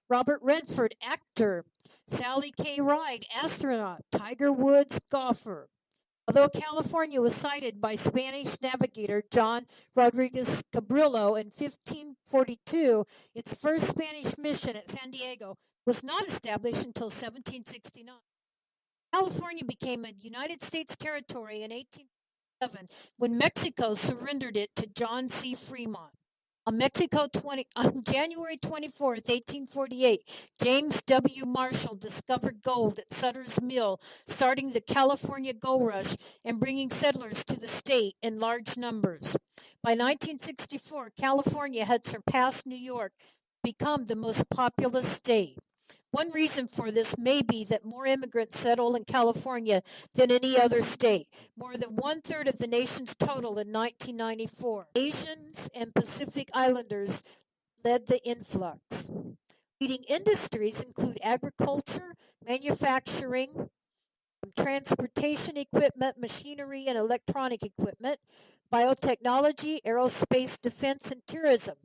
Robert Redford, actor. Sally K. Ride, astronaut. Tiger Woods, golfer. Although California was sighted by Spanish navigator John Rodriguez Cabrillo in 1542, its first Spanish mission at San Diego was not established until 1769. California became a United States territory in 1847 when Mexico surrendered it to John C. Fremont. On January 24th, 1848, James W. Marshall discovered gold at Sutter's Mill, starting the California Gold Rush and bringing settlers to the state in large numbers. By 1964, California had surpassed New York, become the most populous state. One reason for this may be that more immigrants settle in California than any other state, more than one-third of the nation's total in 1994. Asians and Pacific Islanders led the influx. Leading industries include agriculture, manufacturing, transportation equipment, machinery and electronic equipment, biotechnology, aerospace, defense, and tourism.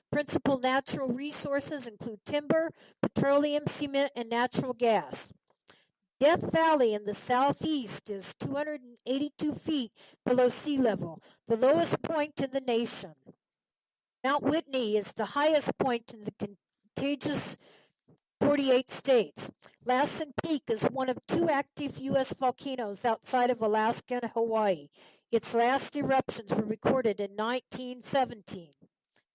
Principal natural resources include timber, petroleum, cement, and natural gas. Death Valley in the southeast is 282 feet below sea level, the lowest point in the nation. Mount Whitney is the highest point in the contiguous 48 states. Lassen Peak is one of 2 active U.S. volcanoes outside of Alaska and Hawaii. Its last eruptions were recorded in 1917.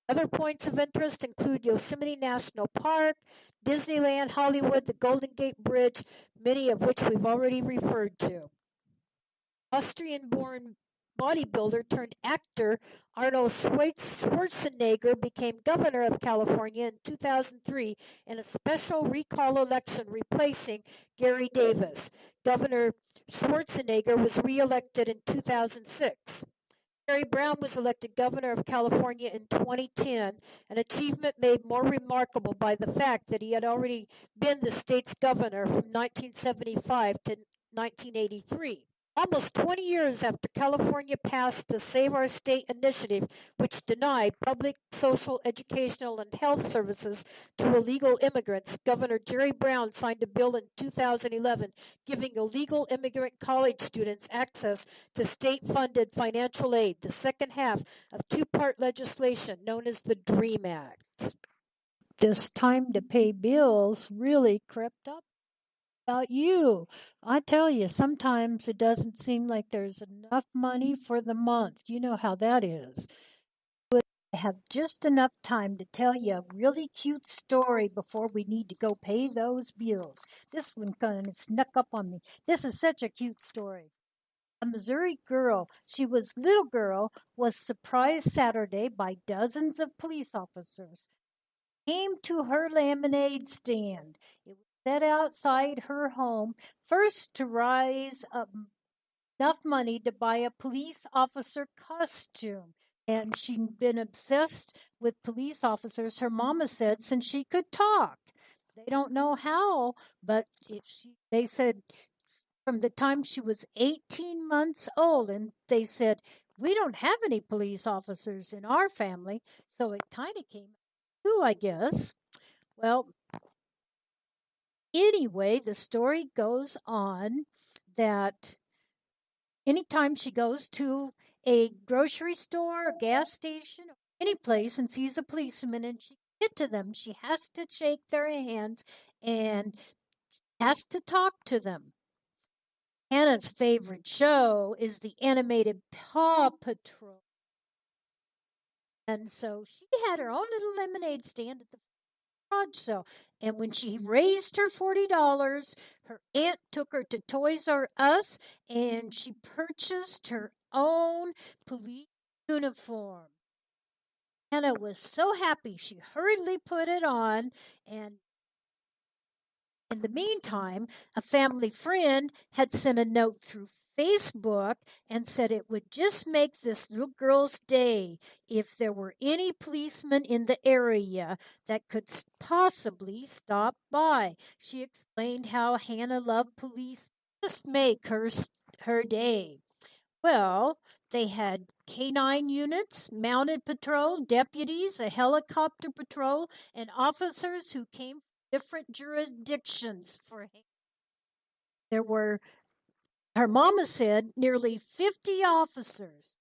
Other points of interest include Yosemite National Park, Disneyland, Hollywood, the Golden Gate Bridge, many of which we've already referred to. Austrian-born bodybuilder turned actor Arnold Schwarzenegger became governor of California in 2003 in a special recall election replacing Gary Davis. Governor Schwarzenegger was re-elected in 2006. Jerry Brown was elected governor of California in 2010, an achievement made more remarkable by the fact that he had already been the state's governor from 1975 to 1983. Almost 20 years after California passed the Save Our State initiative, which denied public, social, educational, and health services to illegal immigrants, Governor Jerry Brown signed a bill in 2011 giving illegal immigrant college students access to state-funded financial aid, the second half of 2-part legislation known as the DREAM Act. This time to pay bills really crept up. About you. I tell you, sometimes it doesn't seem like there's enough money for the month. You know how that is. But I have just enough time to tell you a really cute story before we need to go pay those bills. This one kind of snuck up on me. This is such a cute story. A Missouri girl, she was little girl, was surprised Saturday by dozens of police officers. Came to her lemonade stand. It was set outside her home, first to raise enough money to buy a police officer costume. And she'd been obsessed with police officers, her mama said, since she could talk. They don't know how, but they said from the time she was 18 months old, and they said, we don't have any police officers in our family, so it kind of came true, I guess. Well, anyway, the story goes on that anytime she goes to a grocery store, a gas station, or any place and sees a policeman and she get to them, she has to shake their hands and has to talk to them. Hannah's favorite show is the animated Paw Patrol. And so she had her own little lemonade stand at the garage sale. And when she raised her $40, her aunt took her to Toys R Us and she purchased her own police uniform. Hannah was so happy she hurriedly put it on, and in the meantime, a family friend had sent a note through Facebook and said it would just make this little girl's day if there were any policemen in the area that could possibly stop by. She explained how Hannah loved police, just make her day. Well, they had K-9 units, mounted patrol, deputies, a helicopter patrol, and officers who came from different jurisdictions for him. There were, her mama said, nearly 50 officers.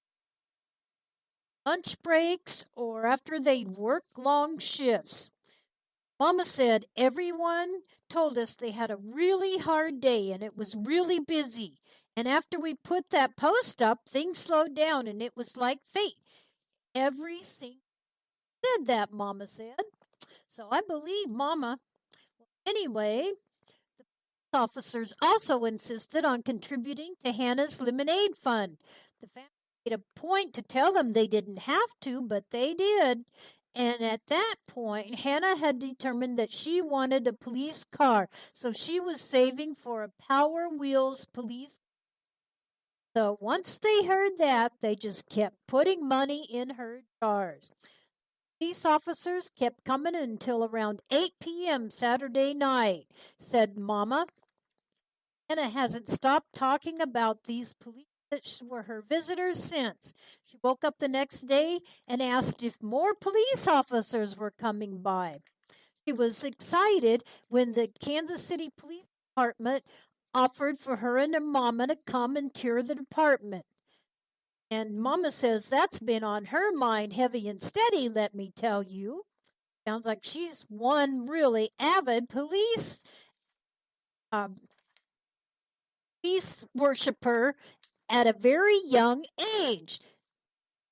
Lunch breaks or after they'd worked long shifts. Mama said everyone told us they had a really hard day and it was really busy. And after we put that post up, things slowed down and it was like fate. Every single said that, Mama said. So I believe Mama. Anyway, the officers also insisted on contributing to Hannah's lemonade fund. The family made a point to tell them they didn't have to, but they did. And at that point, Hannah had determined that she wanted a police car, so she was saving for a Power Wheels police car. So once they heard that, they just kept putting money in her jars. Police officers kept coming until around 8 p.m. Saturday night, said Mama. Hannah hasn't stopped talking about these police that were her visitors since. She woke up the next day and asked if more police officers were coming by. She was excited when the Kansas City Police Department offered for her and her mama to come and tour the department. And Mama says that's been on her mind heavy and steady, let me tell you. Sounds like she's one really avid police worshiper at a very young age.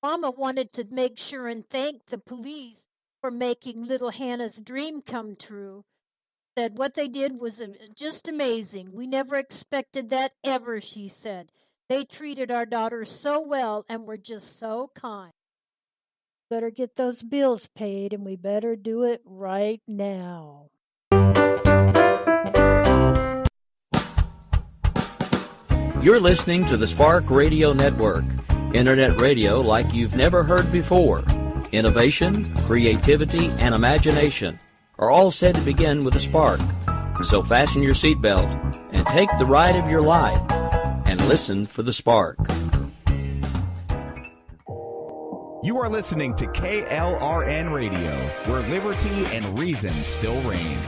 Mama wanted to make sure and thank the police for making little Hannah's dream come true. Said what they did was just amazing. We never expected that ever, she said. They treated our daughter so well and were just so kind. Better get those bills paid, and we better do it right now. You're listening to the Spark Radio Network, internet radio like you've never heard before. Innovation, creativity, and imagination are all said to begin with a spark. So fasten your seatbelt and take the ride of your life and listen for the spark. You are listening to KLRN Radio, where liberty and reason still reign.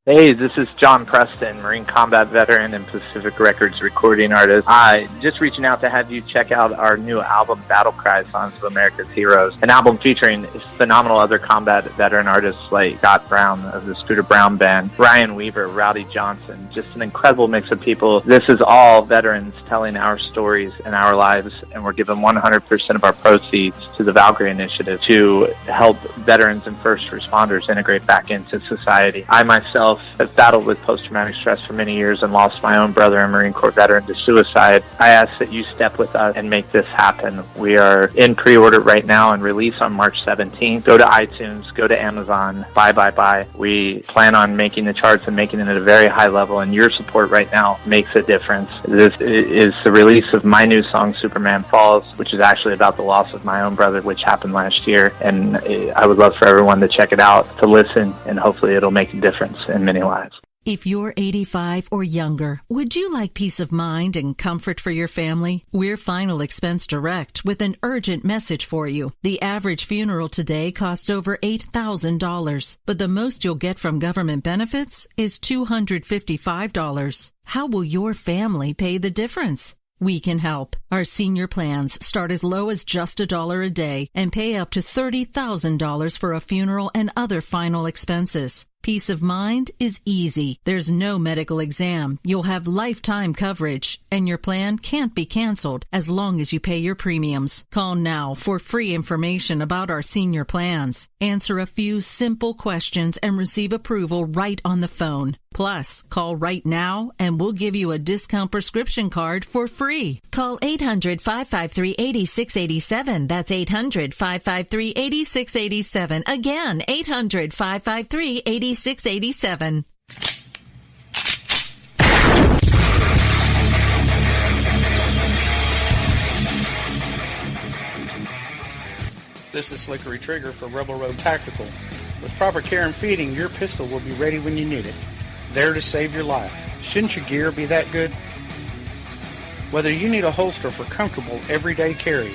Hey, this is John Preston, Marine Combat Veteran and Pacific Records recording artist. Just reaching out to have you check out our new album, Battle Cry, Songs of America's Heroes, an album featuring phenomenal other combat veteran artists like Scott Brown of the Scooter Brown Band, Ryan Weaver, Rowdy Johnson, just an incredible mix of people. This is all veterans telling our stories and our lives, and we're giving 100% of our proceeds to the Valkyrie Initiative to help veterans and first responders integrate back into society. I myself myself have battled with post-traumatic stress for many years and lost my own brother, a Marine Corps veteran, to suicide. I ask that you step with us and make this happen. We are in pre-order right now and release on March 17th. Go to iTunes, go to Amazon, buy. We plan on making the charts and making it at a very high level, and your support right now makes a difference. This is the release of my new song, Superman Falls, which is actually about the loss of my own brother, which happened last year, and I would love for everyone to check it out, to listen, and hopefully it'll make a difference in many lives. If you're 85 or younger, would you like peace of mind and comfort for your family? We're Final Expense Direct with an urgent message for you. The average funeral today costs over $8,000, but the most you'll get from government benefits is $255. How will your family pay the difference? We can help. Our senior plans start as low as just $1 a day and pay up to $30,000 for a funeral and other final expenses. Peace of mind is easy. There's no medical exam. You'll have lifetime coverage, and your plan can't be canceled as long as you pay your premiums. Call now for free information about our senior plans. Answer a few simple questions and receive approval right on the phone. Plus, call right now and we'll give you a discount prescription card for free. Call 800-553-8687. That's 800-553-8687. Again, 800-553-8687. This is Slickery Trigger for Rebel Road Tactical. With proper care and feeding, your pistol will be ready when you need it. There to save your life. Shouldn't your gear be that good? Whether you need a holster for comfortable everyday carry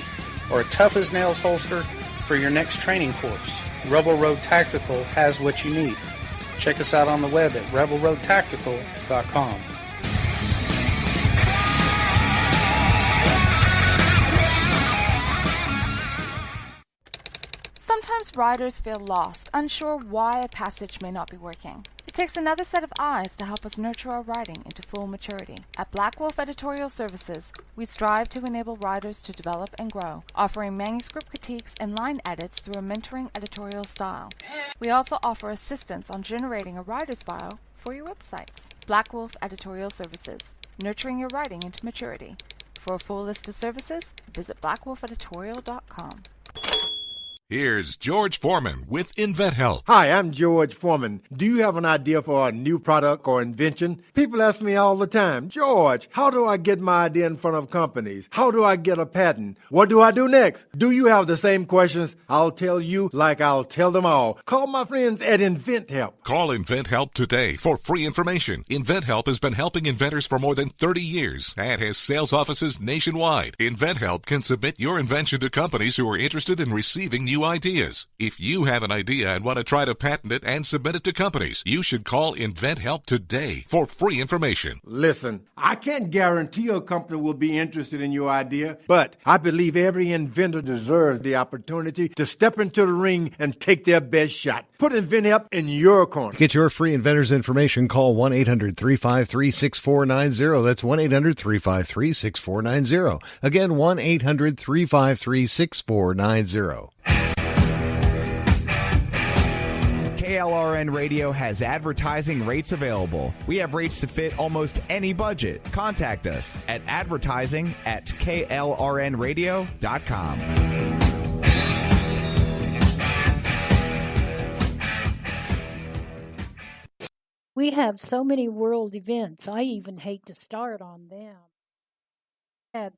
or a tough-as-nails holster for your next training course, Rebel Road Tactical has what you need. Check us out on the web at rebelroadtactical.com. Sometimes riders feel lost, unsure why a passage may not be working. It takes another set of eyes to help us nurture our writing into full maturity. At Black Wolf Editorial Services, we strive to enable writers to develop and grow, offering manuscript critiques and line edits through a mentoring editorial style. We also offer assistance on generating a writer's bio for your websites. Black Wolf Editorial Services, nurturing your writing into maturity. For a full list of services, visit blackwolfeditorial.com. Here's George Foreman with InventHelp. Hi, I'm George Foreman. Do you have an idea for a new product or invention? People ask me all the time, George, how do I get my idea in front of companies? How do I get a patent? What do I do next? Do you have the same questions? I'll tell you like I'll tell them all. Call my friends at InventHelp. Call InventHelp today for free information. InventHelp has been helping inventors for more than 30 years and has sales offices nationwide. InventHelp can submit your invention to companies who are interested in receiving new ideas. If you have an idea and want to try to patent it and submit it to companies, you should call InventHelp today for free information. Listen, I can't guarantee a company will be interested in your idea, but I believe every inventor deserves the opportunity to step into the ring and take their best shot. Put InventHelp in your corner. Get your free inventor's information. Call 1-800-353-6490. That's 1-800-353-6490. Again, 1-800-353-6490. KLRN Radio has advertising rates available. We have rates to fit almost any budget. Contact us at advertising@klrnradio.com. We have so many world events. I even hate to start on them.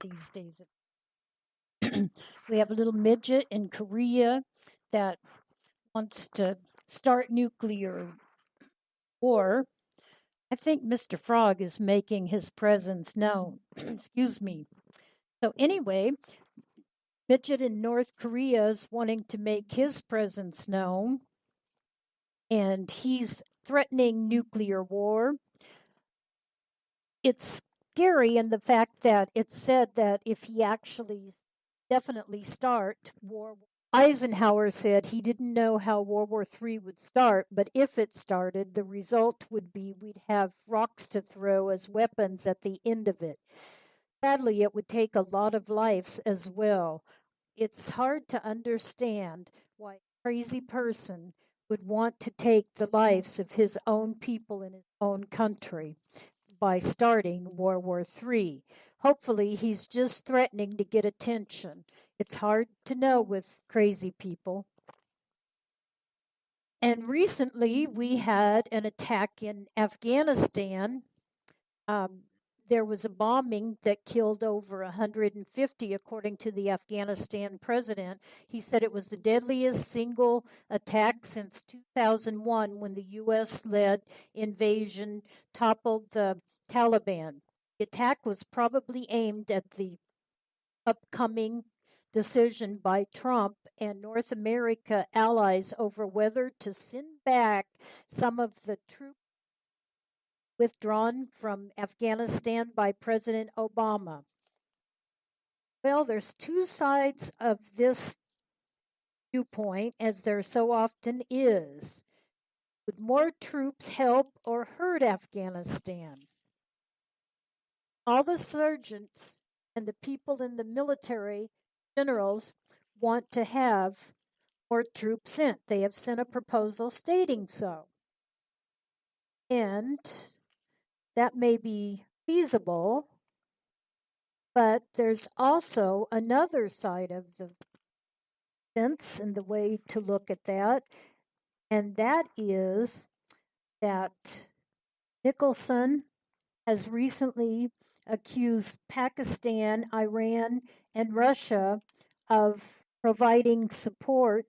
These days. We have a little midget in Korea that wants to start nuclear war. I think Mr. Frog is making his presence known. Excuse me. So anyway, midget in North Korea is wanting to make his presence known, and he's threatening nuclear war. It's scary in the fact that it's said that if he actually definitely start war, Eisenhower said he didn't know how World War III would start, but if it started, the result would be we'd have rocks to throw as weapons at the end of it. Sadly, it would take a lot of lives as well. It's hard to understand why a crazy person would want to take the lives of his own people in his own country by starting World War III. Hopefully, he's just threatening to get attention. It's hard to know with crazy people. And recently, we had an attack in Afghanistan. There was a bombing that killed over 150, according to the Afghanistan president. He said it was the deadliest single attack since 2001 when the U.S.-led invasion toppled the Taliban. The attack was probably aimed at the upcoming decision by Trump and North America allies over whether to send back some of the troops withdrawn from Afghanistan by President Obama. Well, there's two sides of this viewpoint, as there so often is. Would more troops help or hurt Afghanistan? All the sergeants and the people in the military, generals, want to have more troops sent. They have sent a proposal stating so. And that may be feasible, but there's also another side of the fence and the way to look at that, and that is that Nicholson has recently accused Pakistan, Iran, and Russia of providing support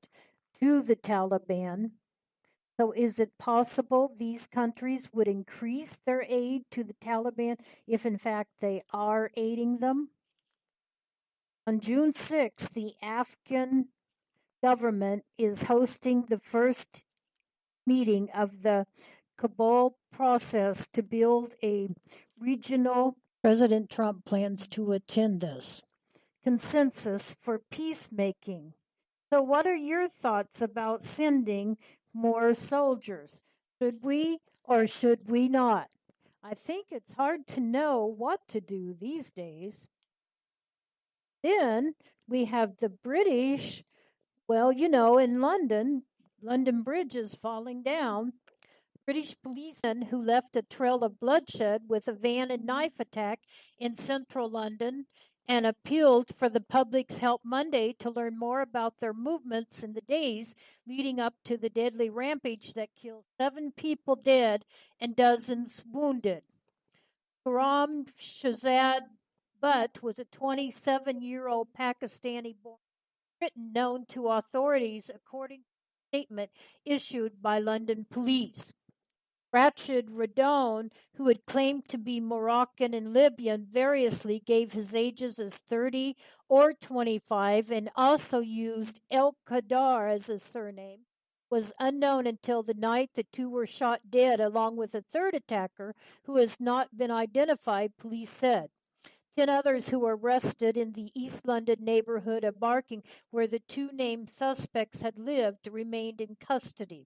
to the Taliban. So is it possible these countries would increase their aid to the Taliban if in fact they are aiding them? On June 6th, the Afghan government is hosting the first meeting of the Kabul process to build a regional. President Trump plans to attend this consensus for peacemaking. So what are your thoughts about sending more soldiers? Should we or should we not? I think it's hard to know what to do these days. Then we have the British. Well, in London Bridge is falling down. British policemen who left a trail of bloodshed with a van and knife attack in central London and appealed for the public's help Monday to learn more about their movements in the days leading up to the deadly rampage that killed 7 people dead and dozens wounded. Khurram Shahzad Butt was a 27-year-old Pakistani-born Briton known to authorities, according to a statement issued by London police. Rachid Radon, who had claimed to be Moroccan and Libyan, variously gave his ages as 30 or 25 and also used El Qadar as his surname, was unknown until the night the two were shot dead, along with a third attacker who has not been identified, police said. 10 others who were arrested in the East London neighborhood of Barking, where the 2 named suspects had lived, remained in custody.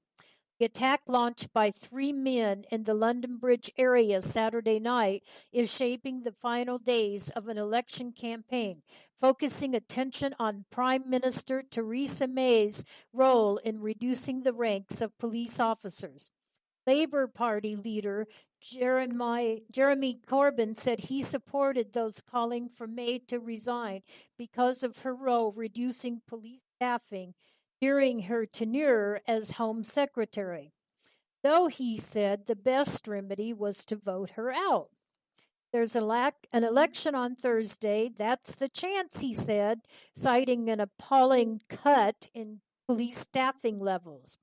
The attack, launched by 3 men in the London Bridge area Saturday night, is shaping the final days of an election campaign, focusing attention on Prime Minister Theresa May's role in reducing the ranks of police officers. Labour Party leader Jeremy Corbyn said he supported those calling for May to resign because of her role reducing police staffing during her tenure as Home Secretary, though he said the best remedy was to vote her out. There's an election on Thursday. That's the chance, he said, citing an appalling cut in police staffing levels.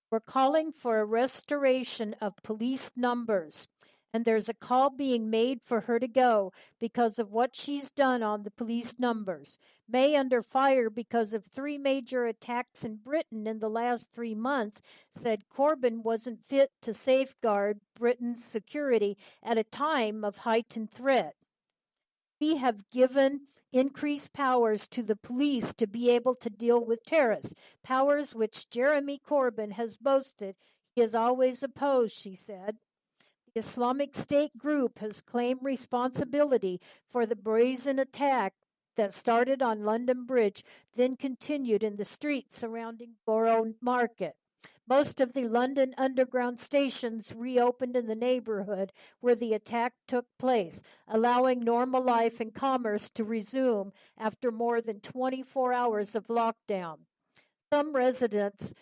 We're calling for a restoration of police numbers, and there's a call being made for her to go because of what she's done on the police numbers. May, under fire because of 3 major attacks in Britain in the last 3 months, said Corbyn wasn't fit to safeguard Britain's security at a time of heightened threat. We have given increased powers to the police to be able to deal with terrorists, powers which Jeremy Corbyn has boasted he has always opposed, she said. The Islamic State group has claimed responsibility for the brazen attack that started on London Bridge, then continued in the streets surrounding Borough Market. Most of the London Underground stations reopened in the neighborhood where the attack took place, allowing normal life and commerce to resume after more than 24 hours of lockdown. Some residents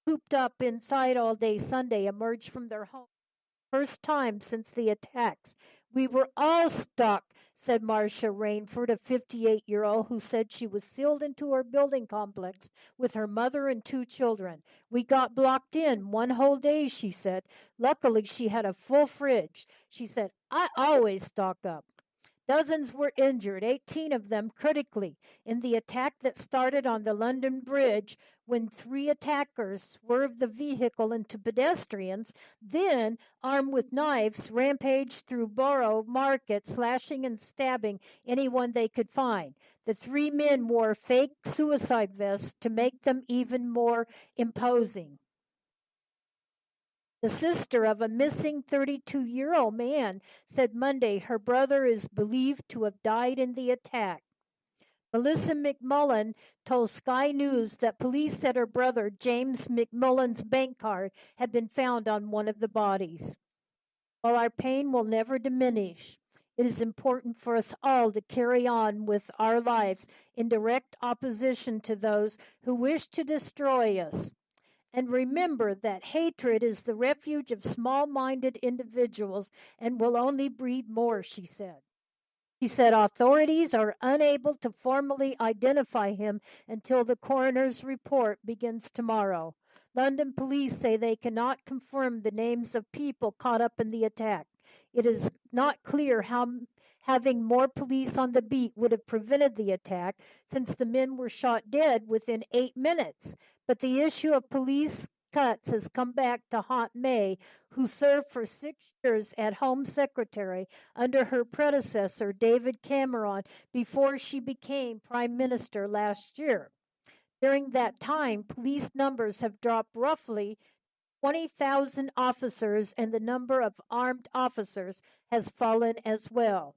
cooped up inside all day Sunday emerged from their homes first time since the attacks. We were all stuck, said Marcia Rainford, a 58-year-old who said she was sealed into her building complex with her mother and two children. We got blocked in one whole day, she said. Luckily, she had a full fridge. She said, I always stock up. Dozens were injured, 18 of them critically, in the attack that started on the London Bridge when three attackers swerved the vehicle into pedestrians, then, armed with knives, rampaged through Borough Market, slashing and stabbing anyone they could find. The three men wore fake suicide vests to make them even more imposing. The sister of a missing 32-year-old man said Monday her brother is believed to have died in the attack. Melissa McMullen told Sky News that police said her brother, James McMullen's bank card, had been found on one of the bodies. While our pain will never diminish, it is important for us all to carry on with our lives in direct opposition to those who wish to destroy us. And remember that hatred is the refuge of small-minded individuals and will only breed more, she said. She said authorities are unable to formally identify him until the coroner's report begins tomorrow. London police say they cannot confirm the names of people caught up in the attack. It is not clear how having more police on the beat would have prevented the attack, since the men were shot dead within 8 minutes. But the issue of police cuts has come back to haunt May, who served for 6 years as Home Secretary under her predecessor, David Cameron, before she became Prime Minister last year. During that time, police numbers have dropped roughly 20,000 officers, and the number of armed officers has fallen as well.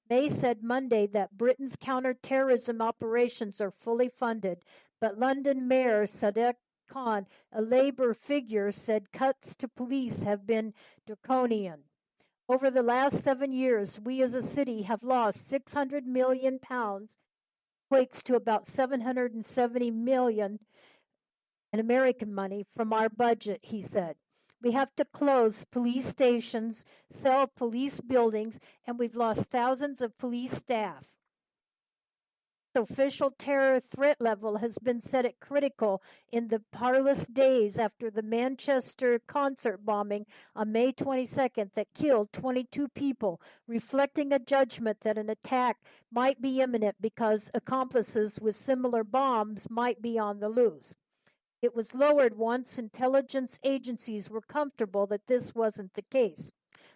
May said Monday that Britain's counter-terrorism operations are fully funded, but London Mayor Sadiq Khan, a Labour figure, said cuts to police have been draconian. Over the last 7 years, we as a city have lost £600 million, equates to about $770 million in American money from our budget, he said. We have to close police stations, sell police buildings, and we've lost thousands of police staff. The official terror threat level has been set at critical in the parlous days after the Manchester concert bombing on May 22nd that killed 22 people, reflecting a judgment that an attack might be imminent because accomplices with similar bombs might be on the loose. It was lowered once intelligence agencies were comfortable that this wasn't the case.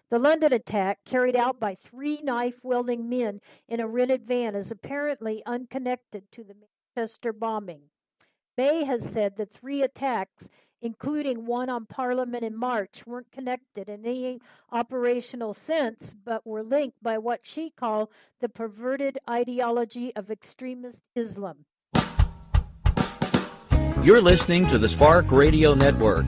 The London attack, carried out by three knife-wielding men in a rented van, is apparently unconnected to the Manchester bombing. May has said the three attacks, including one on Parliament in March, weren't connected in any operational sense, but were linked by what she called the perverted ideology of extremist Islam. You're listening to the Spark Radio Network,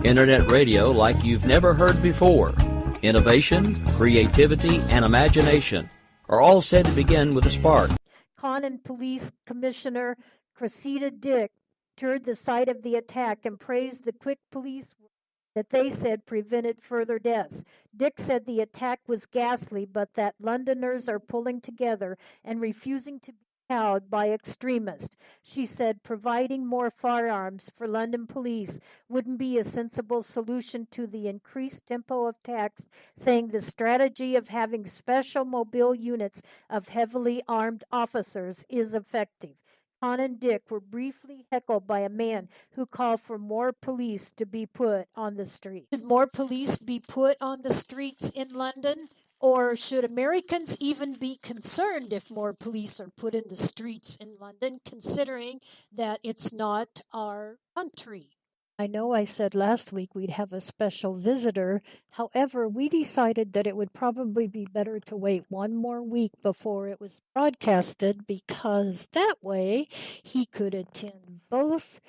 internet radio like you've never heard before. Innovation, creativity, and imagination are all said to begin with a spark. Conan Police Commissioner Cressida Dick toured the site of the attack and praised the quick police work that they said prevented further deaths. Dick said the attack was ghastly, but that Londoners are pulling together and refusing to be cowed by extremists. She said providing more firearms for London police wouldn't be a sensible solution to the increased tempo of attacks, saying the strategy of having special mobile units of heavily armed officers is effective. Con and Dick were briefly heckled by a man who called for more police to be put on the street. Should more police be put on the streets in London? Or should Americans even be concerned if more police are put in the streets in London, considering that it's not our country? I know I said last week we'd have a special visitor. However, we decided that it would probably be better to wait one more week before it was broadcasted, because that way he could attend both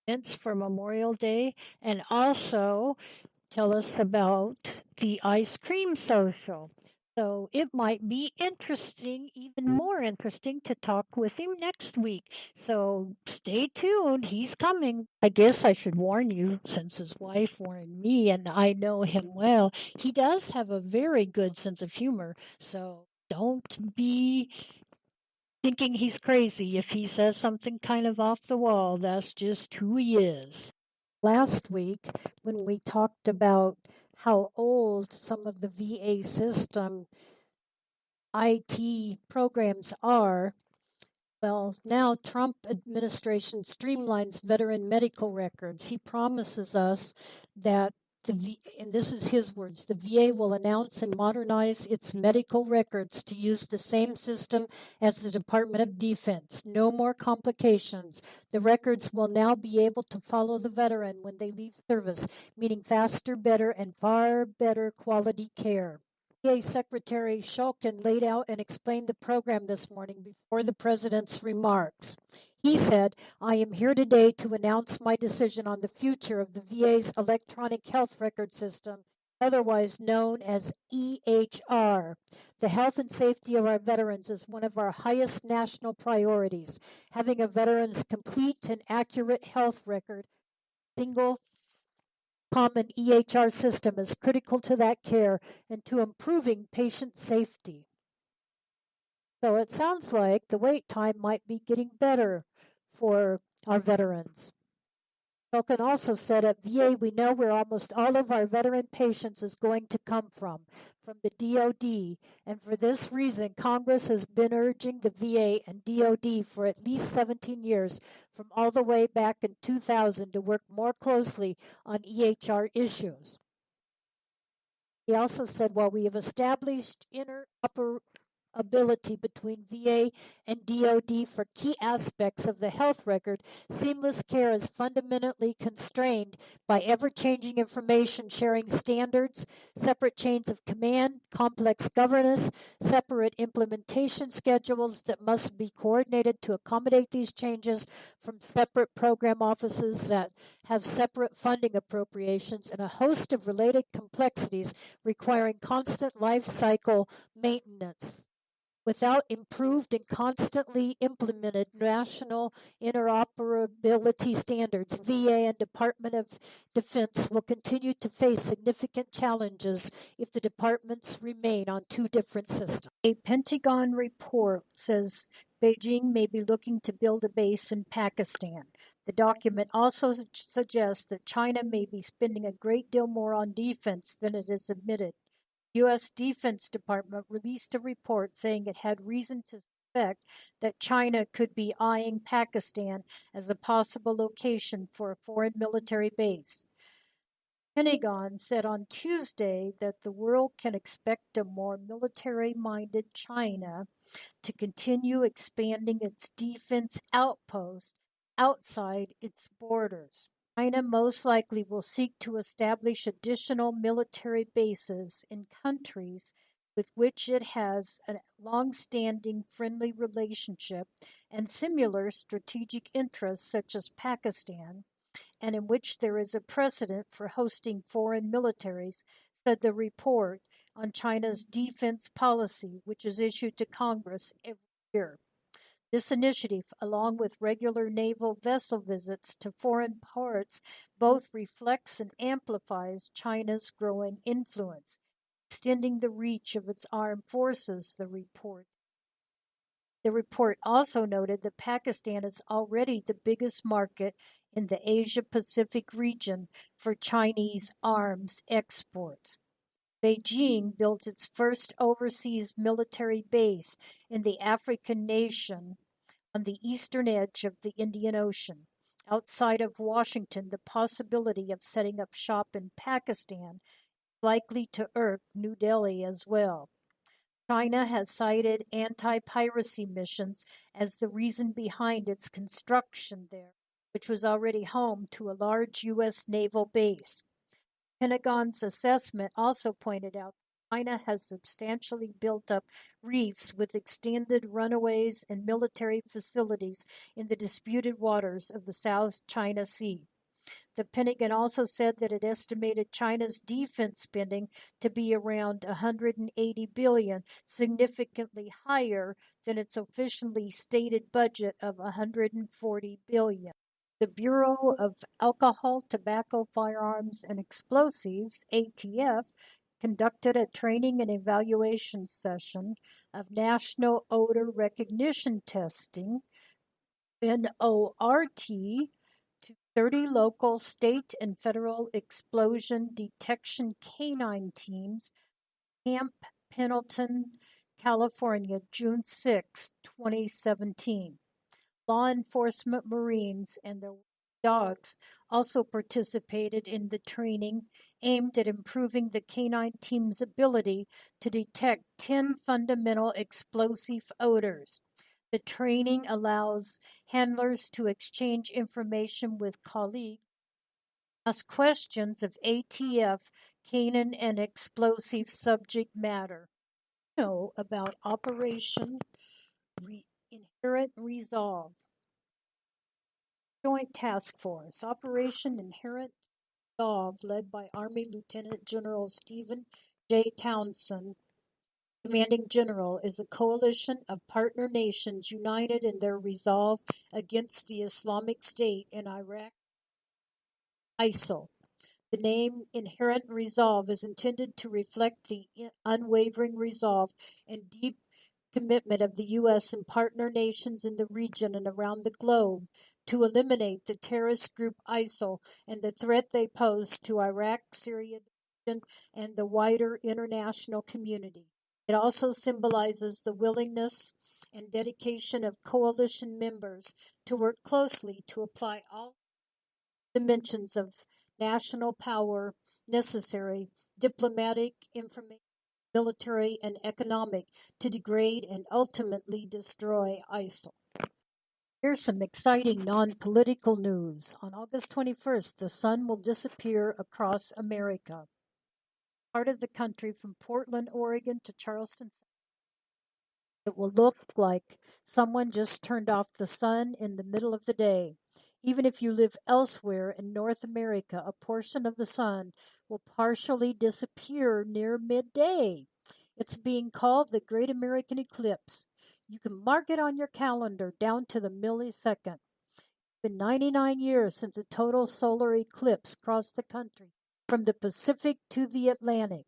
events for Memorial Day, and also tell us about the ice cream social. So it might be interesting, even more interesting, to talk with him next week. So stay tuned. He's coming. I guess I should warn you, since his wife warned me and I know him well, he does have a very good sense of humor. So don't be thinking he's crazy if he says something kind of off the wall. That's just who he is. Last week, when we talked about how old some of the VA system IT programs are, well, now Trump administration streamlines veteran medical records. He promises us that and this is his words, the VA will announce and modernize its medical records to use the same system as the Department of Defense. No more complications. The records will now be able to follow the veteran when they leave service, meaning faster, better, and far better quality care. VA Secretary Shulkin laid out and explained the program this morning before the president's remarks. He said, I am here today to announce my decision on the future of the VA's electronic health record system, otherwise known as EHR. The health and safety of our veterans is one of our highest national priorities. Having a veteran's complete and accurate health record, single common EHR system is critical to that care and to improving patient safety. So it sounds like the wait time might be getting better for our veterans. Tolkien also said at VA, we know where almost all of our veteran patients is going to come from the DoD, and for this reason, Congress has been urging the VA and DoD for at least 17 years, from all the way back in 2000, to work more closely on EHR issues. He also said, while we have established interoperability between VA and DoD for key aspects of the health record, seamless care is fundamentally constrained by ever-changing information sharing standards, separate chains of command, complex governance, separate implementation schedules that must be coordinated to accommodate these changes from separate program offices that have separate funding appropriations, and a host of related complexities requiring constant life cycle maintenance. Without improved and constantly implemented national interoperability standards, VA and Department of Defense will continue to face significant challenges if the departments remain on two different systems. A Pentagon report says Beijing may be looking to build a base in Pakistan. The document also suggests that China may be spending a great deal more on defense than it has admitted. U.S. Defense Department released a report saying it had reason to suspect that China could be eyeing Pakistan as a possible location for a foreign military base. Pentagon said on Tuesday that the world can expect a more military-minded China to continue expanding its defense outposts outside its borders. China most likely will seek to establish additional military bases in countries with which it has a long-standing friendly relationship and similar strategic interests, such as Pakistan, and in which there is a precedent for hosting foreign militaries, said the report on China's defense policy, which is issued to Congress every year. This initiative, along with regular naval vessel visits to foreign ports, both reflects and amplifies China's growing influence, extending the reach of its armed forces, the report. The report also noted that Pakistan is already the biggest market in the Asia-Pacific region for Chinese arms exports. Beijing built its first overseas military base in the African nation on the eastern edge of the Indian Ocean. Outside of Washington, the possibility of setting up shop in Pakistan is likely to irk New Delhi as well. China has cited anti-piracy missions as the reason behind its construction there, which was already home to a large U.S. naval base. Pentagon's assessment also pointed out China has substantially built up reefs with extended runways and military facilities in the disputed waters of the South China Sea. The Pentagon also said that it estimated China's defense spending to be around $180 billion, significantly higher than its officially stated budget of $140 billion. The Bureau of Alcohol, Tobacco, Firearms, and Explosives, ATF, conducted a training and evaluation session of National Odor Recognition Testing, NORT, to 30 local, state, and federal explosion detection canine teams, Camp Pendleton, California, June 6, 2017. Law enforcement Marines and their dogs also participated in the training aimed at improving the canine team's ability to detect 10 fundamental explosive odors. The training allows handlers to exchange information with colleagues, ask questions of ATF, canine, and explosive subject matter. Know about Operation Inherent Resolve. Joint Task Force. Operation Inherent Resolve, led by Army Lieutenant General Stephen J. Townsend, Commanding General, is a coalition of partner nations united in their resolve against the Islamic State in Iraq, ISIL. The name Inherent Resolve is intended to reflect the unwavering resolve and deep commitment of the U.S. and partner nations in the region and around the globe to eliminate the terrorist group ISIL and the threat they pose to Iraq, Syria, and the wider international community. It also symbolizes the willingness and dedication of coalition members to work closely to apply all dimensions of national power necessary, diplomatic, information, military, and economic, to degrade and ultimately destroy ISIL. Here's some exciting non-political news. On August 21st, the sun will disappear across America. Part of the country from Portland, Oregon to Charleston. It will look like someone just turned off the sun in the middle of the day. Even if you live elsewhere in North America, a portion of the sun will partially disappear near midday. It's being called the Great American Eclipse. You can mark it on your calendar down to the millisecond. It's been 99 years since a total solar eclipse crossed the country from the Pacific to the Atlantic.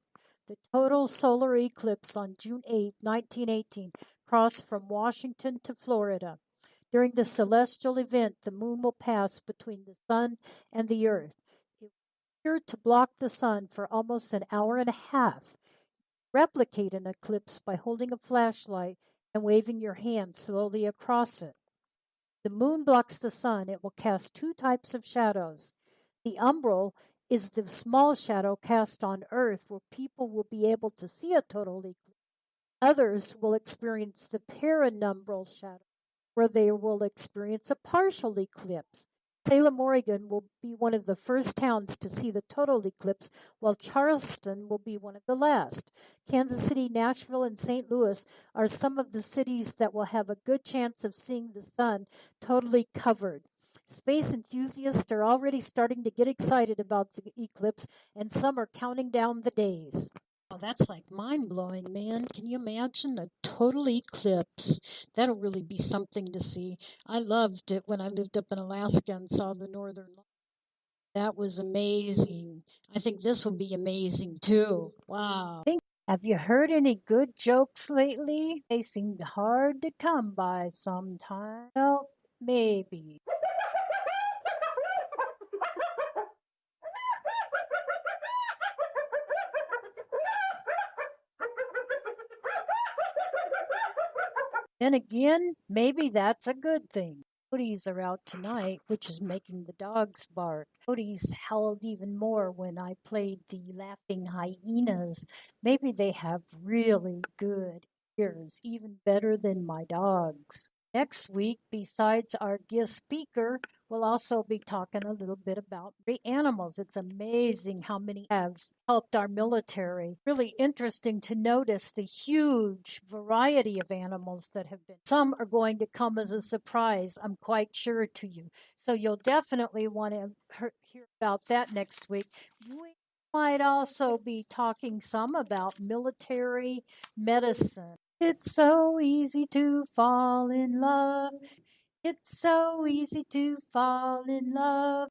The total solar eclipse on June 8, 1918, crossed from Washington to Florida. During the celestial event, the moon will pass between the sun and the earth. It will appear to block the sun for almost an hour and a half. Replicate an eclipse by holding a flashlight and waving your hand slowly across it. The moon blocks the sun. It will cast two types of shadows. The umbral is the small shadow cast on Earth where people will be able to see a total eclipse. Others will experience the perinumbral shadow, where they will experience a partial eclipse. Salem, Oregon will be one of the first towns to see the total eclipse, while Charleston will be one of the last. Kansas City, Nashville, and St. Louis are some of the cities that will have a good chance of seeing the sun totally covered. Space enthusiasts are already starting to get excited about the eclipse, and some are counting down the days. Oh, that's like mind-blowing, man. Can you imagine a total eclipse? That'll really be something to see. I loved it when I lived up in Alaska and saw the northern lights. That was amazing. I think this will be amazing, too. Wow. Have you heard any good jokes lately? They seem hard to come by sometimes. Well, maybe. Then again, maybe that's a good thing. Coyotes are out tonight, which is making the dogs bark. Coyotes howled even more when I played the laughing hyenas. Maybe they have really good ears, even better than my dogs. Next week, besides our guest speaker, we'll also be talking a little bit about the animals. It's amazing how many have helped our military. Really interesting to notice the huge variety of animals that have been. Some are going to come as a surprise, I'm quite sure to you. So you'll definitely want to hear about that next week. We might also be talking some about military medicine. It's so easy to fall in love. It's so easy to fall in love.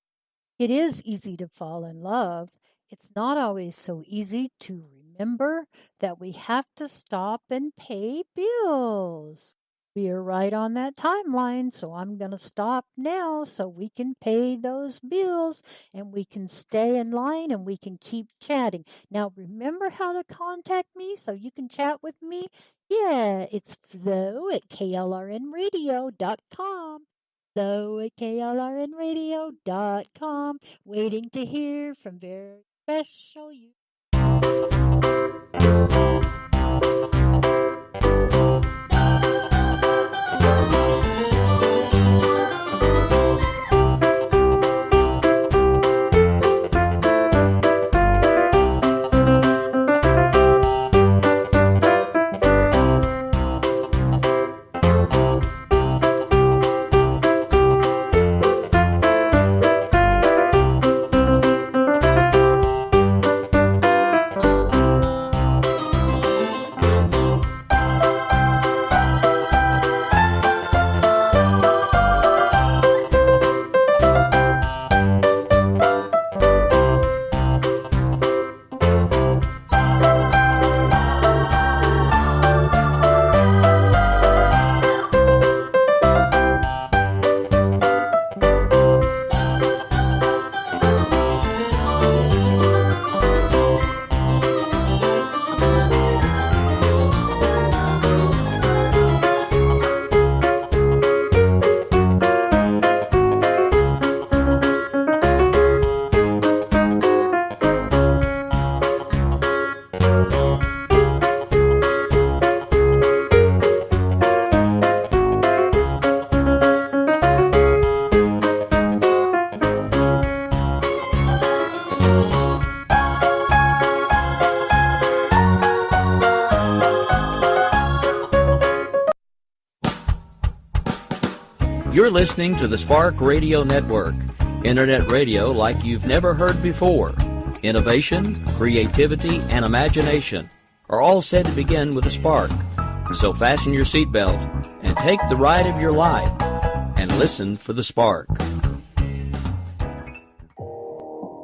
It is easy to fall in love. It's not always so easy to remember that we have to stop and pay bills. We are right on that timeline, so I'm going to stop now so we can pay those bills and we can stay in line and we can keep chatting. Now, remember how to contact me so you can chat with me? Yeah, it's Flo at KLRNRadio.com. Flo at KLRNRadio.com. Waiting to hear from very special you. You're listening to the Spark Radio Network, Internet radio like you've never heard before. Innovation, creativity, and imagination are all said to begin with a spark. So fasten your seatbelt and take the ride of your life and listen for the spark.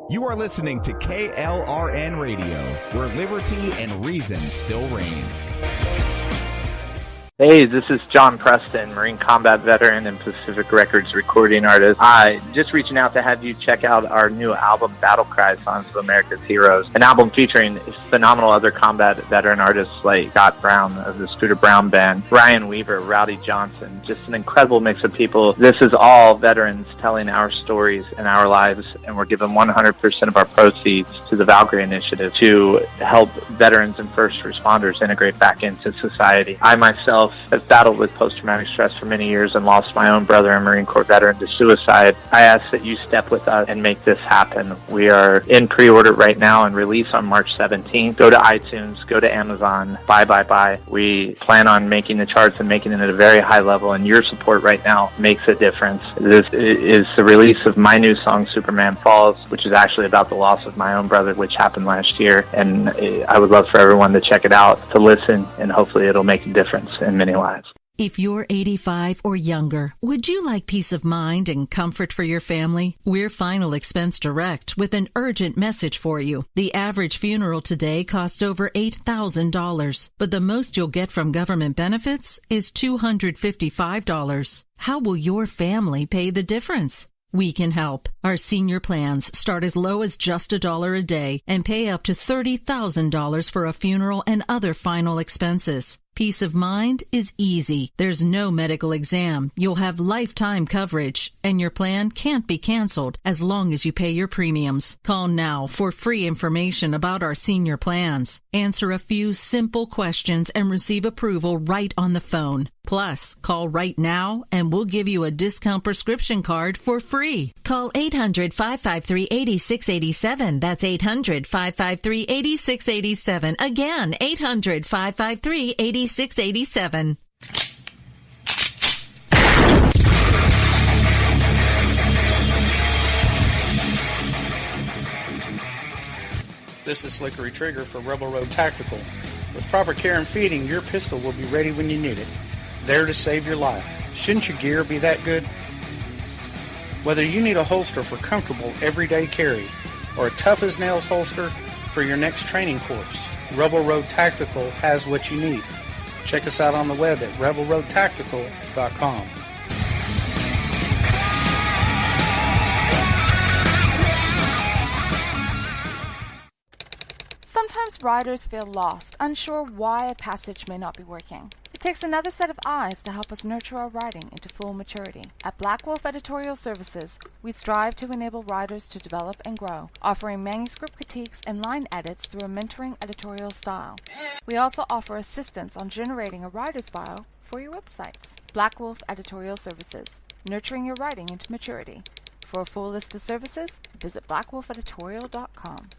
You are listening to KLRN Radio, where liberty and reason still reign. Hey, this is John Preston, Marine combat veteran and Pacific Records recording artist. Just reaching out to have you check out our new album, Battle Cry, Songs of America's Heroes, an album featuring phenomenal other combat veteran artists like Scott Brown of the Scooter Brown Band, Ryan Weaver, Rowdy Johnson, just an incredible mix of people. This is all veterans telling our stories and our lives, and we're giving 100% of our proceeds to the Valkyrie Initiative to help veterans and first responders integrate back into society. I myself have battled with post-traumatic stress for many years and lost my own brother, a Marine Corps veteran, to suicide. I ask that you step with us and make this happen. We are in pre-order right now and release on March 17th. Go to iTunes, go to Amazon, buy. We plan on making the charts and making it at a very high level, and your support right now makes a difference. This is the release of my new song, Superman Falls, which is actually about the loss of my own brother, which happened last year, and I would love for everyone to check it out, to listen, and hopefully it'll make a difference in many lives. If you're 85 or younger, would you like peace of mind and comfort for your family? We're Final Expense Direct with an urgent message for you. The average funeral today costs over $8,000, but the most you'll get from government benefits is $255. How will your family pay the difference? We can help. Our senior plans start as low as just $1 a day and pay up to $30,000 for a funeral and other final expenses. Peace of mind is easy. There's no medical exam. You'll have lifetime coverage, and your plan can't be canceled as long as you pay your premiums. Call now for free information about our senior plans. Answer a few simple questions and receive approval right on the phone. Plus, call right now and we'll give you a discount prescription card for free. Call 800-553-8687. That's 800-553-8687. Again, 800-553-8687. This is Slickery Trigger for Rebel Road Tactical. With proper care and feeding, your pistol will be ready when you need it. There to save your life. Shouldn't your gear be that good? Whether you need a holster for comfortable everyday carry or a tough-as-nails holster for your next training course, Rebel Road Tactical has what you need. Check us out on the web at rebelroadtactical.com. Sometimes riders feel lost, unsure why a passage may not be working. It takes another set of eyes to help us nurture our writing into full maturity. At Black Wolf Editorial Services, we strive to enable writers to develop and grow, offering manuscript critiques and line edits through a mentoring editorial style. We also offer assistance on generating a writer's bio for your websites. Black Wolf Editorial Services, nurturing your writing into maturity. For a full list of services, visit blackwolfeditorial.com.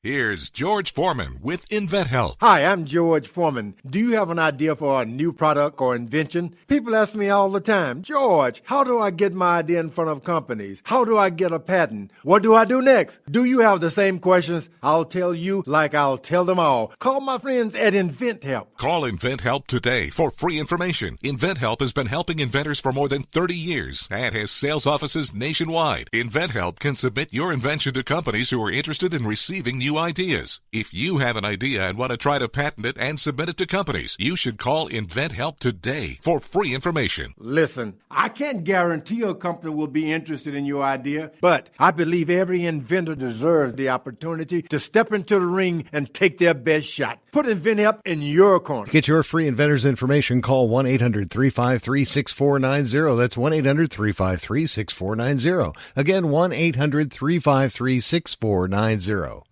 Here's George Foreman with InventHelp. Hi, I'm George Foreman. Do you have an idea for a new product or invention? People ask me all the time, George, how do I get my idea in front of companies? How do I get a patent? What do I do next? Do you have the same questions? I'll tell you like I'll tell them all. Call my friends at InventHelp. Call InventHelp today for free information. InventHelp has been helping inventors for more than 30 years and has sales offices nationwide. InventHelp can submit your invention to companies who are interested in receiving new ideas. If you have an idea and want to try to patent it and submit it to companies, you should call InventHelp today for free information. Listen, I can't guarantee a company will be interested in your idea, but I believe every inventor deserves the opportunity to step into the ring and take their best shot. Put InventHelp in your corner. To get your free inventor's information, call 1-800-353-6490. That's 1-800-353-6490. Again, 1-800-353-6490.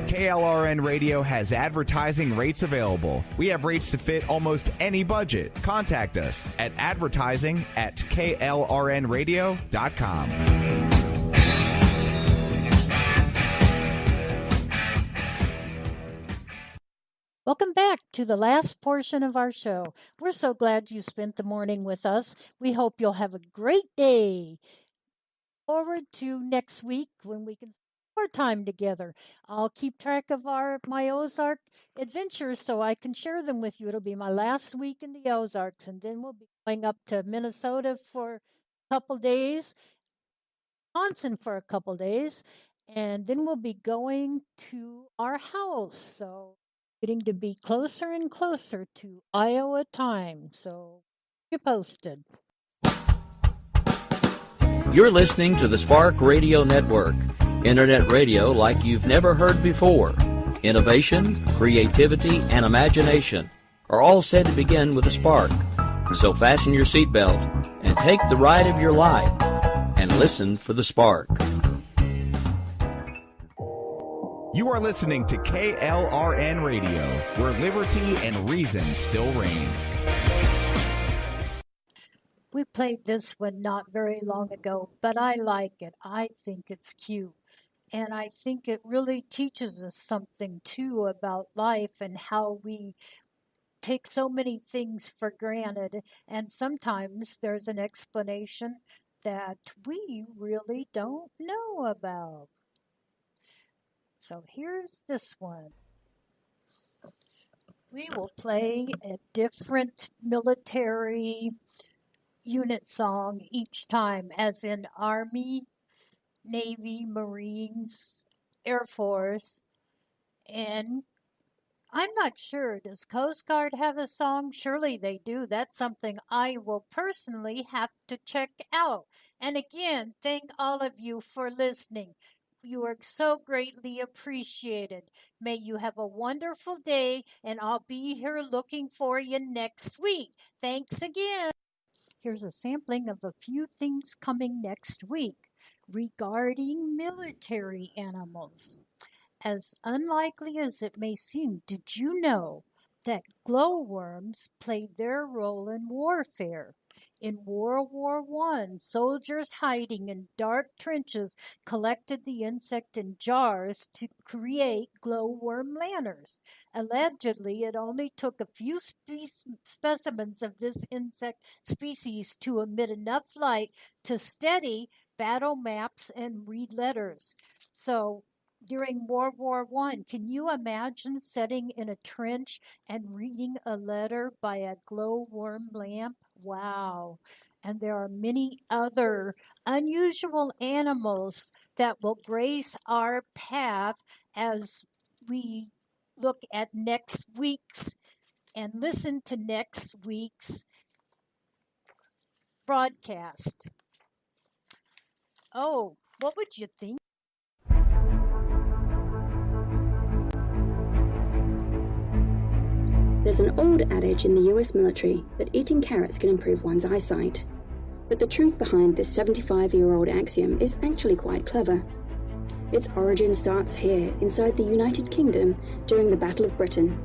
KLRN Radio has advertising rates available. We have rates to fit almost any budget. Contact us at advertising@klrnradio.com. Welcome back to the last portion of our show. We're so glad you spent the morning with us. We hope you'll have a great day. Forward to next week when we can more time together. I'll keep track of my Ozark adventures so I can share them with you. It'll be my last week in the Ozarks, and then we'll be going up to Minnesota for a couple days, Wisconsin for a couple days, and then we'll be going to our house. So getting to be closer and closer to Iowa time. So keep you posted. You're listening to the Spark Radio Network, Internet radio like you've never heard before. Innovation, creativity, and imagination are all said to begin with a spark. So fasten your seatbelt and take the ride of your life and listen for the spark. You are listening to KLRN Radio, where liberty and reason still reign. We played this one not very long ago, but I like it. I think it's cute. And I think it really teaches us something, too, about life and how we take so many things for granted. And sometimes there's an explanation that we really don't know about. So here's this one. We will play a different military unit song each time, as in Army, Navy, Marines, Air Force, and I'm not sure. Does Coast Guard have a song? Surely they do. That's something I will personally have to check out. And again, thank all of you for listening. You are so greatly appreciated. May you have a wonderful day, and I'll be here looking for you next week. Thanks again. Here's a sampling of a few things coming next week regarding military animals. As unlikely as it may seem, did you know that glowworms played their role in warfare? In World War I, soldiers hiding in dark trenches collected the insect in jars to create glowworm lanterns. Allegedly, it only took a few specimens of this insect species to emit enough light to steady battle maps and read letters. So, during World War I, can you imagine sitting in a trench and reading a letter by a glowworm lamp? Wow. And there are many other unusual animals that will grace our path as we look at next week's and listen to next week's broadcast. Oh, what would you think? There's an old adage in the US military that eating carrots can improve one's eyesight. But the truth behind this 75-year-old axiom is actually quite clever. Its origin starts here, inside the United Kingdom, during the Battle of Britain.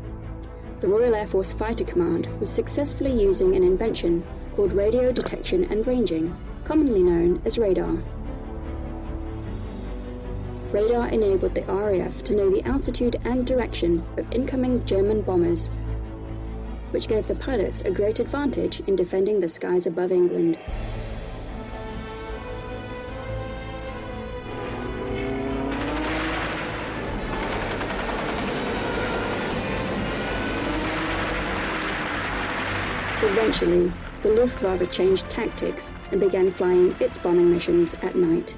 The Royal Air Force Fighter Command was successfully using an invention called radio detection and ranging, commonly known as radar. Radar enabled the RAF to know the altitude and direction of incoming German bombers, which gave the pilots a great advantage in defending the skies above England. Eventually, the Luftwaffe changed tactics and began flying its bombing missions at night.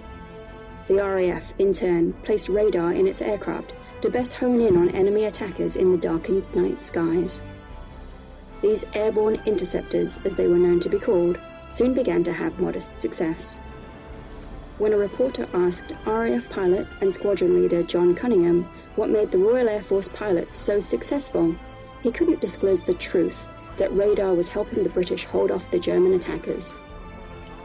The RAF, in turn, placed radar in its aircraft to best hone in on enemy attackers in the darkened night skies. These airborne interceptors, as they were known to be called, soon began to have modest success. When a reporter asked RAF pilot and squadron leader John Cunningham what made the Royal Air Force pilots so successful, he couldn't disclose the truth that radar was helping the British hold off the German attackers.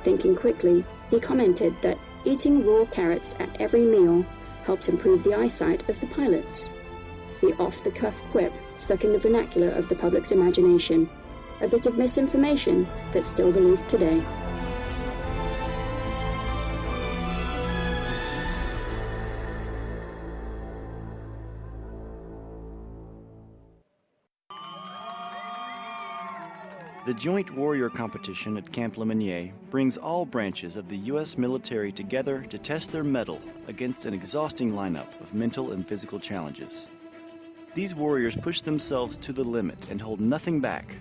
Thinking quickly, he commented that eating raw carrots at every meal helped improve the eyesight of the pilots. The off-the-cuff quip stuck in the vernacular of the public's imagination, a bit of misinformation that's still believed today. The Joint Warrior Competition at Camp Lemonnier brings all branches of the U.S. military together to test their mettle against an exhausting lineup of mental and physical challenges. These warriors push themselves to the limit and hold nothing back,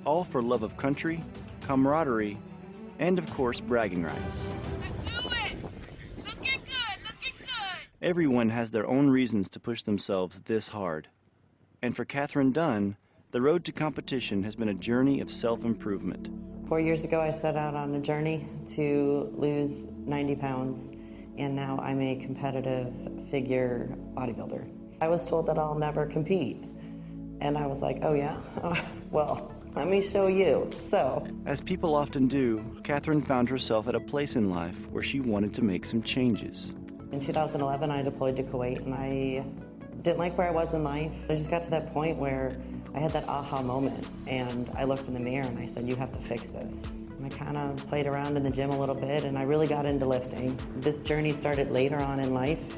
all for love of country, camaraderie, and of course bragging rights. Let's do it! Looking good, looking good! Everyone has their own reasons to push themselves this hard. And for Catherine Dunn, the road to competition has been a journey of self-improvement. 4 years ago, I set out on a journey to lose 90 pounds, and now I'm a competitive figure bodybuilder. I was told that I'll never compete, and I was like, oh yeah? Well, let me show you. So, as people often do, Catherine found herself at a place in life where she wanted to make some changes. In 2011, I deployed to Kuwait, and I didn't like where I was in life. I just got to that point where I had that aha moment, and I looked in the mirror and I said, you have to fix this. And I kind of played around in the gym a little bit, and I really got into lifting. This journey started later on in life.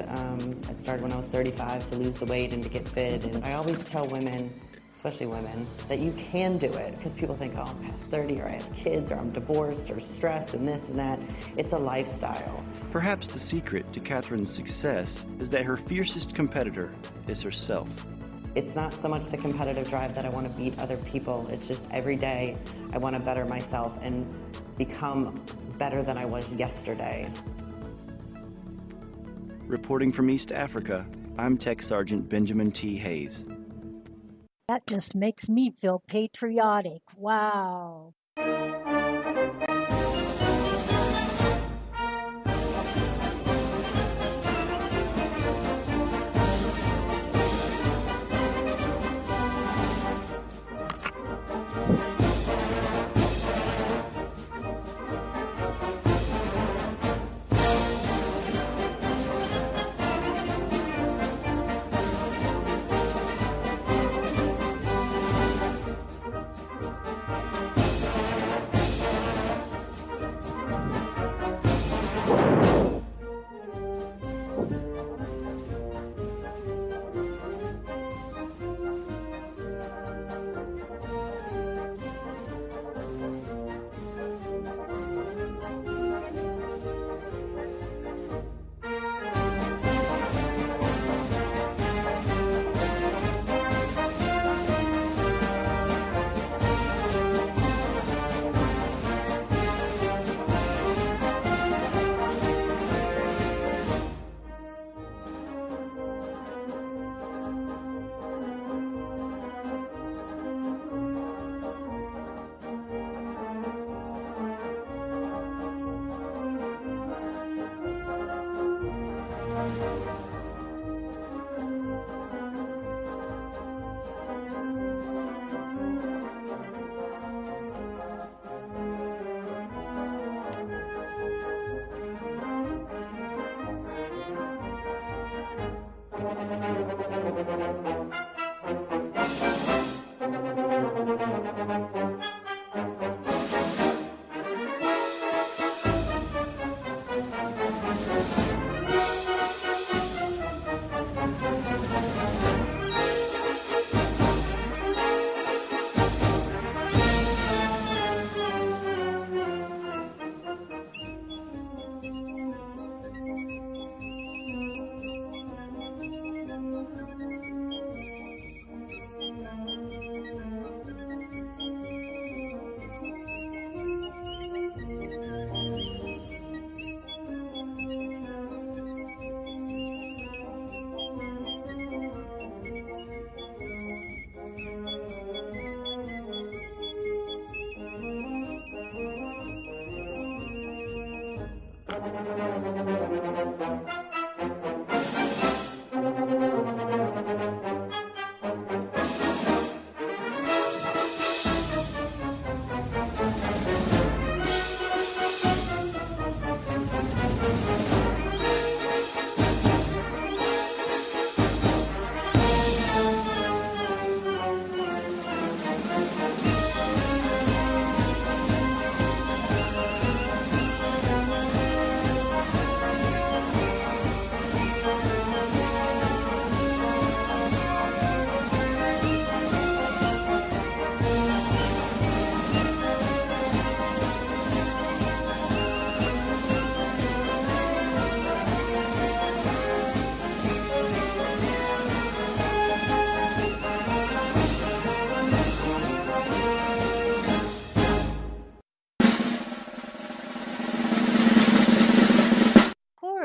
It started when I was 35 to lose the weight and to get fit. And I always tell women, especially women, that you can do it, because people think, oh, I'm past 30, or I have kids, or I'm divorced, or stressed, and this and that. It's a lifestyle. Perhaps the secret to Catherine's success is that her fiercest competitor is herself. It's not so much the competitive drive that I want to beat other people. It's just every day I want to better myself and become better than I was yesterday. Reporting from East Africa, I'm Tech Sergeant Benjamin T. Hayes. That just makes me feel patriotic. Wow.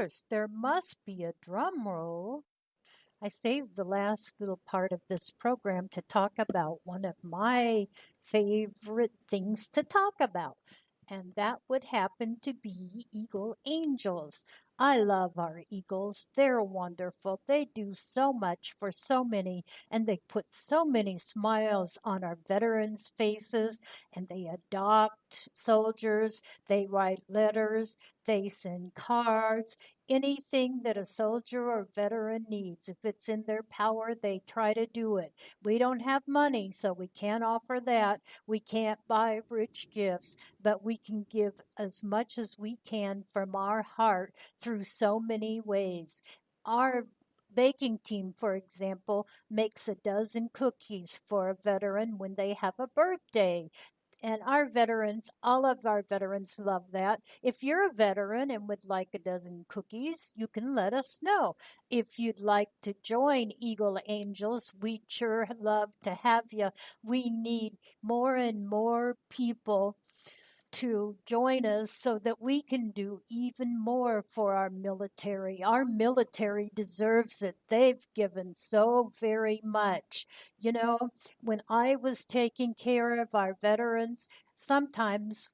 course, there must be a drum roll. I saved the last little part of this program to talk about one of my favorite things to talk about, and that would happen to be Eagle Angels. I love our Eagles. They're wonderful. They do so much for so many, and they put so many smiles on our veterans' faces, and they adopt soldiers, they write letters, they send cards, anything that a soldier or veteran needs. If it's in their power, they try to do it. We don't have money, so we can't offer that. We can't buy rich gifts, but we can give as much as we can from our heart through so many ways. Our baking team, for example, makes a dozen cookies for a veteran when they have a birthday. And our veterans, all of our veterans love that. If you're a veteran and would like a dozen cookies, you can let us know. If you'd like to join Eagle Angels, we'd sure love to have you. We need more and more people to join us so that we can do even more for our military. Our military deserves it. They've given so very much. You know, when I was taking care of our veterans, sometimes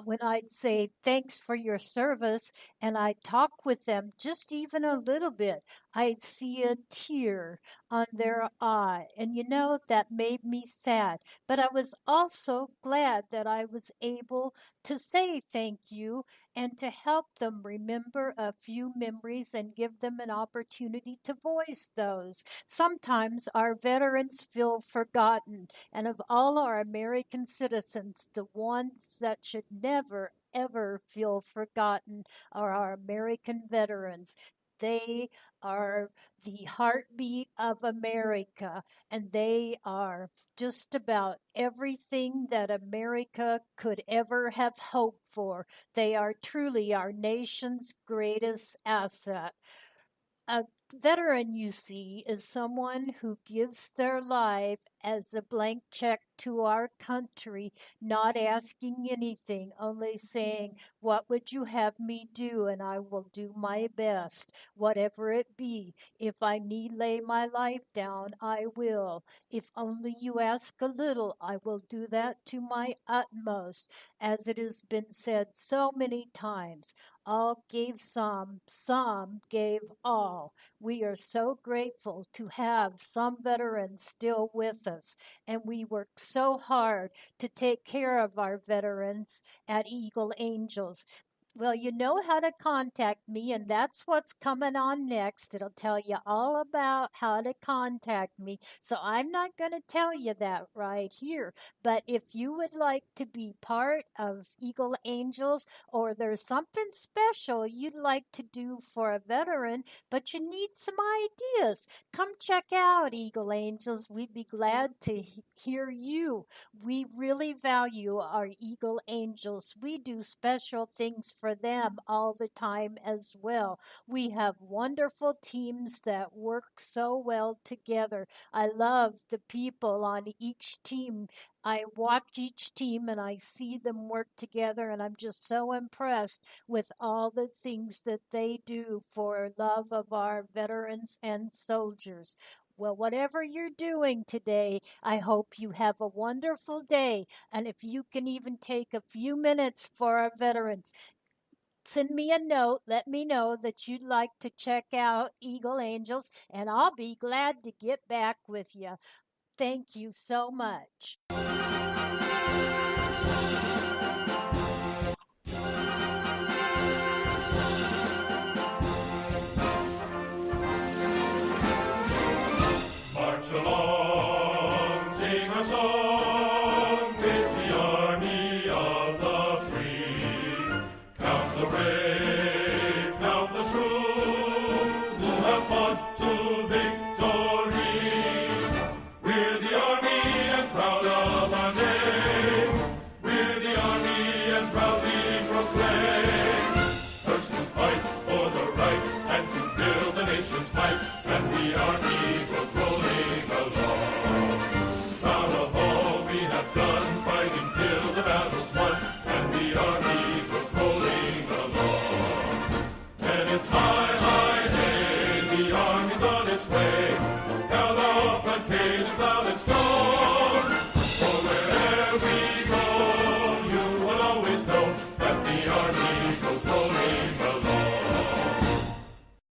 when I'd say thanks for your service and I'd talk with them just even a little bit, I'd see a tear on their eye. And you know, that made me sad. But I was also glad that I was able to say thank you and to help them remember a few memories and give them an opportunity to voice those. Sometimes our veterans feel forgotten, and of all our American citizens, the ones that should never, ever feel forgotten are our American veterans. They are the heartbeat of America, and they are just about everything that America could ever have hoped for. They are truly our nation's greatest asset. A veteran, you see, is someone who gives their life as a blank check to our country, not asking anything, only saying, "What would you have me do? And I will do my best, whatever it be. If I need lay my life down, I will. If only you ask a little, I will do that to my utmost." As it has been said so many times, all gave some gave all. We are so grateful to have some veterans still with us, and we work so hard to take care of our veterans at Eagle Angels. Well, you know how to contact me, and that's what's coming on next. It'll tell you all about how to contact me. So I'm not going to tell you that right here. But if you would like to be part of Eagle Angels, or there's something special you'd like to do for a veteran, but you need some ideas, come check out Eagle Angels. We'd be glad to hear you. We really value our Eagle Angels. We do special things for them all the time as well. We have wonderful teams that work so well together. I love the people on each team. I watch each team and I see them work together, and I'm just so impressed with all the things that they do for love of our veterans and soldiers. Well, whatever you're doing today, I hope you have a wonderful day. And if you can even take a few minutes for our veterans, send me a note. Let me know that you'd like to check out Eagle Angels, and I'll be glad to get back with you. Thank you so much.